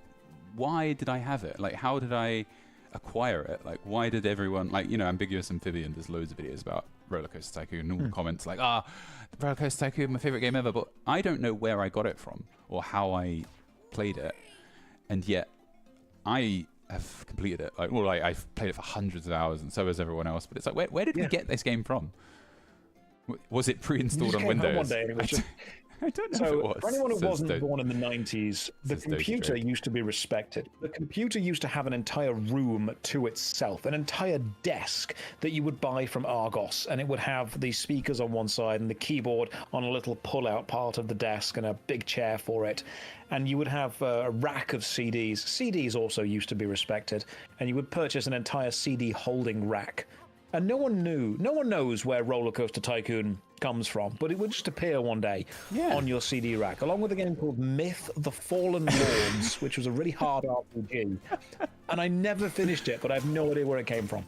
why did I have it? Like, how did I acquire it? Like, why did everyone, like, you know, Ambiguous Amphibian does loads of videos about Roller Coaster Tycoon and all comments like, Roller Coaster Tycoon, my favorite game ever, but I don't know where I got it from or how I played it, and yet I have completed it. I've played it for hundreds of hours, and so has everyone else. But it's like, where did we get this game from? Was it pre-installed on Windows? One day and it was just... I don't know. So, if it was. for anyone who wasn't born in the 90s, the computer used to be respected. The computer used to have an entire room to itself, an entire desk that you would buy from Argos, and it would have the speakers on one side and the keyboard on a little pull-out part of the desk and a big chair for it. And you would have a rack of CDs. CDs also used to be respected, and you would purchase an entire CD holding rack. And no one knows where Roller Coaster Tycoon comes from, but it would just appear one day on your CD rack, along with a game called Myth: The Fallen Lords, which was a really hard RPG. And I never finished it, but I have no idea where it came from.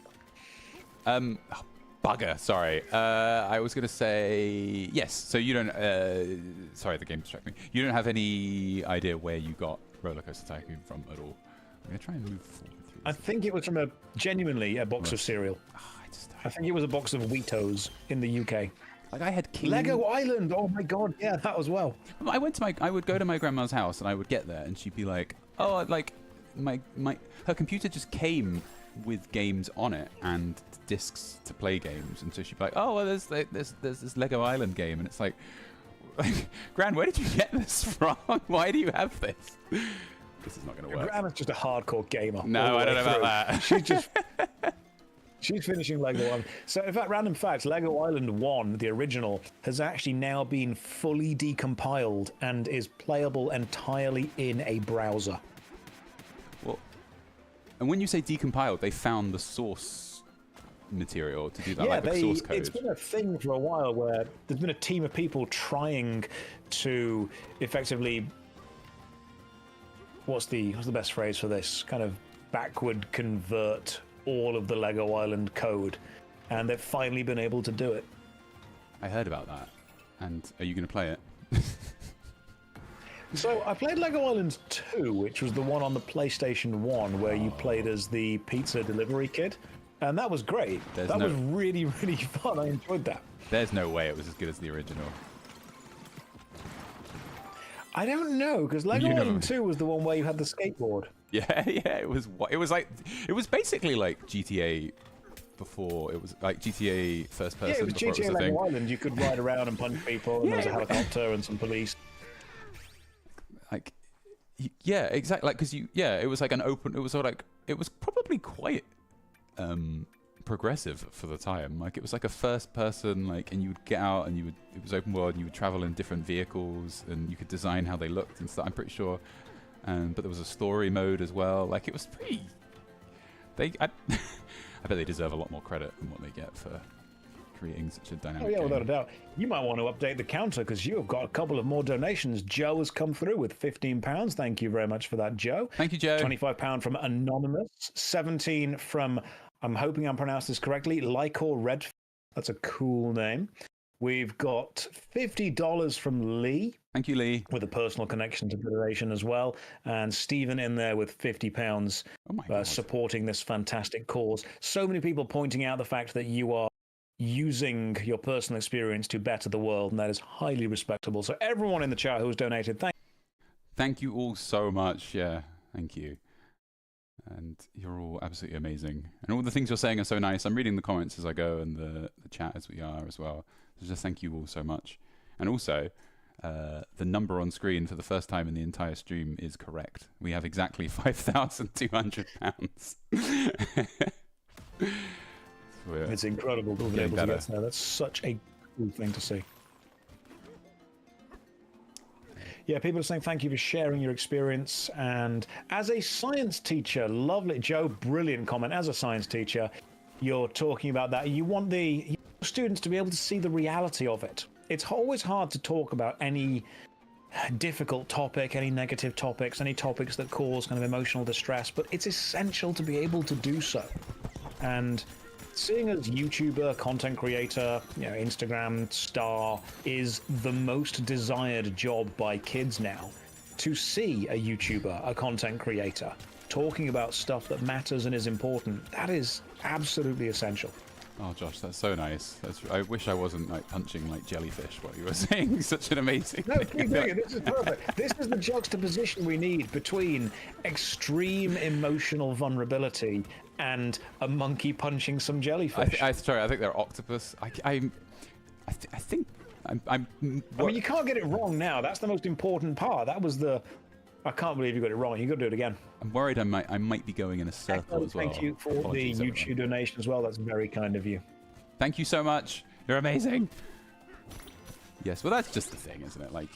Bugger, sorry. I was going to say, yes, so you don't, sorry, the game distracted me. You don't have any idea where you got Roller Coaster Tycoon from at all. I'm going to try and move forward through this. I think it was from genuinely a box of cereal. I think it was a box of Wheatos in the UK. Like I had Lego Island. Oh my god, yeah, that as well. I would go to my grandma's house and I would get there and she'd be like, oh, like her computer just came with games on it and discs to play games, and so she'd be like, oh, well, there's this Lego Island game, and it's like, Gran, where did you get this from? Why do you have this? This is not going to work. Grandma's just a hardcore gamer. No, I don't know about that. She's just. She's finishing Lego Island. So, in fact, random fact, Lego Island 1, the original, has actually now been fully decompiled and is playable entirely in a browser. Well, and when you say decompiled, they found the source material to do that, like the source code. It's been a thing for a while where there's been a team of people trying to effectively... What's the best phrase for this? Kind of backward convert all of the Lego Island code, and they've finally been able to do it. I heard about that. And are you going to play it? So I played Lego Island 2, which was the one on the PlayStation 1 where you played as the pizza delivery kid. And that was great. That was really, really fun. I enjoyed that. There's no way it was as good as the original. I don't know, because Lego Island 2 was the one where you had the skateboard. Yeah, it was basically like GTA before. It was like GTA first person. Yeah, it was GTA Lego Island. You could ride around and punch people, and there was a helicopter and some police. Like, yeah, exactly. Like, it was like an open. It was sort of like, it was probably quite progressive for the time. Like, it was like a first person, like, and you would get out and it was open world, and you would travel in different vehicles, and you could design how they looked and stuff. I'm pretty sure. But there was a story mode as well. Like, it was pretty. I bet they deserve a lot more credit than what they get for creating such a dynamic game. Without a doubt. You might want to update the counter because you have got a couple of more donations. Joe has come through with £15. Thank you very much for that, Joe. Thank you, Joe. £25 from Anonymous. 17 from, I'm hoping I'm pronounced this correctly, Lycor Red. That's a cool name. We've got $50 from Lee. Thank you, Lee. With a personal connection to the donation as well. And Stephen in there with £50 supporting this fantastic cause. So many people pointing out the fact that you are using your personal experience to better the world, and that is highly respectable. So everyone in the chat who's donated, thank you all so much. Yeah, thank you. And you're all absolutely amazing. And all the things you're saying are so nice. I'm reading the comments as I go and the chat as we are as well. So just thank you all so much. And also, the number on screen for the first time in the entire stream is correct. We have exactly £5,200. It's incredible being able to get there. That's such a cool thing to see. Yeah, people are saying thank you for sharing your experience. And as a science teacher, lovely. Joe, brilliant comment. As a science teacher, you're talking about that. You want the students to be able to see the reality of it. It's always hard to talk about any difficult topic, any negative topics, any topics that cause kind of emotional distress, but it's essential to be able to do so. And seeing as YouTuber, content creator, Instagram star is the most desired job by kids now, to see a YouTuber, a content creator, talking about stuff that matters and is important, that is absolutely essential. Oh, Josh, that's so nice. I wish I wasn't like punching like jellyfish while you were saying such an amazing No, thing. keep doing it. This is perfect. This is the juxtaposition we need between extreme emotional vulnerability and a monkey punching some jellyfish. Sorry, I think they're octopus. I think I mean, you can't get it wrong now. That's the most important part. That was the. I can't believe you got it wrong. You got to do it again. I'm worried I might be going in a circle as well. Thank you for the YouTube donation as well. That's very kind of you. Thank you so much. You're amazing. Yes, well, that's just the thing, isn't it? Like,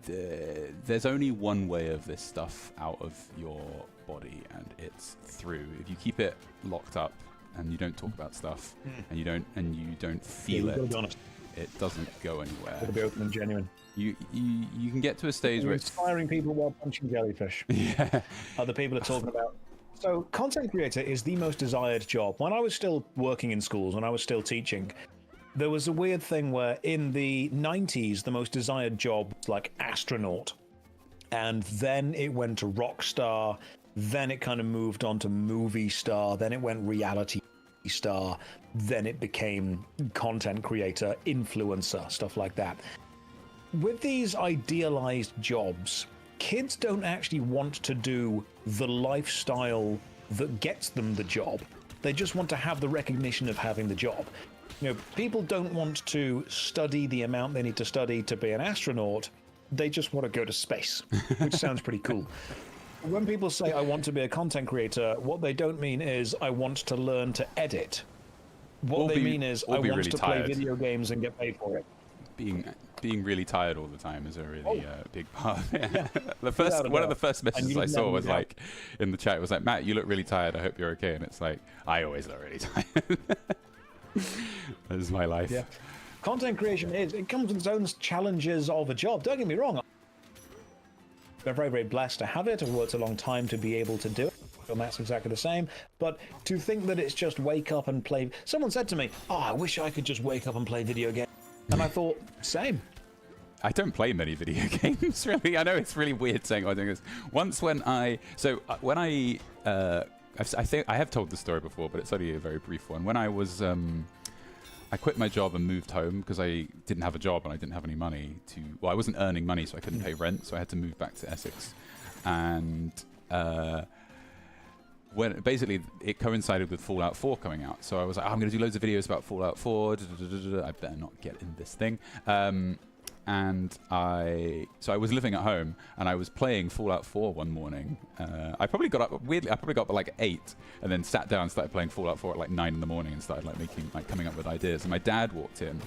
there's only one way of this stuff out of your body, and it's through. If you keep it locked up and you don't talk about stuff, and you don't feel it, it doesn't go anywhere. It'll be open and genuine. You can get to a stage where it's inspiring people while punching jellyfish. Yeah. Other people are talking about. So, content creator is the most desired job. When I was still working in schools, when I was still teaching, there was a weird thing where in the 90s, the most desired job was like astronaut. And then it went to rock star. Then it kind of moved on to movie star. Then it went reality star. Then it became content creator, influencer, stuff like that. With these idealized jobs, kids don't actually want to do the lifestyle that gets them the job. They just want to have the recognition of having the job. People don't want to study the amount they need to study to be an astronaut. They just want to go to space, which sounds pretty cool. When people say, I want to be a content creator, what they don't mean is, I want to learn to edit. What they mean is, I want to play video games and get paid for it. Being really tired all the time is a really big part. Yeah. One of the first messages I saw was like in the chat. It was like, Matt, you look really tired. I hope you're okay. And it's like, I always look really tired. That is my life. Yeah. Content creation it comes with its own challenges of a job. Don't get me wrong. We're very, very blessed to have it. I've worked a long time to be able to do it. And that's exactly the same. But to think that it's just wake up and play. Someone said to me, I wish I could just wake up and play video games. And I thought, same. I don't play many video games, really. I know it's really weird saying I'm doing this. Once when I think I have told the story before, but it's only a very brief one. When I was, I quit my job and moved home because I didn't have a job and I didn't have any money to. Well, I wasn't earning money, so I couldn't pay rent, so I had to move back to Essex, and when basically it coincided with Fallout 4 coming out, so I was like, I'm going to do loads of videos about Fallout 4. I better not get in this thing. And I was living at home and I was playing Fallout 4 one morning. I probably got up weirdly. I probably got up at like 8 and then sat down and started playing Fallout 4 at like 9 in the morning and started like coming up with ideas. And my dad walked in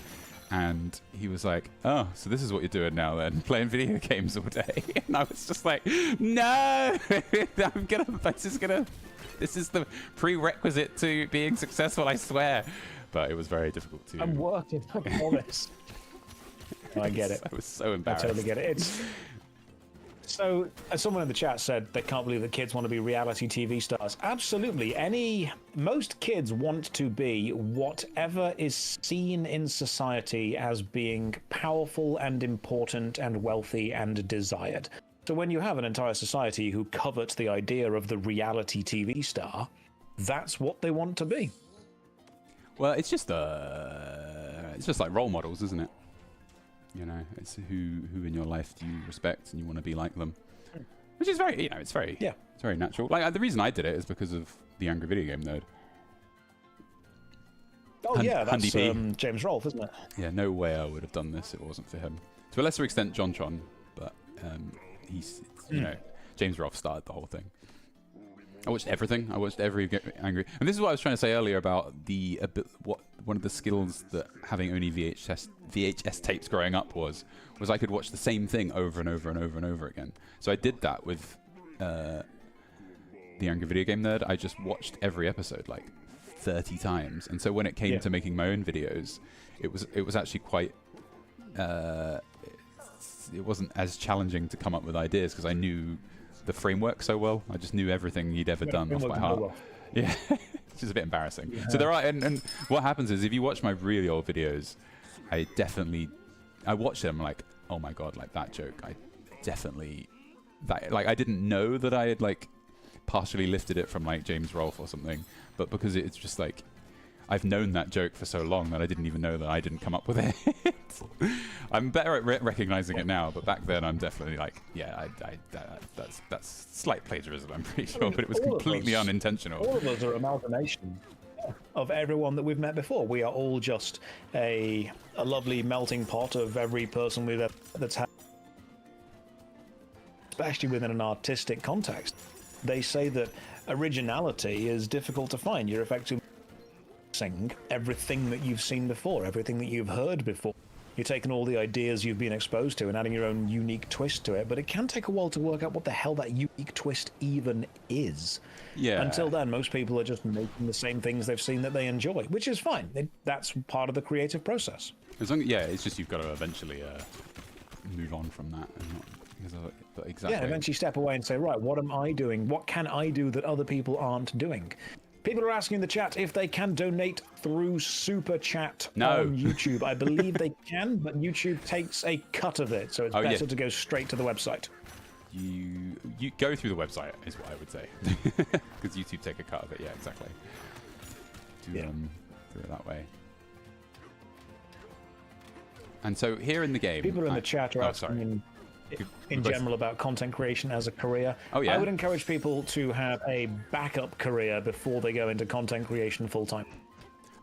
and he was like, "Oh, so this is what you're doing now then, playing video games all day?" And I was just like, "No, this is the prerequisite to being successful, I swear." But it was very difficult to. I'm working on this. I get it. I was so embarrassed. I totally get it. So, as someone in the chat said, they can't believe that kids want to be reality TV stars. Absolutely. Most kids want to be whatever is seen in society as being powerful and important and wealthy and desired. So when you have an entire society who covet the idea of the reality TV star, that's what they want to be. Well, it's just like role models, isn't it? You know, it's who in your life do you respect and you want to be like them, which is very, it's very natural. Like the reason I did it is because of the Angry Video Game Nerd. Oh yeah, that's James Rolfe, isn't it? Yeah, no way I would have done this if it wasn't for him. To a lesser extent, John Tron, but he's James Rolfe started the whole thing. I watched everything. I watched every Angry, and this is what I was trying to say earlier about one of the skills that having only VHS tapes growing up was I could watch the same thing over and over and over and over again. So I did that with the Angry Video Game Nerd. I just watched every episode like 30 times, and so when it came to making my own videos, it was actually quite. It wasn't as challenging to come up with ideas because I knew the framework so well. I just knew everything he'd ever done off by heart. Yeah, which is a bit embarrassing. Yeah. So there are, and what happens is if you watch my really old videos, I watch them like, oh my god, like that joke. I didn't know that I had like partially lifted it from like James Rolfe or something, but because it's just like I've known that joke for so long that I didn't even know that I didn't come up with it. I'm better at recognizing it now, but back then I'm definitely like, that's slight plagiarism, I'm pretty sure, but it was completely unintentional. All of us are amalgamations of everyone that we've met before. We are all just a lovely melting pot of every person that's had, especially within an artistic context. They say that originality is difficult to find. You're effectively everything that you've seen before, everything that you've heard before. You're taking all the ideas you've been exposed to and adding your own unique twist to it, but it can take a while to work out what the hell that unique twist even is. Yeah. Until then, most people are just making the same things they've seen that they enjoy, which is fine. That's part of the creative process. It's just you've got to eventually move on from that. Exactly. Yeah, eventually step away and say, right, what am I doing? What can I do that other people aren't doing? People are asking in the chat if they can donate through Super Chat on YouTube. I believe they can, but YouTube takes a cut of it, so it's better to go straight to the website. You go through the website, is what I would say. Because YouTube take a cut of it, yeah, exactly. Do it that way. And so here in the game... People in the chat are asking... in general about content creation as a career. Oh yeah. I would encourage people to have a backup career before they go into content creation full time.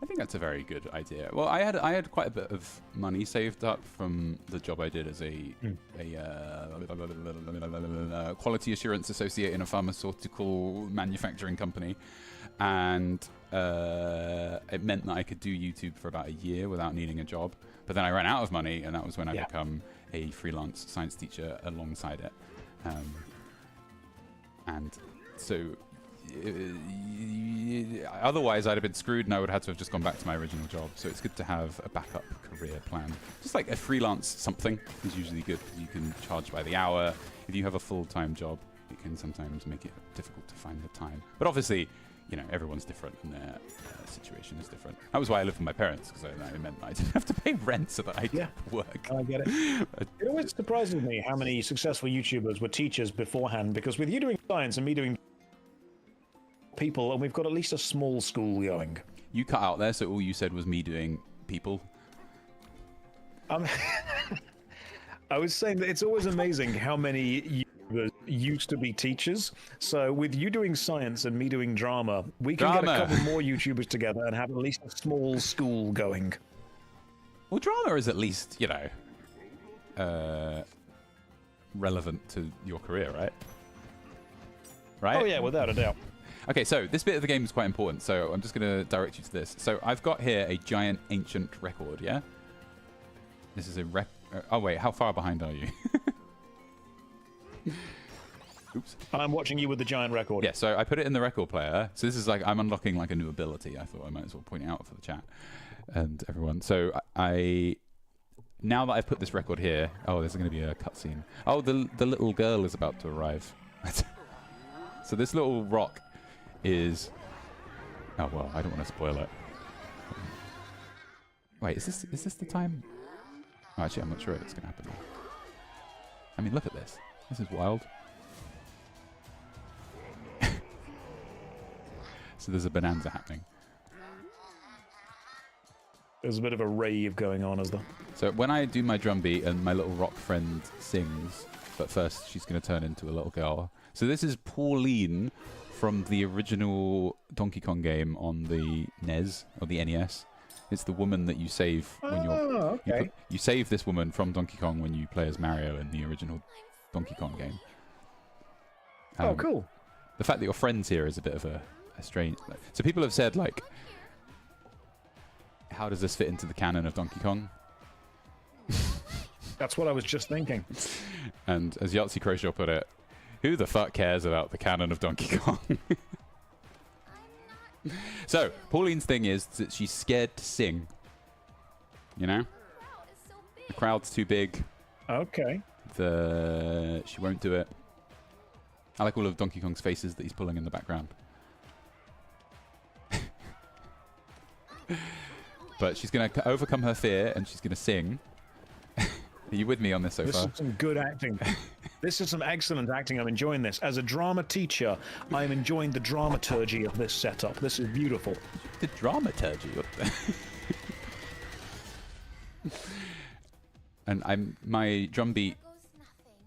I think that's a very good idea. Well, I had quite a bit of money saved up from the job I did as a quality assurance associate in a pharmaceutical manufacturing company, and it meant that I could do YouTube for about a year without needing a job. But then I ran out of money, and that was when I become a freelance science teacher alongside it. And so otherwise I'd have been screwed and I would have had to have just gone back to my original job. So it's good to have a backup career plan. Just like a freelance something is usually good because you can charge by the hour. If you have a full-time job, it can sometimes make it difficult to find the time. But obviously, you know, everyone's different and their situation is different. That was why I lived with my parents, because it meant I didn't have to pay rent so that I could work. I get it. It always surprises me how many successful YouTubers were teachers beforehand, because with you doing science and me doing people, and we've got at least a small school going. You cut out there, so all you said was me doing people. I was saying that it's always amazing how many YouTubers used to be teachers. So with you doing science and me doing drama, we can get a couple more YouTubers together and have at least a small school going. Well, drama is at least, you know, relevant to your career, right? Right? Oh yeah, without a doubt. Okay, so this bit of the game is quite important, so I'm just going to direct you to this. So I've got here a giant ancient record, yeah? This is a oh wait, how far behind are you? Oops. I'm watching you with the giant record. Yeah, so I put it in the record player. So this is like, I'm unlocking like a new ability. I thought I might as well point it out for the chat and everyone. So now that I've put this record here, oh, there's going to be a cutscene. Oh, the little girl is about to arrive. So this little rock is, oh well, I don't want to spoil it. Wait, is this the time? Oh, actually, I'm not sure it's going to happen. I mean, look at this. This is wild. So there's a bonanza happening. There's a bit of a rave going on as well. So when I do my drum beat and my little rock friend sings, but first she's going to turn into a little girl. So this is Pauline from the original Donkey Kong game on the NES or the NES. It's the woman that you save when you're... Okay. You save this woman from Donkey Kong when you play as Mario in the original Donkey Kong game. Oh, cool. The fact that your friend's here is a bit of a strange... So people have said, like, how does this fit into the canon of Donkey Kong? That's what I was just thinking. And as Yahtzee Croshaw put it, who the fuck cares about the canon of Donkey Kong? So, Pauline's thing is that she's scared to sing. You know? The crowd's too big. Okay. She won't do it. I like all of Donkey Kong's faces that he's pulling in the background. But she's going to overcome her fear and she's going to sing. Are you with me on this so far? This is some good acting. This is some excellent acting. I'm enjoying this. As a drama teacher, I'm enjoying the dramaturgy of this setup. This is beautiful. The dramaturgy? What the... And my drum beat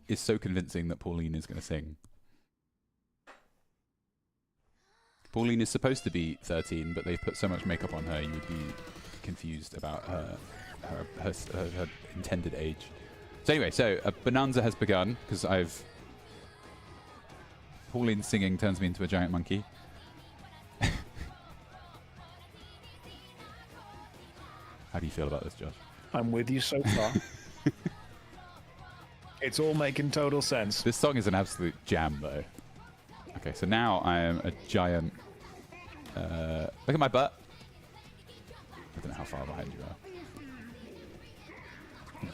is so convincing that Pauline is going to sing. Pauline is supposed to be 13, but they've put so much makeup on her you would be confused about her intended age. So anyway, so Bonanza has begun because Pauline singing turns me into a giant monkey. How do you feel about this, Josh? I'm with you so far. It's all making total sense. This song is an absolute jam, though. Okay, so now I am a giant... look at my butt. I don't know how far behind you are.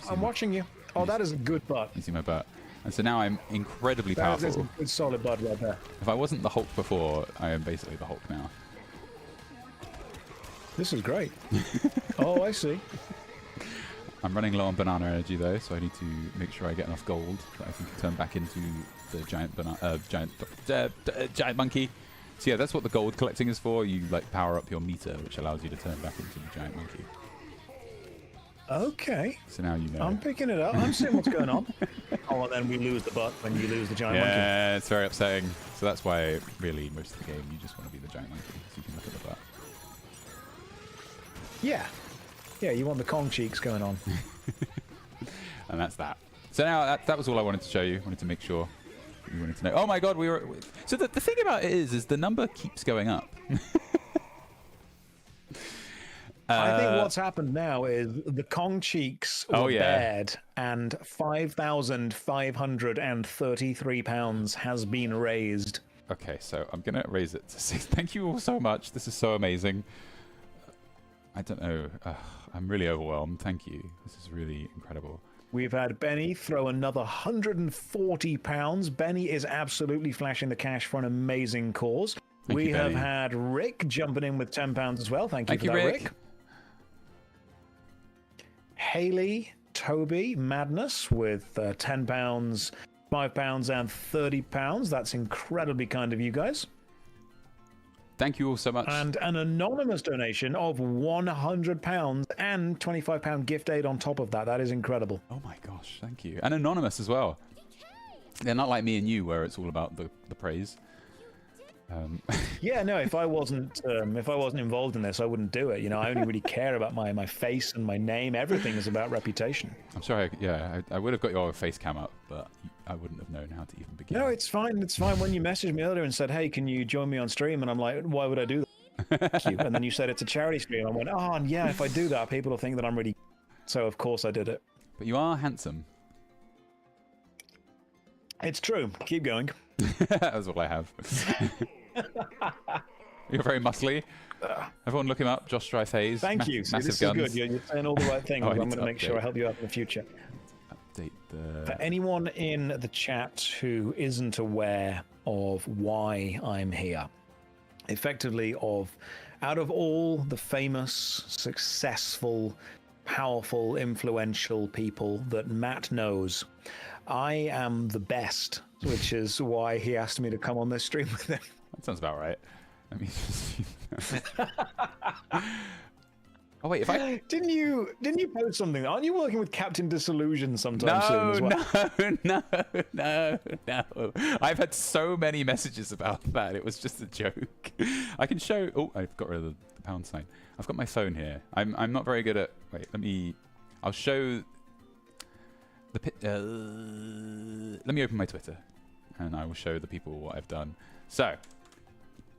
I'm watching you. Oh, that is a good butt. You see my butt. And so now I'm incredibly powerful. That is a good solid butt right there. If I wasn't the Hulk before, I am basically the Hulk now. This is great. Oh, I see. I'm running low on banana energy though, so I need to make sure I get enough gold that I can turn back into the giant monkey. So yeah, that's what the gold collecting is for. You like power up your meter, which allows you to turn back into the giant monkey. Okay. So now you know. I'm picking it up. I'm seeing what's going on. Oh, and then we lose the butt when you lose the giant monkey. Yeah, it's very upsetting. So that's why, really, most of the game, you just want to be the giant monkey, so you can look at the butt. Yeah. Yeah, you want the Kong cheeks going on. And that's that. So now, that was all I wanted to show you. I wanted to make sure you wanted to know. Oh my god, we were... So the thing about it is the number keeps going up. I think what's happened now is the Kong cheeks were bad, and £5,533 has been raised. Okay, so I'm going to raise it to 6. Thank you all so much. This is so amazing. I don't know. I'm really overwhelmed. Thank you. This is really incredible. We've had Benny throw another £140. Benny is absolutely flashing the cash for an amazing cause. We you, have Betty. had Rick jumping in with £10 as well. Thank you for that, Rick. Haley, Toby, Madness with £10, £5, and £30. That's incredibly kind of you guys. Thank you all so much. And an anonymous donation of £100 and £25 gift aid on top of that. That is incredible. Oh my gosh, thank you. And anonymous as well. They're not like me and you, where it's all about the praise. Yeah, no. If I wasn't involved in this, I wouldn't do it. You know, I only really care about my face and my name. Everything is about reputation. I'm sorry. I would have got your face cam up, but I wouldn't have known how to even begin. No, it's fine. It's fine. When you messaged me earlier and said, "Hey, can you join me on stream?" and I'm like, "Why would I do that?" Thank you. And then you said it's a charity stream. I went, "Oh, and yeah. If I do that, people will think that I'm really." So of course I did it. But you are handsome. It's true. Keep going. That's all I have. You're very muscly. Everyone look him up. Josh Strife Hayes. Thank you. See, Massive this guns. is good. You're saying all the right things. Oh, I I'm need going to to make sure I update. help you out in the future. Update the... For anyone in the chat who isn't aware of why I'm here, effectively out of all the famous, successful, powerful, influential people that Matt knows, I am the best, which is why he asked me to come on this stream with him. That sounds about right. I mean, oh wait, if I didn't you post something? Aren't you working with Captain Disillusion sometime soon as well? No. I've had so many messages about that. It was just a joke. I can show. Oh, I've got rid of the pound sign. I've got my phone here. I'm not very good at. Wait, I'll show. Let me open my Twitter, and I will show the people what I've done. So.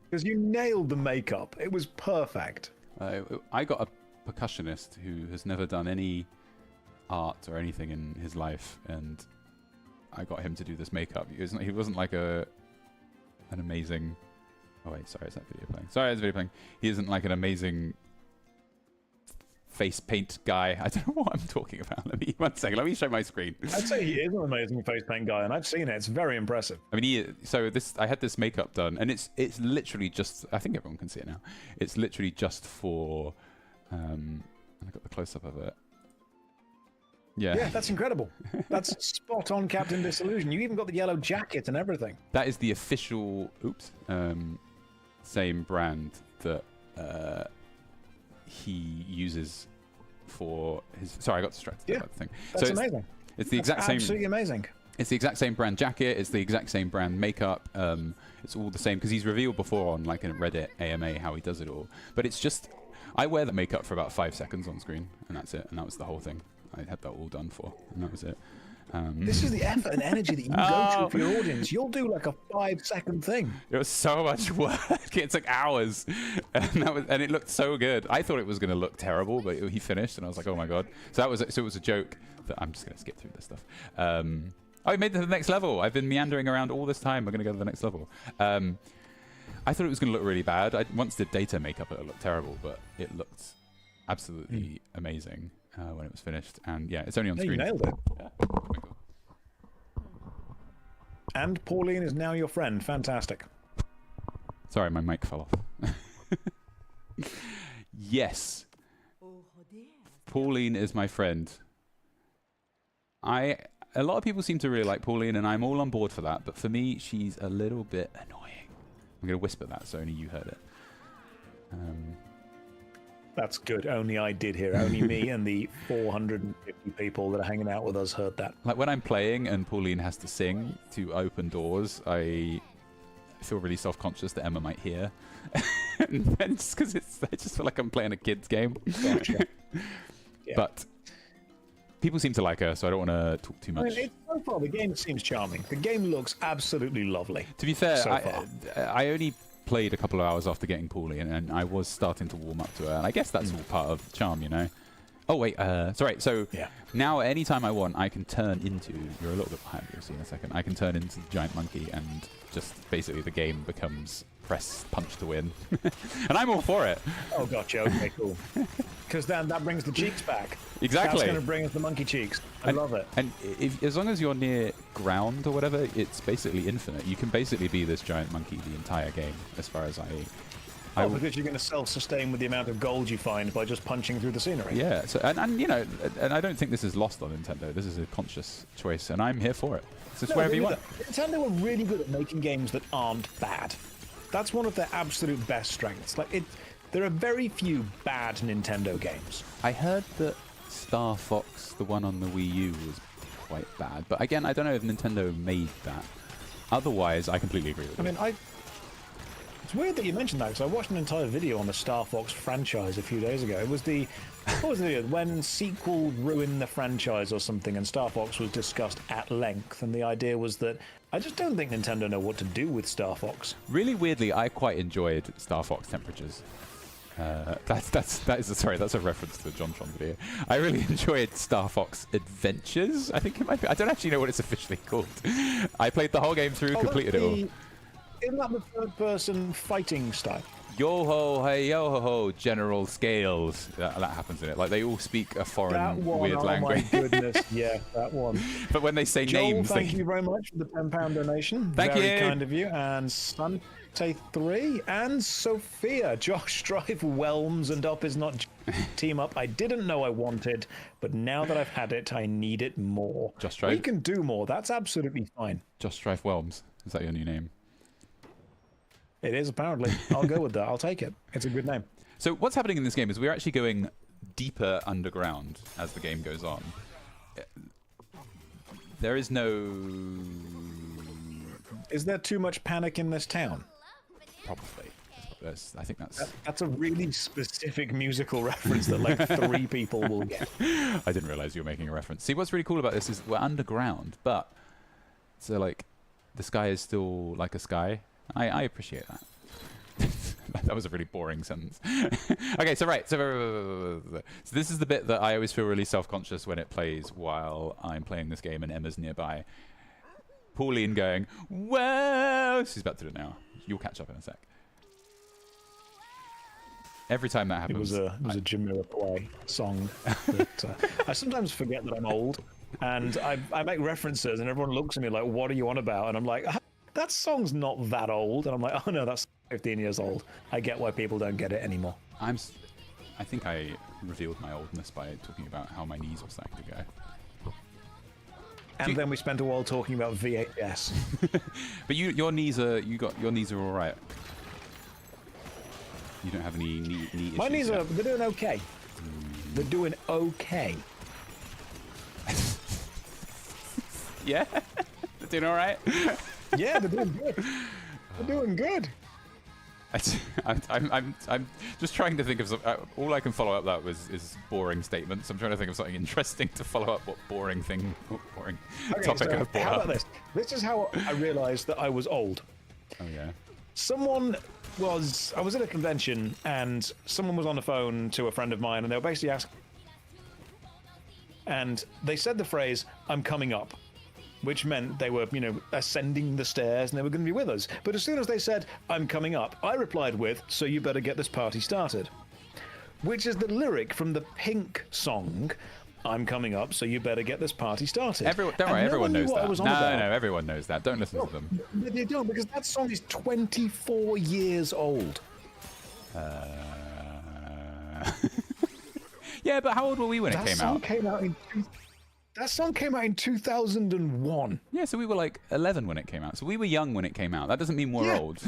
Because you nailed the makeup. It was perfect. I got a percussionist who has never done any art or anything in his life, and I got him to do this makeup. He wasn't like an amazing... Oh wait, sorry, is that video playing? Sorry, it's video playing. He isn't like an amazing face paint guy. I don't know what I'm talking about. One second, let me show my screen. I'd say he is an amazing face paint guy, and I've seen it. It's very impressive. I mean, I had this makeup done, and it's literally just. I think everyone can see it now. It's literally just for. And I got the close up of it. Yeah, that's incredible. That's spot on, Captain Disillusion. You even got the yellow jacket and everything. That is the official. Same brand that. He uses for his. Sorry, I got distracted about the thing. That's amazing. It's the exact same. Absolutely amazing. It's the exact same brand jacket. It's the exact same brand makeup. It's all the same because he's revealed before on like a Reddit AMA how he does it all. But it's just I wear the makeup for about 5 seconds on screen, and that's it. And that was the whole thing. I had that all done for, and that was it. This is the effort and energy that you go to for your audience. You'll do like a 5-second thing. It was so much work. It took hours, and it looked so good. I thought it was going to look terrible, but he finished, and I was like, oh my god. So it was a joke. That I'm just going to skip through this stuff. I made it to the next level. I've been meandering around all this time. We're going to go to the next level. I thought it was going to look really bad. I once did data makeup, it looked terrible, but it looked absolutely amazing when it was finished. And yeah, it's only on screen. You nailed it. Yeah. And Pauline is now your friend. Fantastic. Sorry, my mic fell off. Yes. Pauline is my friend. A lot of people seem to really like Pauline, and I'm all on board for that. But for me, she's a little bit annoying. I'm going to whisper that so only you heard it. That's good. Only I did hear. Only me and the 450 people that are hanging out with us heard that. Like when I'm playing and Pauline has to sing to open doors, I feel really self-conscious that Emma might hear. And just because I just feel like I'm playing a kid's game. Gotcha. Yeah. But people seem to like her, so I don't want to talk too much. So far, the game seems charming. The game looks absolutely lovely. To be fair, so I only played a couple of hours after getting Pauline, and I was starting to warm up to her. And I guess that's all part of the charm, you know. Oh wait, sorry. So Yeah. now, anytime I want, I can turn into. You're a little bit behind. You'll see in a second. I can turn into the giant monkey, and just basically the game becomes press punch to win, and I'm all for it. Oh, gotcha. Okay, cool. Because then that brings the cheeks back. Exactly. That's going to bring us the monkey cheeks. I love it. And as long as you're near ground or whatever, it's basically infinite. You can basically be this giant monkey the entire game, as far as Because you're going to self-sustain with the amount of gold you find by just punching through the scenery. Yeah, so and you know, and I don't think this is lost on Nintendo. This is a conscious choice, and I'm here for it. It's just wherever you want. Nintendo are really good at making games that aren't bad. That's one of their absolute best strengths. There are very few bad Nintendo games. I heard that Star Fox, the one on the Wii U, was quite bad, but again, I don't know if Nintendo made that. Otherwise, I completely agree with you. It's weird that you mentioned that, because I watched an entire video on the Star Fox franchise a few days ago. It was what was the video? When sequel ruined the franchise or something, and Star Fox was discussed at length, and the idea was that I just don't think Nintendo know what to do with Star Fox. Really weirdly, I quite enjoyed Star Fox Temperatures. That's a reference to the JonTron video. I really enjoyed Star Fox Adventures. I think it might be. I don't actually know what it's officially called. I played the whole game through, completed it all. Isn't that the third-person fighting style? Yo ho, hey yo ho ho, General Scales. That happens in it. Like they all speak a foreign, weird language. Oh my goodness, yeah, that one. But when they say Joel, names, thank you very much for the £10 donation. Very kind of you. And Sante3 and Sophia. Josh Drive Whelms and Up is not team up. I didn't know I wanted, but now that I've had it, I need it more. Josh Drive. We can do more. That's absolutely fine. Josh Drive Whelms. Is that your new name? It is, apparently. I'll go with that. I'll take it. It's a good name. So what's happening in this game is we're actually going deeper underground as the game goes on. There is no... Is there too much panic in this town? Probably. I think that's a really specific musical reference that like 3 people will get. I didn't realize you were making a reference. See, what's really cool about this is we're underground, but so like the sky is still like a sky. I appreciate that. That was a really boring sentence. Okay, so this is the bit that I always feel really self-conscious when it plays while I'm playing this game and Emma's nearby. Pauline going, whoa! She's about to do it now. You'll catch up in a sec. Every time that happens... It was a Jamiroquai song. That, I sometimes forget that I'm old, and I make references, and everyone looks at me like, what are you on about? And I'm like, that song's not that old. And I'm like, oh no, that's 15 years old. I get why people don't get it anymore. I think I revealed my oldness by talking about how my knees were starting to go. And then we spent a while talking about VHS. But your knees are all right. You don't have any knee issues. My knees they're doing okay. They're doing okay. Yeah, they're doing all right. Yeah, they're doing good. They're doing good. I'm just trying to think of some, all I can follow up that is boring statements. I'm trying to think of something interesting to follow up what boring topic so I've brought how up. about this? This is how I realized that I was old. Oh yeah. I was at a convention and someone was on the phone to a friend of mine and they were basically asking, and they said the phrase, "I'm coming up," which meant they were, ascending the stairs and they were going to be with us. But as soon as they said, "I'm coming up," I replied with, "So you better get this party started," which is the lyric from the Pink song, "I'm coming up, so you better get this party started." Don't worry, everyone knows that. No, everyone knows that. Don't listen to them. They don't, because that song is 24 years old. Yeah, but how old were we when it came out? That song came out in 2001. Yeah, so we were like 11 when it came out. So we were young when it came out. That doesn't mean we're old.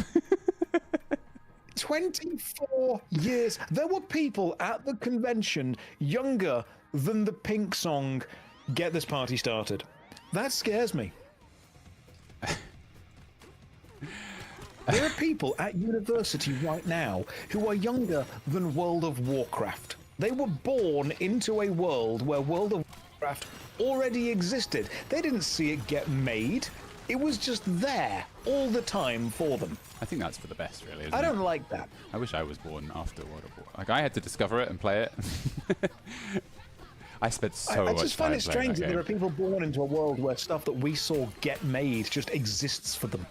24 years. There were people at the convention younger than the Pink song, "Get This Party Started." That scares me. There are people at university right now who are younger than World of Warcraft. They were born into a world where World of Warcraft already existed. They didn't see it get made. It was just there all the time for them. I think that's for the best, really, isn't I don't like that. I wish I was born after World of Warcraft. Like, I had to discover it and play it. I spent so much I just find time it playing strange that that there are game. people born into a world where stuff that we saw get made just exists for them.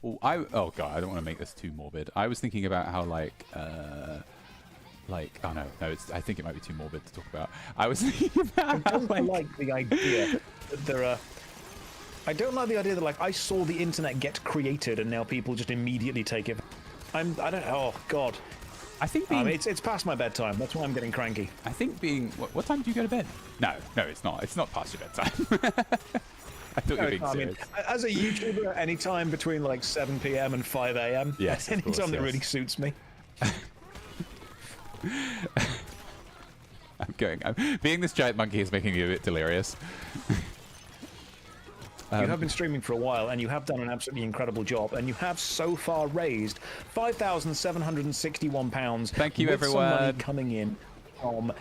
Well, oh god, I don't want to make this too morbid. I was thinking about how like oh no, I think it might be too morbid to talk about. I was thinking about I don't like the idea that there are. I don't like the idea that like I saw the internet get created and now people just immediately take it. I don't. Oh god. I think being, it's past my bedtime. That's why I'm getting cranky. I think being. What time do you go to bed? No, it's not. It's not past your bedtime. I thought you were being serious. As a YouTuber, any time between like 7 p.m. and 5 a.m. Yes, any course, time that yes. really suits me. Being this giant monkey is making me a bit delirious. You have been streaming for a while, and you have done an absolutely incredible job, and you have so far raised £5,761. Thank you, with everyone. Some money coming in from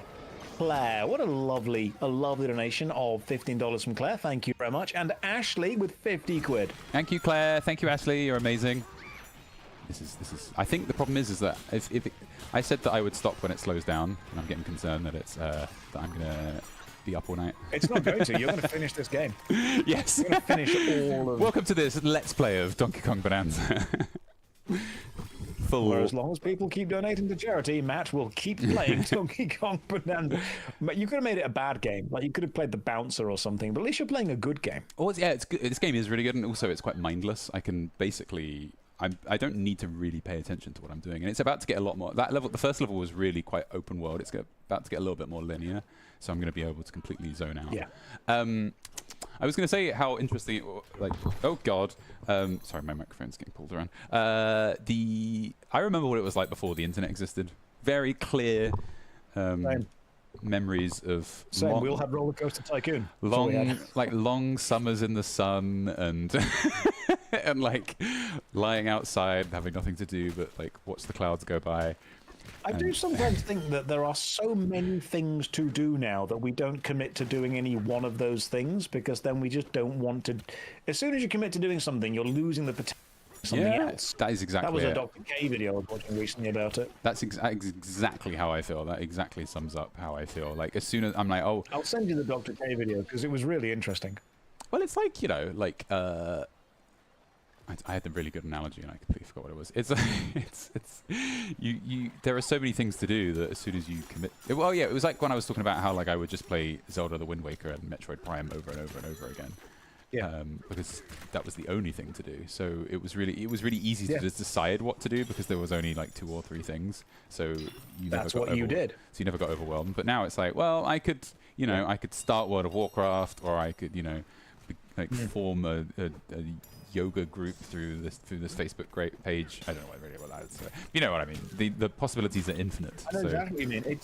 Claire. What a lovely donation of $15 from Claire. Thank you very much. And Ashley with 50 quid. Thank you, Claire. Thank you, Ashley. You're amazing. This is. I think the problem is that if I said that I would stop when it slows down, and I'm getting concerned that it's that I'm gonna be up all night. It's not going to. You're going to finish this game. Yes. You're going to finish all of. Welcome to this Let's Play of Donkey Kong Bonanza. Or as long as people keep donating to charity, Matt will keep playing Donkey Kong Bonanza. But you could have made it a bad game. Like you could have played the bouncer or something. But at least you're playing a good game. Oh, it's good. This game is really good, and also it's quite mindless. I can basically. I don't need to really pay attention to what I'm doing, and it's about to get a lot more. That level, the first level was really quite open world. It's about to get a little bit more linear, so I'm going to be able to completely zone out. Yeah. I was going to say how interesting, like, oh god, sorry, my microphone's getting pulled around. I remember what it was like before the internet existed. Very clear memories of. Same. We all had Roller Coaster Tycoon. Long summers in the sun and. And like lying outside, having nothing to do but like watch the clouds go by. I do sometimes think that there are so many things to do now that we don't commit to doing any one of those things because then we just don't want to. As soon as you commit to doing something, you're losing the potential for something else. That is exactly. That was it. a Dr. K video I was watching recently about it. That's exactly how I feel. That exactly sums up how I feel. Like as soon as I'm like, oh, I'll send you the Dr. K video because it was really interesting. Well, it's like I had a really good analogy and I completely forgot what it was. There are so many things to do that as soon as you commit. It was like when I was talking about how like I would just play Zelda: The Wind Waker and Metroid Prime over and over and over again. Yeah. Because that was the only thing to do. So it was really easy to just decide what to do because there was only like 2 or 3 things. So that's what you did. So you never got overwhelmed. But now it's like, well, I could I could start World of Warcraft, or I could form a yoga group through this Facebook page. I don't know really what that is. You know what I mean? The possibilities are infinite. I know exactly what you mean.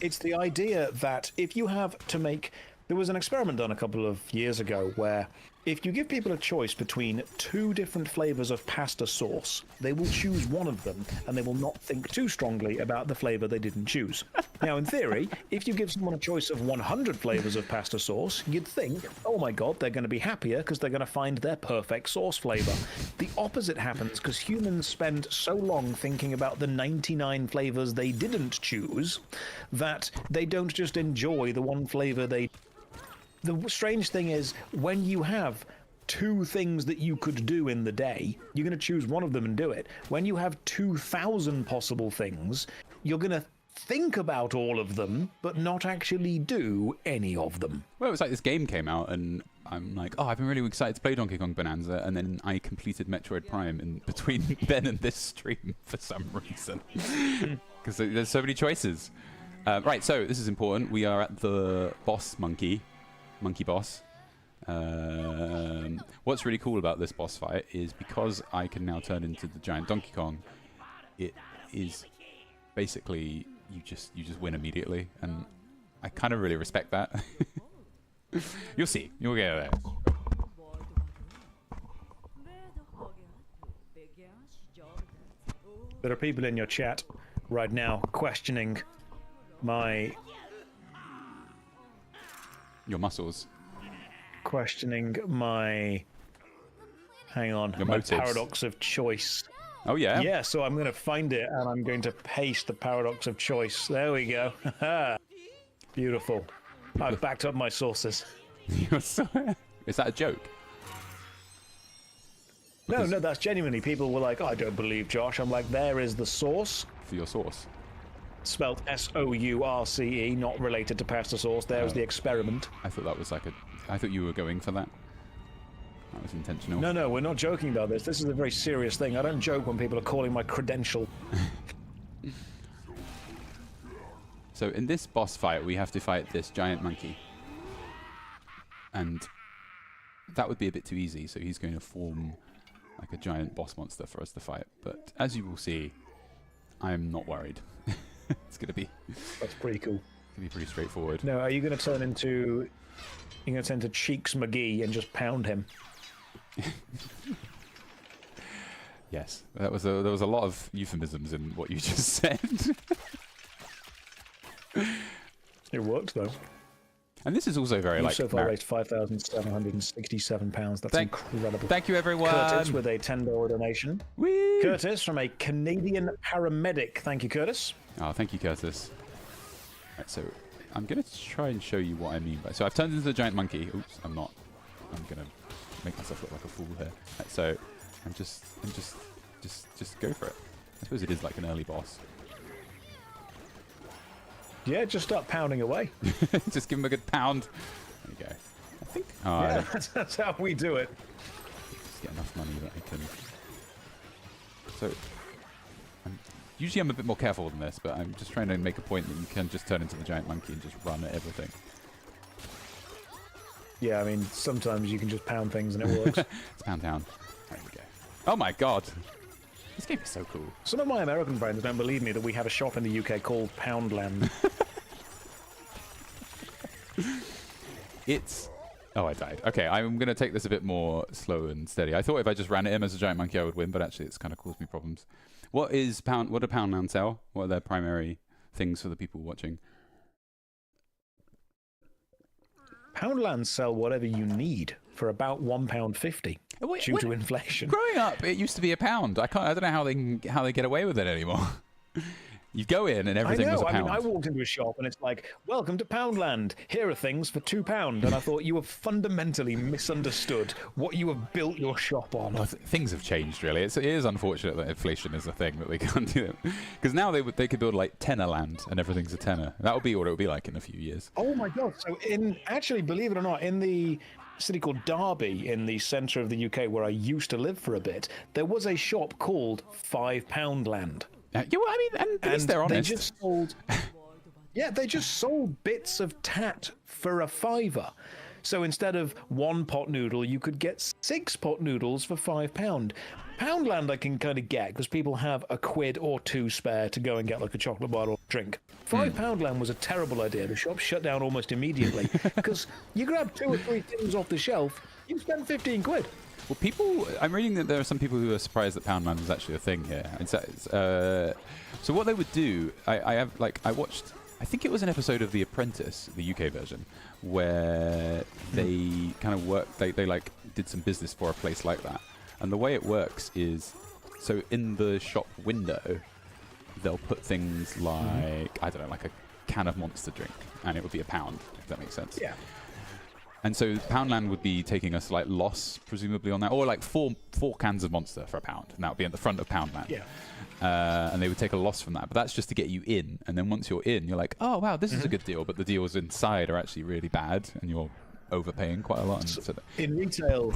It's the idea that if you have to make. There was an experiment done a couple of years ago where if you give people a choice between 2 different flavors of pasta sauce, they will choose one of them and they will not think too strongly about the flavor they didn't choose. Now, in theory, if you give someone a choice of 100 flavors of pasta sauce, you'd think, oh my god, they're going to be happier because they're going to find their perfect sauce flavor. The opposite happens because humans spend so long thinking about the 99 flavors they didn't choose that they don't just enjoy the one flavor they. The strange thing is, when you have 2 things that you could do in the day, you're going to choose one of them and do it. When you have 2,000 possible things, you're going to think about all of them, but not actually do any of them. Well, it was like this game came out, and I'm like, oh, I've been really excited to play Donkey Kong Bonanza, and then I completed Metroid Prime in between then and this stream for some reason. Because there's so many choices. Right, so this is important. We are at the boss monkey boss. What's really cool about this boss fight is because I can now turn into the giant Donkey Kong, it is basically you just win immediately, and I kind of really respect that. You'll see. You'll get there. There are people in your chat right now questioning your muscles. Questioning my motives. paradox of choice. Oh yeah? Yeah, so I'm going to find it and I'm going to paste the paradox of choice. There we go. Beautiful. I've backed up my sources. You're so... Is that a joke? No, that's genuinely. People were like, oh, I don't believe Josh. I'm like, there is the source. For your source. Spelled S-O-U-R-C-E, not related to pasta sauce. There's the experiment. I thought that was like a... I thought you were going for that. That was intentional. No, we're not joking about this. This is a very serious thing. I don't joke when people are calling my credential. So in this boss fight, we have to fight this giant monkey. And that would be a bit too easy, so he's going to form like a giant boss monster for us to fight. But as you will see, I'm not worried. It's going to be... That's pretty cool. It's going to be pretty straightforward. No, are you going to turn into... You're going to turn into Cheeks McGee and just pound him? Yes. There was a lot of euphemisms in what you just said. It worked, though. And this is also very like... so far raised £5,767. That's incredible. Thank you, everyone. Curtis with a $10 donation. Whee! Curtis from a Canadian paramedic. Thank you, Curtis. Oh, thank you, Curtis. Right, so I'm going to try and show you what I mean by... So I've turned into the giant monkey. Oops, I'm not. I'm going to make myself look like a fool here. Right, so I'm just go for it. I suppose it is like an early boss. Yeah, just start pounding away. Just give him a good pound. There you go. I think... Oh, yeah, that's how we do it. Just get enough money that I can... So... Usually I'm a bit more careful than this, but I'm just trying to make a point that you can just turn into the giant monkey and just run at everything. Yeah, I mean, sometimes you can just pound things and it works. It's pound town. There we go. Oh my god! This game is so cool. Some of my American friends don't believe me that we have a shop in the UK called Poundland. It's... Oh, I died. Okay, I'm going to take this a bit more slow and steady. I thought if I just ran at him as a giant monkey I would win, but actually it's kind of caused me problems. What do Poundland sell? What are their primary things for the people watching? Poundland sell whatever you need for about £1.50 due to inflation. Growing up, it used to be a pound. I don't know how they get away with it anymore. You go in and everything was a pound. I walked into a shop and it's like, welcome to Poundland. Here are things for £2. And I thought you have fundamentally misunderstood what you have built your shop on. Well, things have changed, really. It is unfortunate that inflation is a thing that they can't do it. Because now they could build like tenner land and everything's a tenner. That would be what it would be like in a few years. Oh my God. So actually, believe it or not, in the city called Derby in the centre of the UK where I used to live for a bit, there was a shop called £5 Yeah, well, I mean, and at least they're honest. They just sold, they just sold bits of tat for £5. So instead of 1 pot noodle, you could get 6 pot noodles for £5. Poundland I can kind of get because people have a quid or 2 spare to go and get like a chocolate bar or drink. £5 was a terrible idea. The shop shut down almost immediately because you grab 2 or 3 things off the shelf, you spend 15 quid. Well, I'm reading that there are some people who are surprised that Poundland is actually a thing here. So what they would do, I watched, I think it was an episode of The Apprentice, the UK version, where they kind of worked, they like did some business for a place like that. And the way it works is, so in the shop window, they'll put things like, I don't know, like a can of Monster drink, and it would be £1, if that makes sense. Yeah. And so Poundland would be taking a slight loss, presumably, on that. Or like four cans of Monster for £1. And that would be at the front of Poundland. Yeah. And they would take a loss from that. But that's just to get you in. And then once you're in, you're like, oh, wow, this is a good deal. But the deals inside are actually really bad. And you're overpaying quite a lot. And in retail,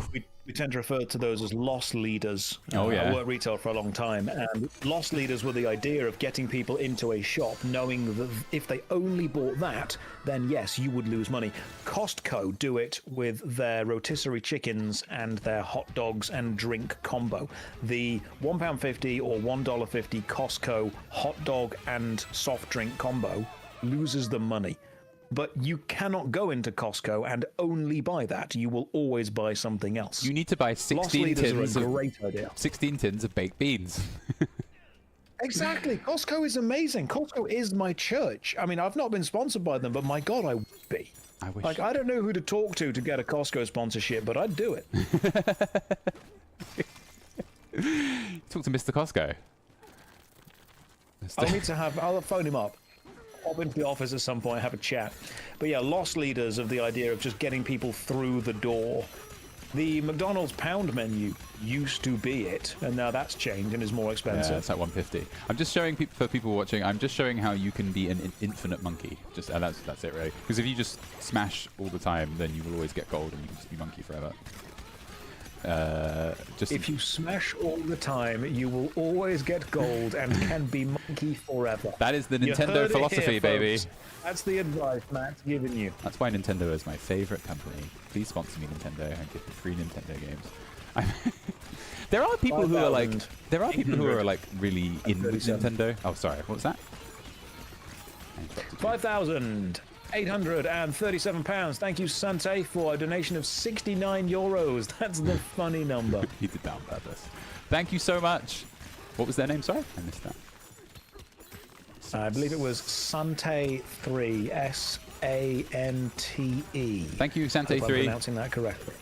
we tend to refer to those as loss leaders. Oh, yeah. I worked retail for a long time, and loss leaders were the idea of getting people into a shop knowing that if they only bought that, then yes, you would lose money. Costco do it with their rotisserie chickens and their hot dogs and drink combo. The £1.50 or $1.50 Costco hot dog and soft drink combo loses them money. But you cannot go into Costco and only buy that. You will always buy something else. You need to buy 16 tins of baked beans. Exactly. Costco is amazing. Costco is my church. I mean, I've not been sponsored by them, but my God, I would be. I wish. Like, I don't know who to talk to get a Costco sponsorship, but I'd do it. Talk to Mr. Costco. I'll phone him up. pop into the office at some point, have a chat. But yeah, lost leaders of the idea of just getting people through the door. The McDonald's pound menu used to be it, and now that's changed and is more expensive. Yeah, it's like 150. I'm just showing people, for people watching, I'm just showing how you can be an infinite monkey. Just that's it, really. Because if you just smash all the time, then you will always get gold, and you can just be monkey forever. If you smash all the time, you will always get gold and can be monkey forever. That is the Nintendo philosophy, here, baby. That's the advice Matt's giving you. That's why Nintendo is my favorite company. Please sponsor me, Nintendo, and give me free Nintendo games. There are people who are like, really in Nintendo. Oh, sorry, what was that? 5,837 pounds. Thank you, Sante, for a donation of 69 euros. That's the funny number. He did that on purpose. Thank you so much. What was their name? Sorry, I missed that. I believe it was Sante3, S-A-N-T-E. Thank you, Sante3. I'm pronouncing that correctly.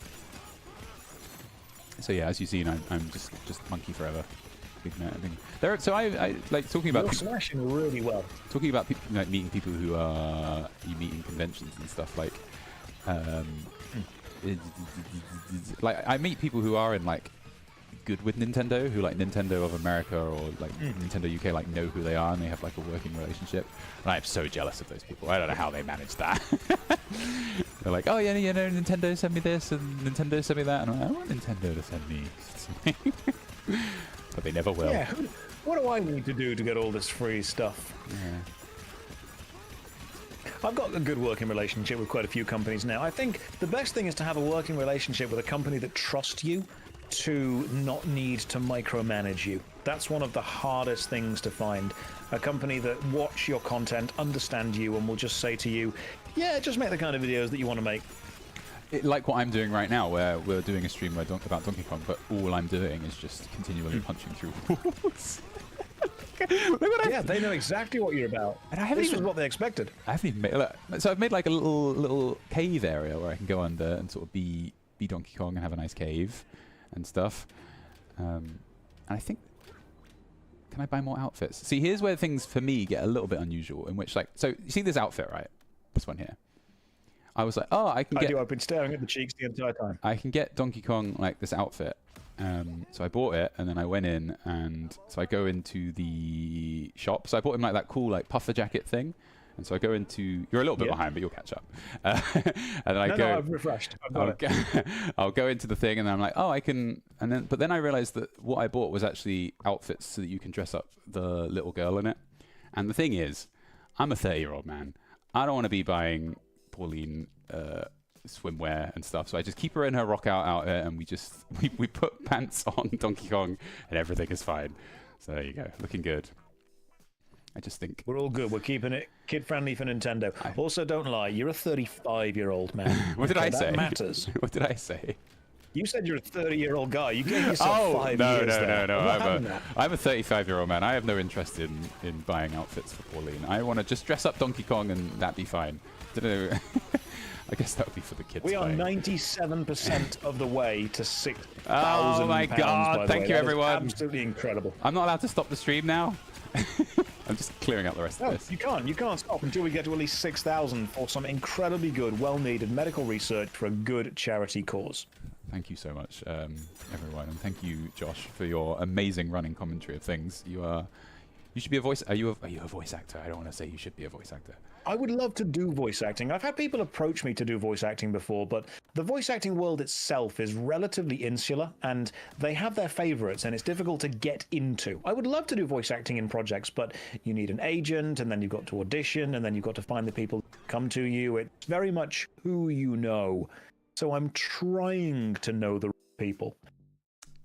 So yeah, as you've seen, I'm just monkey forever. So I like talking about. You're smashing really well. Talking about people, like meeting people who are you meet in conventions and stuff like. Like I meet people who are in like good with Nintendo, who like Nintendo of America or like Nintendo UK, like know who they are and they have like a working relationship. And I'm so jealous of those people. I don't know how they manage that. They're like, oh yeah, you know, Nintendo sent me this and Nintendo sent me that, and I'm like, I want Nintendo to send me something. But they never will. Yeah, what do I need to do to get all this free stuff? Yeah. I've got a good working relationship with quite a few companies now. I think the best thing is to have a working relationship with a company that trusts you to not need to micromanage you. That's one of the hardest things to find. A company that watch your content, understand you, and will just say to you, yeah, just make the kind of videos that you want to make. Like what I'm doing right now, where we're doing a stream about Donkey Kong, but all I'm doing is just continually punching through walls. Yeah, they know exactly what you're about. And I haven't even what they expected. I haven't even made. Look, so I've made like a little cave area where I can go under and sort of be Donkey Kong and have a nice cave and stuff. And I think, can I buy more outfits? See, here's where things for me get a little bit unusual. In which, like, so you see this outfit, right? This one here. I was like, oh, I can get. I've been staring at the cheeks the entire time. I can get Donkey Kong like this outfit. So I bought it, and then I went in, and so I go into the shop. So I bought him like that cool like puffer jacket thing, and so I go into. You're a little bit behind, but you'll catch up. And then I go. No, I've refreshed. I've got it. I'll go into the thing, and then I'm like, oh, I can. And then, but then I realized that what I bought was actually outfits so that you can dress up the little girl in it. And the thing is, I'm a 30-year-old man. I don't want to be buying Pauline swimwear and stuff, so I just keep her in her rock out outfit, and we put pants on Donkey Kong, and everything is fine. So there you go, looking good. I just think we're all good. We're keeping it kid friendly for Nintendo. Also, don't lie. You're a 35-year-old man. What did I say? That matters. What did I say? You said you're a 30-year-old guy. You gave yourself 5 years. No. I'm a 35-year-old man. I have no interest in buying outfits for Pauline. I want to just dress up Donkey Kong, and that'd be fine. Don't know. I guess that would be for the kids. We are 97% of the way to 6,000. Oh my God! Thank you, everyone. Absolutely incredible. I'm not allowed to stop the stream now. I'm just clearing out the rest of this. You can't. You can't stop until we get to at least 6,000 for some incredibly good, well-needed medical research for a good charity cause. Thank you so much, everyone, and thank you, Josh, for your amazing running commentary of things. You should be a voice. Are you a voice actor? I don't want to say you should be a voice actor. I would love to do voice acting. I've had people approach me to do voice acting before, but the voice acting world itself is relatively insular, and they have their favorites, and it's difficult to get into. I would love to do voice acting in projects, but you need an agent, and then you've got to audition, and then you've got to find the people who come to you. It's very much who you know. So I'm trying to know the people.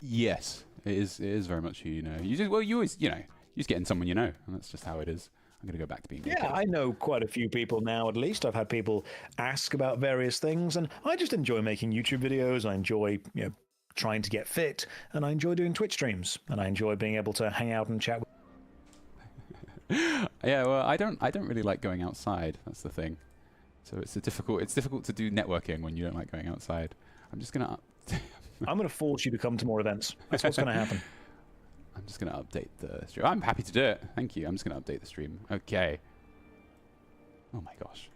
Yes, it is very much who you know. You always, you just get in someone you know, and that's just how it is. I'm going to go back to being I know quite a few people now, at least. I've had people ask about various things, and I just enjoy making YouTube videos. I enjoy, trying to get fit, and I enjoy doing Twitch streams, and I enjoy being able to hang out and chat with. Yeah, well, I don't really like going outside. That's the thing. So it's difficult to do networking when you don't like going outside. I'm just gonna. I'm gonna force you to come to more events. That's what's gonna happen. I'm just gonna update the stream. I'm happy to do it. Thank you. I'm just gonna update the stream. Okay. Oh my gosh.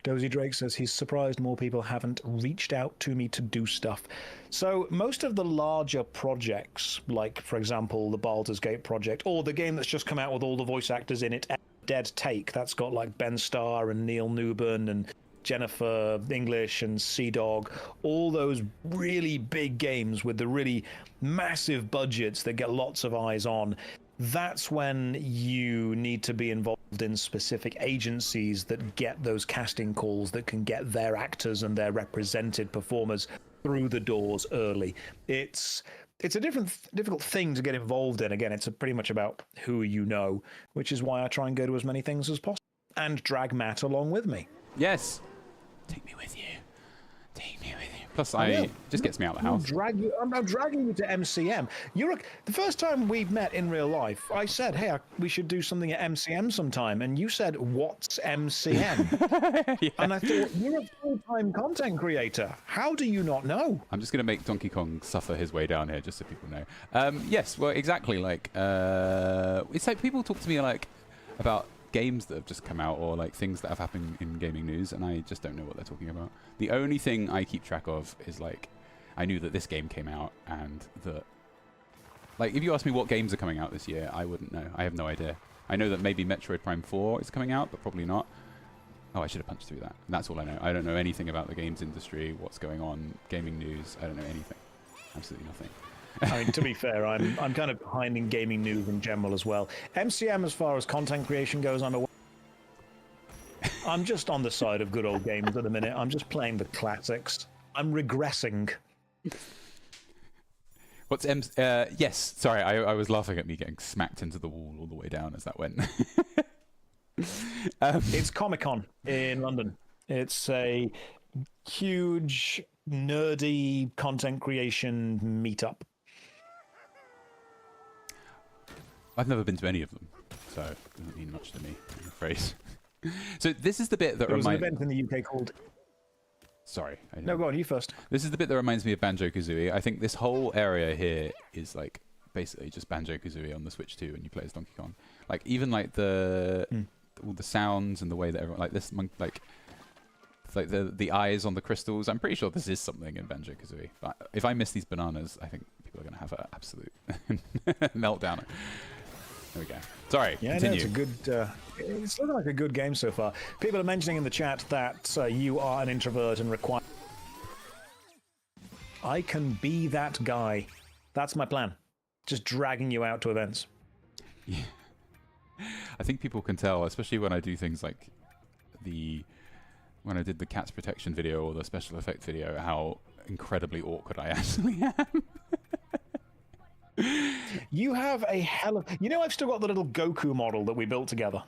Dozy Drake says he's surprised more people haven't reached out to me to do stuff. So most of the larger projects, like, for example, the Baldur's Gate project, or the game that's just come out with all the voice actors in it, Dead Take, that's got like Ben Starr and Neil Newbern and Jennifer English and Sea Dog, all those really big games with the really massive budgets that get lots of eyes on. That's when you need to be involved in specific agencies that get those casting calls, that can get their actors and their represented performers through the doors early. It's a difficult thing to get involved in. Again, it's pretty much about who you know, which is why I try and go to as many things as possible and drag Matt along with me. Yes. Take me with you. Take me with you. Plus, it just gets me out of the house. I'm dragging you to MCM. The first time we met in real life, I said, hey, we should do something at MCM sometime. And you said, what's MCM? Yeah. And I thought, you're a full-time content creator. How do you not know? I'm just going to make Donkey Kong suffer his way down here, just so people know. Yes, well, exactly. Like, it's like people talk to me like about games that have just come out or like things that have happened in gaming news, and I just don't know what they're talking about. The only thing I keep track of is like, I knew that this game came out, and that, like, if you ask me what games are coming out this year, I wouldn't know. I have no idea. I know that maybe Metroid Prime 4 is coming out, but probably not. Oh, I should have punched through that. And that's all I know. I don't know anything about the games industry, what's going on, gaming news. I don't know anything. Absolutely nothing. I mean, to be fair, I'm kind of behind in gaming news in general as well. MCM, as far as content creation goes, I'm just on the side of good old games at the minute. I'm just playing the classics. I'm regressing. What's yes, sorry, I was laughing at me getting smacked into the wall all the way down as that went. It's Comic-Con in London. It's a huge, nerdy content creation meetup. I've never been to any of them, so it doesn't mean much to me, I'm afraid. So this is the bit that reminds... There was an event in the UK called... Sorry. No, go on, you first. This is the bit that reminds me of Banjo-Kazooie. I think this whole area here is like basically just Banjo-Kazooie on the Switch 2 and you play as Donkey Kong. Like even like all the sounds and the way that everyone... Like this, like the eyes on the crystals. I'm pretty sure this is something in Banjo-Kazooie. But if I miss these bananas, I think people are going to have an absolute meltdown. There we go. Sorry, yeah, continue. No, it's a good... it's looking like a good game so far. People are mentioning in the chat that you are an introvert and require... I can be that guy. That's my plan. Just dragging you out to events. Yeah. I think people can tell, especially when I do things like when I did the cat's protection video or the special effect video, how incredibly awkward I actually am. You have a hell of... You know, I've still got the little Goku model that we built together.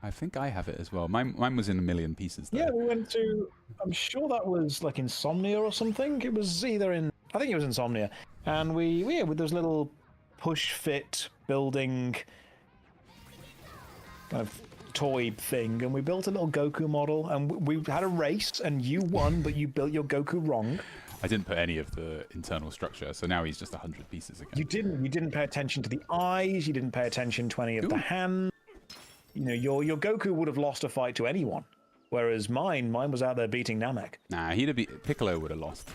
I think I have it as well. Mine was in a million pieces, though. Yeah, we went to... I'm sure that was like Insomnia or something. It was either in... I think it was Insomnia. And we with those little push-fit building kind of toy thing, and we built a little Goku model, and we had a race, and you won, but you built your Goku wrong. I didn't put any of the internal structure, so now he's just 100 pieces again. You didn't pay attention to the eyes, you didn't pay attention to any of the hands. You know, your Goku would have lost a fight to anyone, whereas mine was out there beating Namek. Nah, Piccolo would have lost.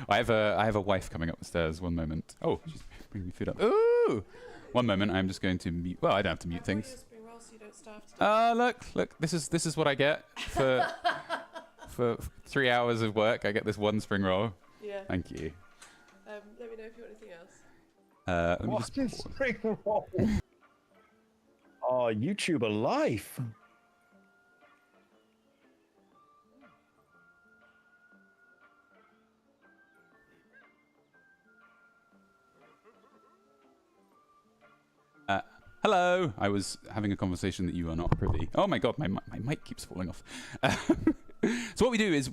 I have a wife coming up the stairs. One moment. Oh, she's bringing me food up. Ooh! One moment. I'm just going to mute. Well, I don't have to mute things. Look. This is what I get for 3 hours of work. I get this one spring roll. Yeah. Thank you. Let me know if you want anything else. Let me what is spring roll? Oh, YouTuber life. Hello. I was having a conversation that you are not privy. Oh my god, my mic keeps falling off. So what we do is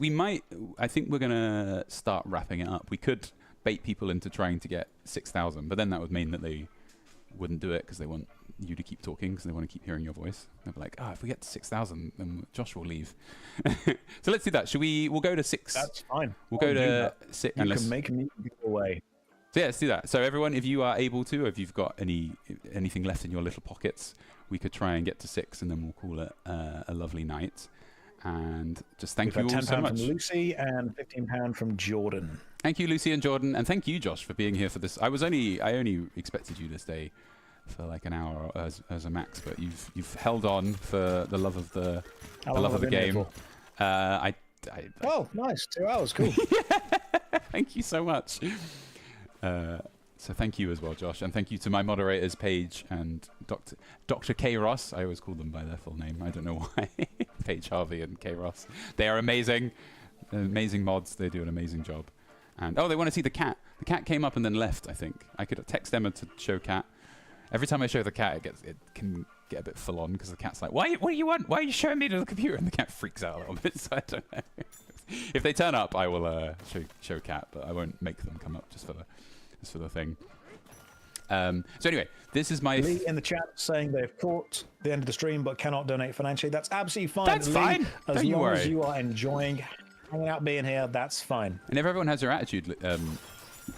I think we're gonna start wrapping it up. We could bait people into trying to get 6,000, but then that would mean that they wouldn't do it because they want you to keep talking, because they want to keep hearing your voice. They'll be like, if we get to 6,000, then Josh will leave. So let's do that. We'll go to 6. That's fine. We'll go to 6. You can make me go away. So yeah, let's do that. So everyone, if you are able to, or if you've got anything left in your little pockets, we could try and get to 6, and then we'll call it a lovely night. And just thank you all £10 so much. from Lucy and £15 from Jordan. Thank you, Lucy and Jordan, and thank you, Josh, for being here for this. I only expected you to stay for like an hour as a max, but you've held on for the love of the game. Oh, nice, 2 hours, cool. Thank you so much. So thank you as well, Josh, and thank you to my moderators, Paige and Dr. K. Ross. I always call them by their full name. I don't know why. Paige Harvey and K. Ross. They are amazing. Amazing mods. They do an amazing job. And they want to see the cat. The cat came up and then left, I think. I could text Emma to show cat. Every time I show the cat, it can get a bit full on because the cat's like, what do you want? Why are you showing me to the computer? And the cat freaks out a little bit, so I don't know. If they turn up, I will show cat, but I won't make them come up just for the thing. So anyway, this is my... Lee in the chat saying they've caught the end of the stream but cannot donate financially. That's absolutely fine. That's Lee, fine. As long as you are enjoying hanging out, being here, that's fine. And if everyone has your attitude,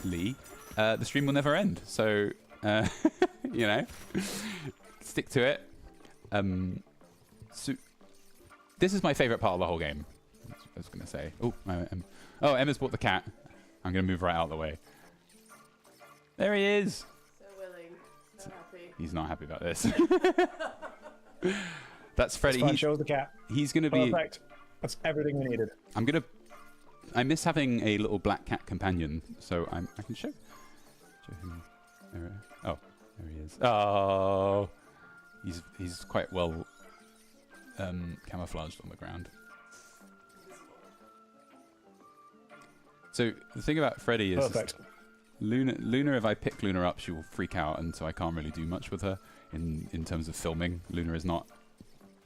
Lee, the stream will never end. So, stick to it. So this is my favorite part of the whole game. I was going to say. Emma's bought the cat. I'm going to move right out of the way. There he is. So willing. So happy. He's not happy about this. That's Freddy. Fine, show the cat. He's going to be... Perfect. That's everything we needed. I miss having a little black cat companion, so I can show him. There he is. Oh, he's quite well camouflaged on the ground. So the thing about Freddy is... Perfect. Luna, if I pick Luna up, she will freak out, and so I can't really do much with her in terms of filming. Luna is not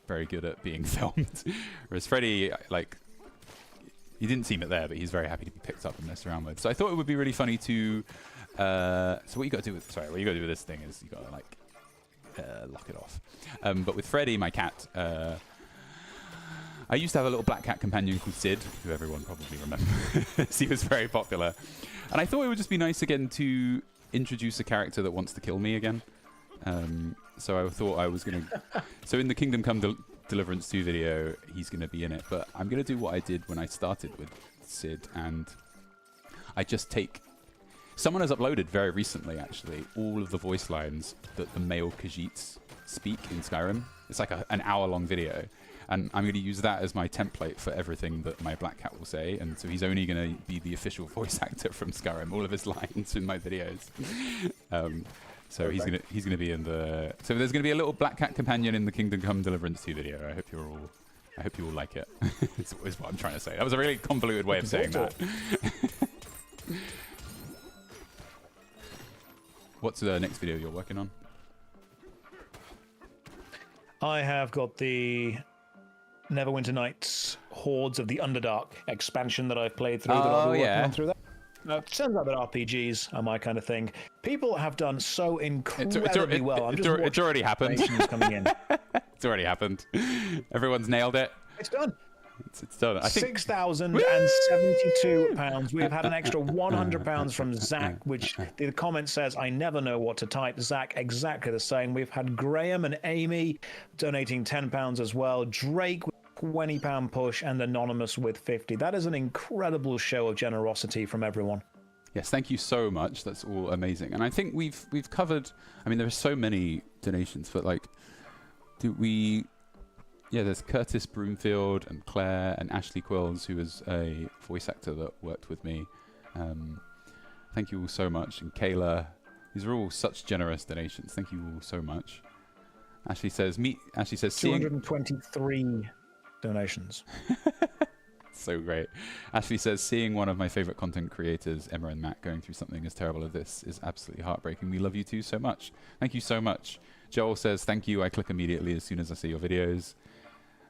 very good at being filmed. Whereas Freddy, he didn't seem it there, but he's very happy to be picked up and messed around with. So I thought it would be really funny to... so what you got to do with this thing is you got to lock it off. But with Freddy, my cat... I used to have a little black cat companion called Sid, who everyone probably remembers. He was very popular. And I thought it would just be nice again to introduce a character that wants to kill me again. So I thought I was going to... So in the Kingdom Come Deliverance 2 video, he's going to be in it. But I'm going to do what I did when I started with Sid. And I just take... Someone has uploaded very recently, actually, all of the voice lines that the male Khajiits speak in Skyrim. It's like an hour-long video. And I'm going to use that as my template for everything that my black cat will say. And so he's only going to be the official voice actor from Skyrim. All of his lines in my videos. So he's gonna be in the... So there's going to be a little black cat companion in the Kingdom Come Deliverance 2 video. I hope you all like it. is what I'm trying to say. That was a really convoluted way of saying that. What's the next video you're working on? I have got the Neverwinter Nights Hordes of the Underdark expansion that I've played through. That I'll be working on through that. Turns out that RPGs are my kind of thing. People have done so incredibly well. It's already happened. Coming in. It's already happened. Everyone's nailed it. It's done. It's done. I think £6,072. We've had an extra £100 from Zach, which the comment says, I never know what to type. Zach, exactly the same. We've had Graham and Amy donating £10 as well. Drake with £20 push, and Anonymous with 50. That is an incredible show of generosity from everyone. Yes, thank you so much. That's all amazing. And I think we've covered... I mean, there are so many donations, but yeah, there's Curtis Broomfield and Claire and Ashley Quills, who is a voice actor that worked with me. Thank you all so much. And Kayla, these are all such generous donations. Thank you all so much. Ashley says 223 donations. So great. Ashley says, seeing one of my favorite content creators, Emma and Matt, going through something as terrible as this is absolutely heartbreaking. We love you two so much. Thank you so much. Joel says, thank you. I click immediately as soon as I see your videos.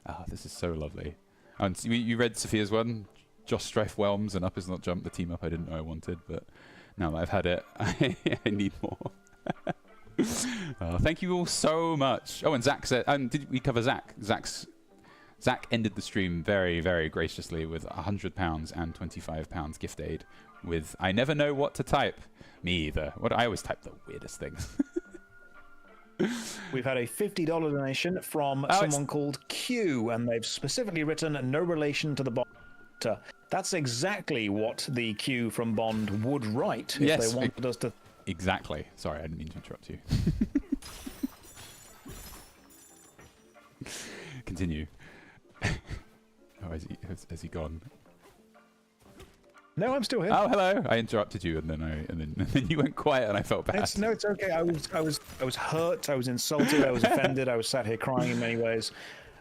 Ah, this is so lovely. And you read Sophia's one? Josh Strife Whelms and Up Is Not Jump, the team up I didn't know I wanted, but now that I've had it, I need more. Thank you all so much. Oh, and Zach said, did we cover Zach? Zach ended the stream very, very graciously with £100 and £25 gift aid with, I never know what to type. Me either. I always type the weirdest things. We've had a $50 donation from someone called Q, and they've specifically written no relation to the Bond. That's exactly what the Q from Bond would write if they wanted us to. Exactly. Sorry, I didn't mean to interrupt you. Continue. Oh, has he gone? No, I'm still here. Oh, hello. I interrupted you, and then you went quiet, and I felt bad. It's okay. I was hurt. I was insulted. I was offended. I was sat here crying in many ways.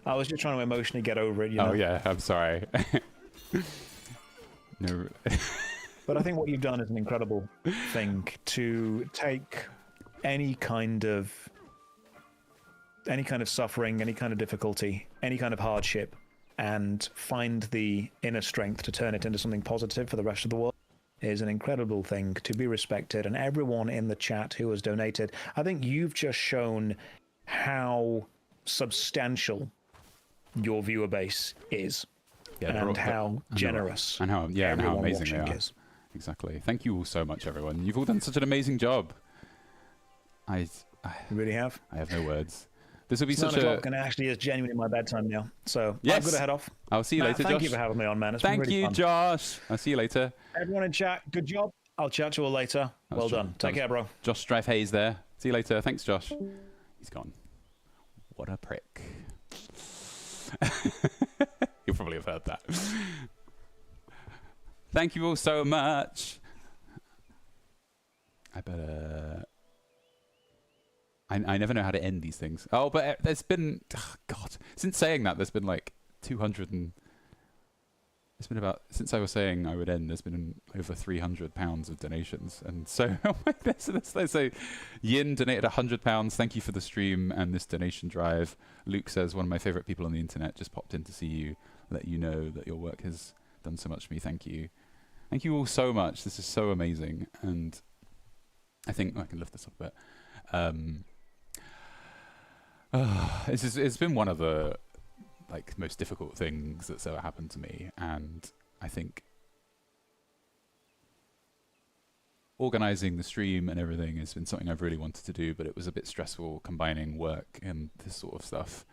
I was just trying to emotionally get over it. You know? Oh yeah, I'm sorry. No. But I think what you've done is an incredible thing to take any kind of suffering, any kind of difficulty, any kind of hardship, and find the inner strength to turn it into something positive for the rest of the world is an incredible thing to be respected. And everyone in the chat who has donated, I think you've just shown how substantial your viewer base is, and how generous and how amazing they are. Is. Exactly. Thank you all so much, everyone. You've all done such an amazing job. You really have. I have no words. This will be it's such 9 o'clock, and it actually is genuinely my bedtime now. So yes. I've got to head off. I'll see you later, Josh. Thank you for having me on, man. It's been really fun. Josh. I'll see you later. Everyone in chat, good job. I'll chat to you all later. Well done. Take care, bro. Josh Strife Hayes there. See you later. Thanks, Josh. He's gone. What a prick. You'll probably have heard that. Thank you all so much. I never know how to end these things. Oh, but there's been, God, since saying that, there's been like 200 and, it's been about, since I was saying I would end, there's been over £300 of donations. And so, so Yin donated £100. Thank you for the stream and this donation drive. Luke says, one of my favorite people on the internet, just popped in to see you, let you know that your work has done so much for me. Thank you. Thank you all so much. This is so amazing. And I think I can lift this up a bit. It's been one of the most difficult things that's ever happened to me, and I think organizing the stream and everything has been something I've really wanted to do, but it was a bit stressful combining work and this sort of stuff.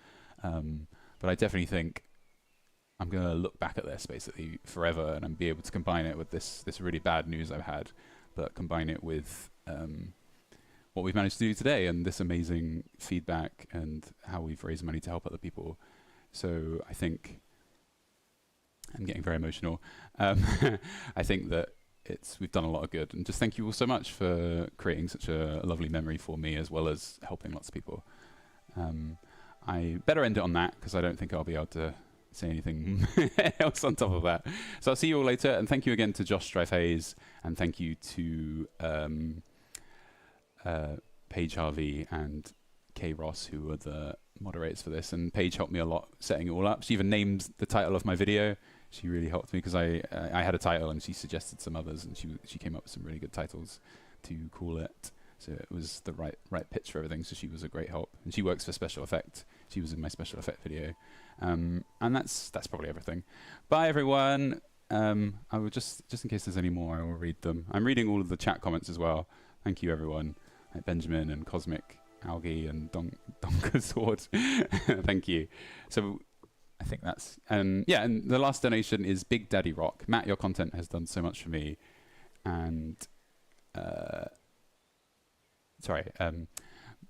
But I definitely think I'm going to look back at this basically forever, and I'm be able to combine it with this really bad news I've had, but combine it with what we've managed to do today and this amazing feedback and how we've raised money to help other people. So I think I'm getting very emotional. I think that we've done a lot of good, and just thank you all so much for creating such a lovely memory for me, as well as helping lots of people. I better end it on that, because I don't think I'll be able to say anything else on top of that. So I'll see you all later, and thank you again to Josh Strife Hayes, and thank you to Paige Harvey and Kay Ross, who were the moderators for this. And Paige helped me a lot setting it all up. She even named the title of my video. She really helped me, because I had a title and she suggested some others, and she came up with some really good titles to call it. So it was the right pitch for everything. So she was a great help, and she works for special effect. She was in my special effect video, and that's probably everything. Bye everyone. I will just in case there's any more, I will read them. I'm reading all of the chat comments as well. Thank you everyone, like Benjamin and Cosmic Algae and Donka Sword. Thank you. So I think that's and the last donation is Big Daddy Rock. Matt, your content has done so much for me, and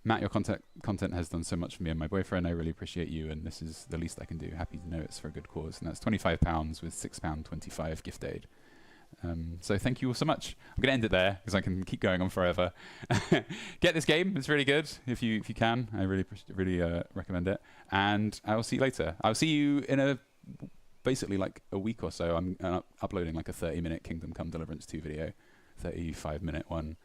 Matt, your content has done so much for me and my boyfriend. I really appreciate you, and this is the least I can do. Happy to know it's for a good cause, and that's £25 with £6.25 gift aid. So thank you all so much. I'm going to end it there, because I can keep going on forever. Get this game; it's really good. If you can, I really recommend it. And I will see you later. I'll see you in basically like a week or so. I'm uploading like a 30-minute Kingdom Come Deliverance 2 video, 35-minute one.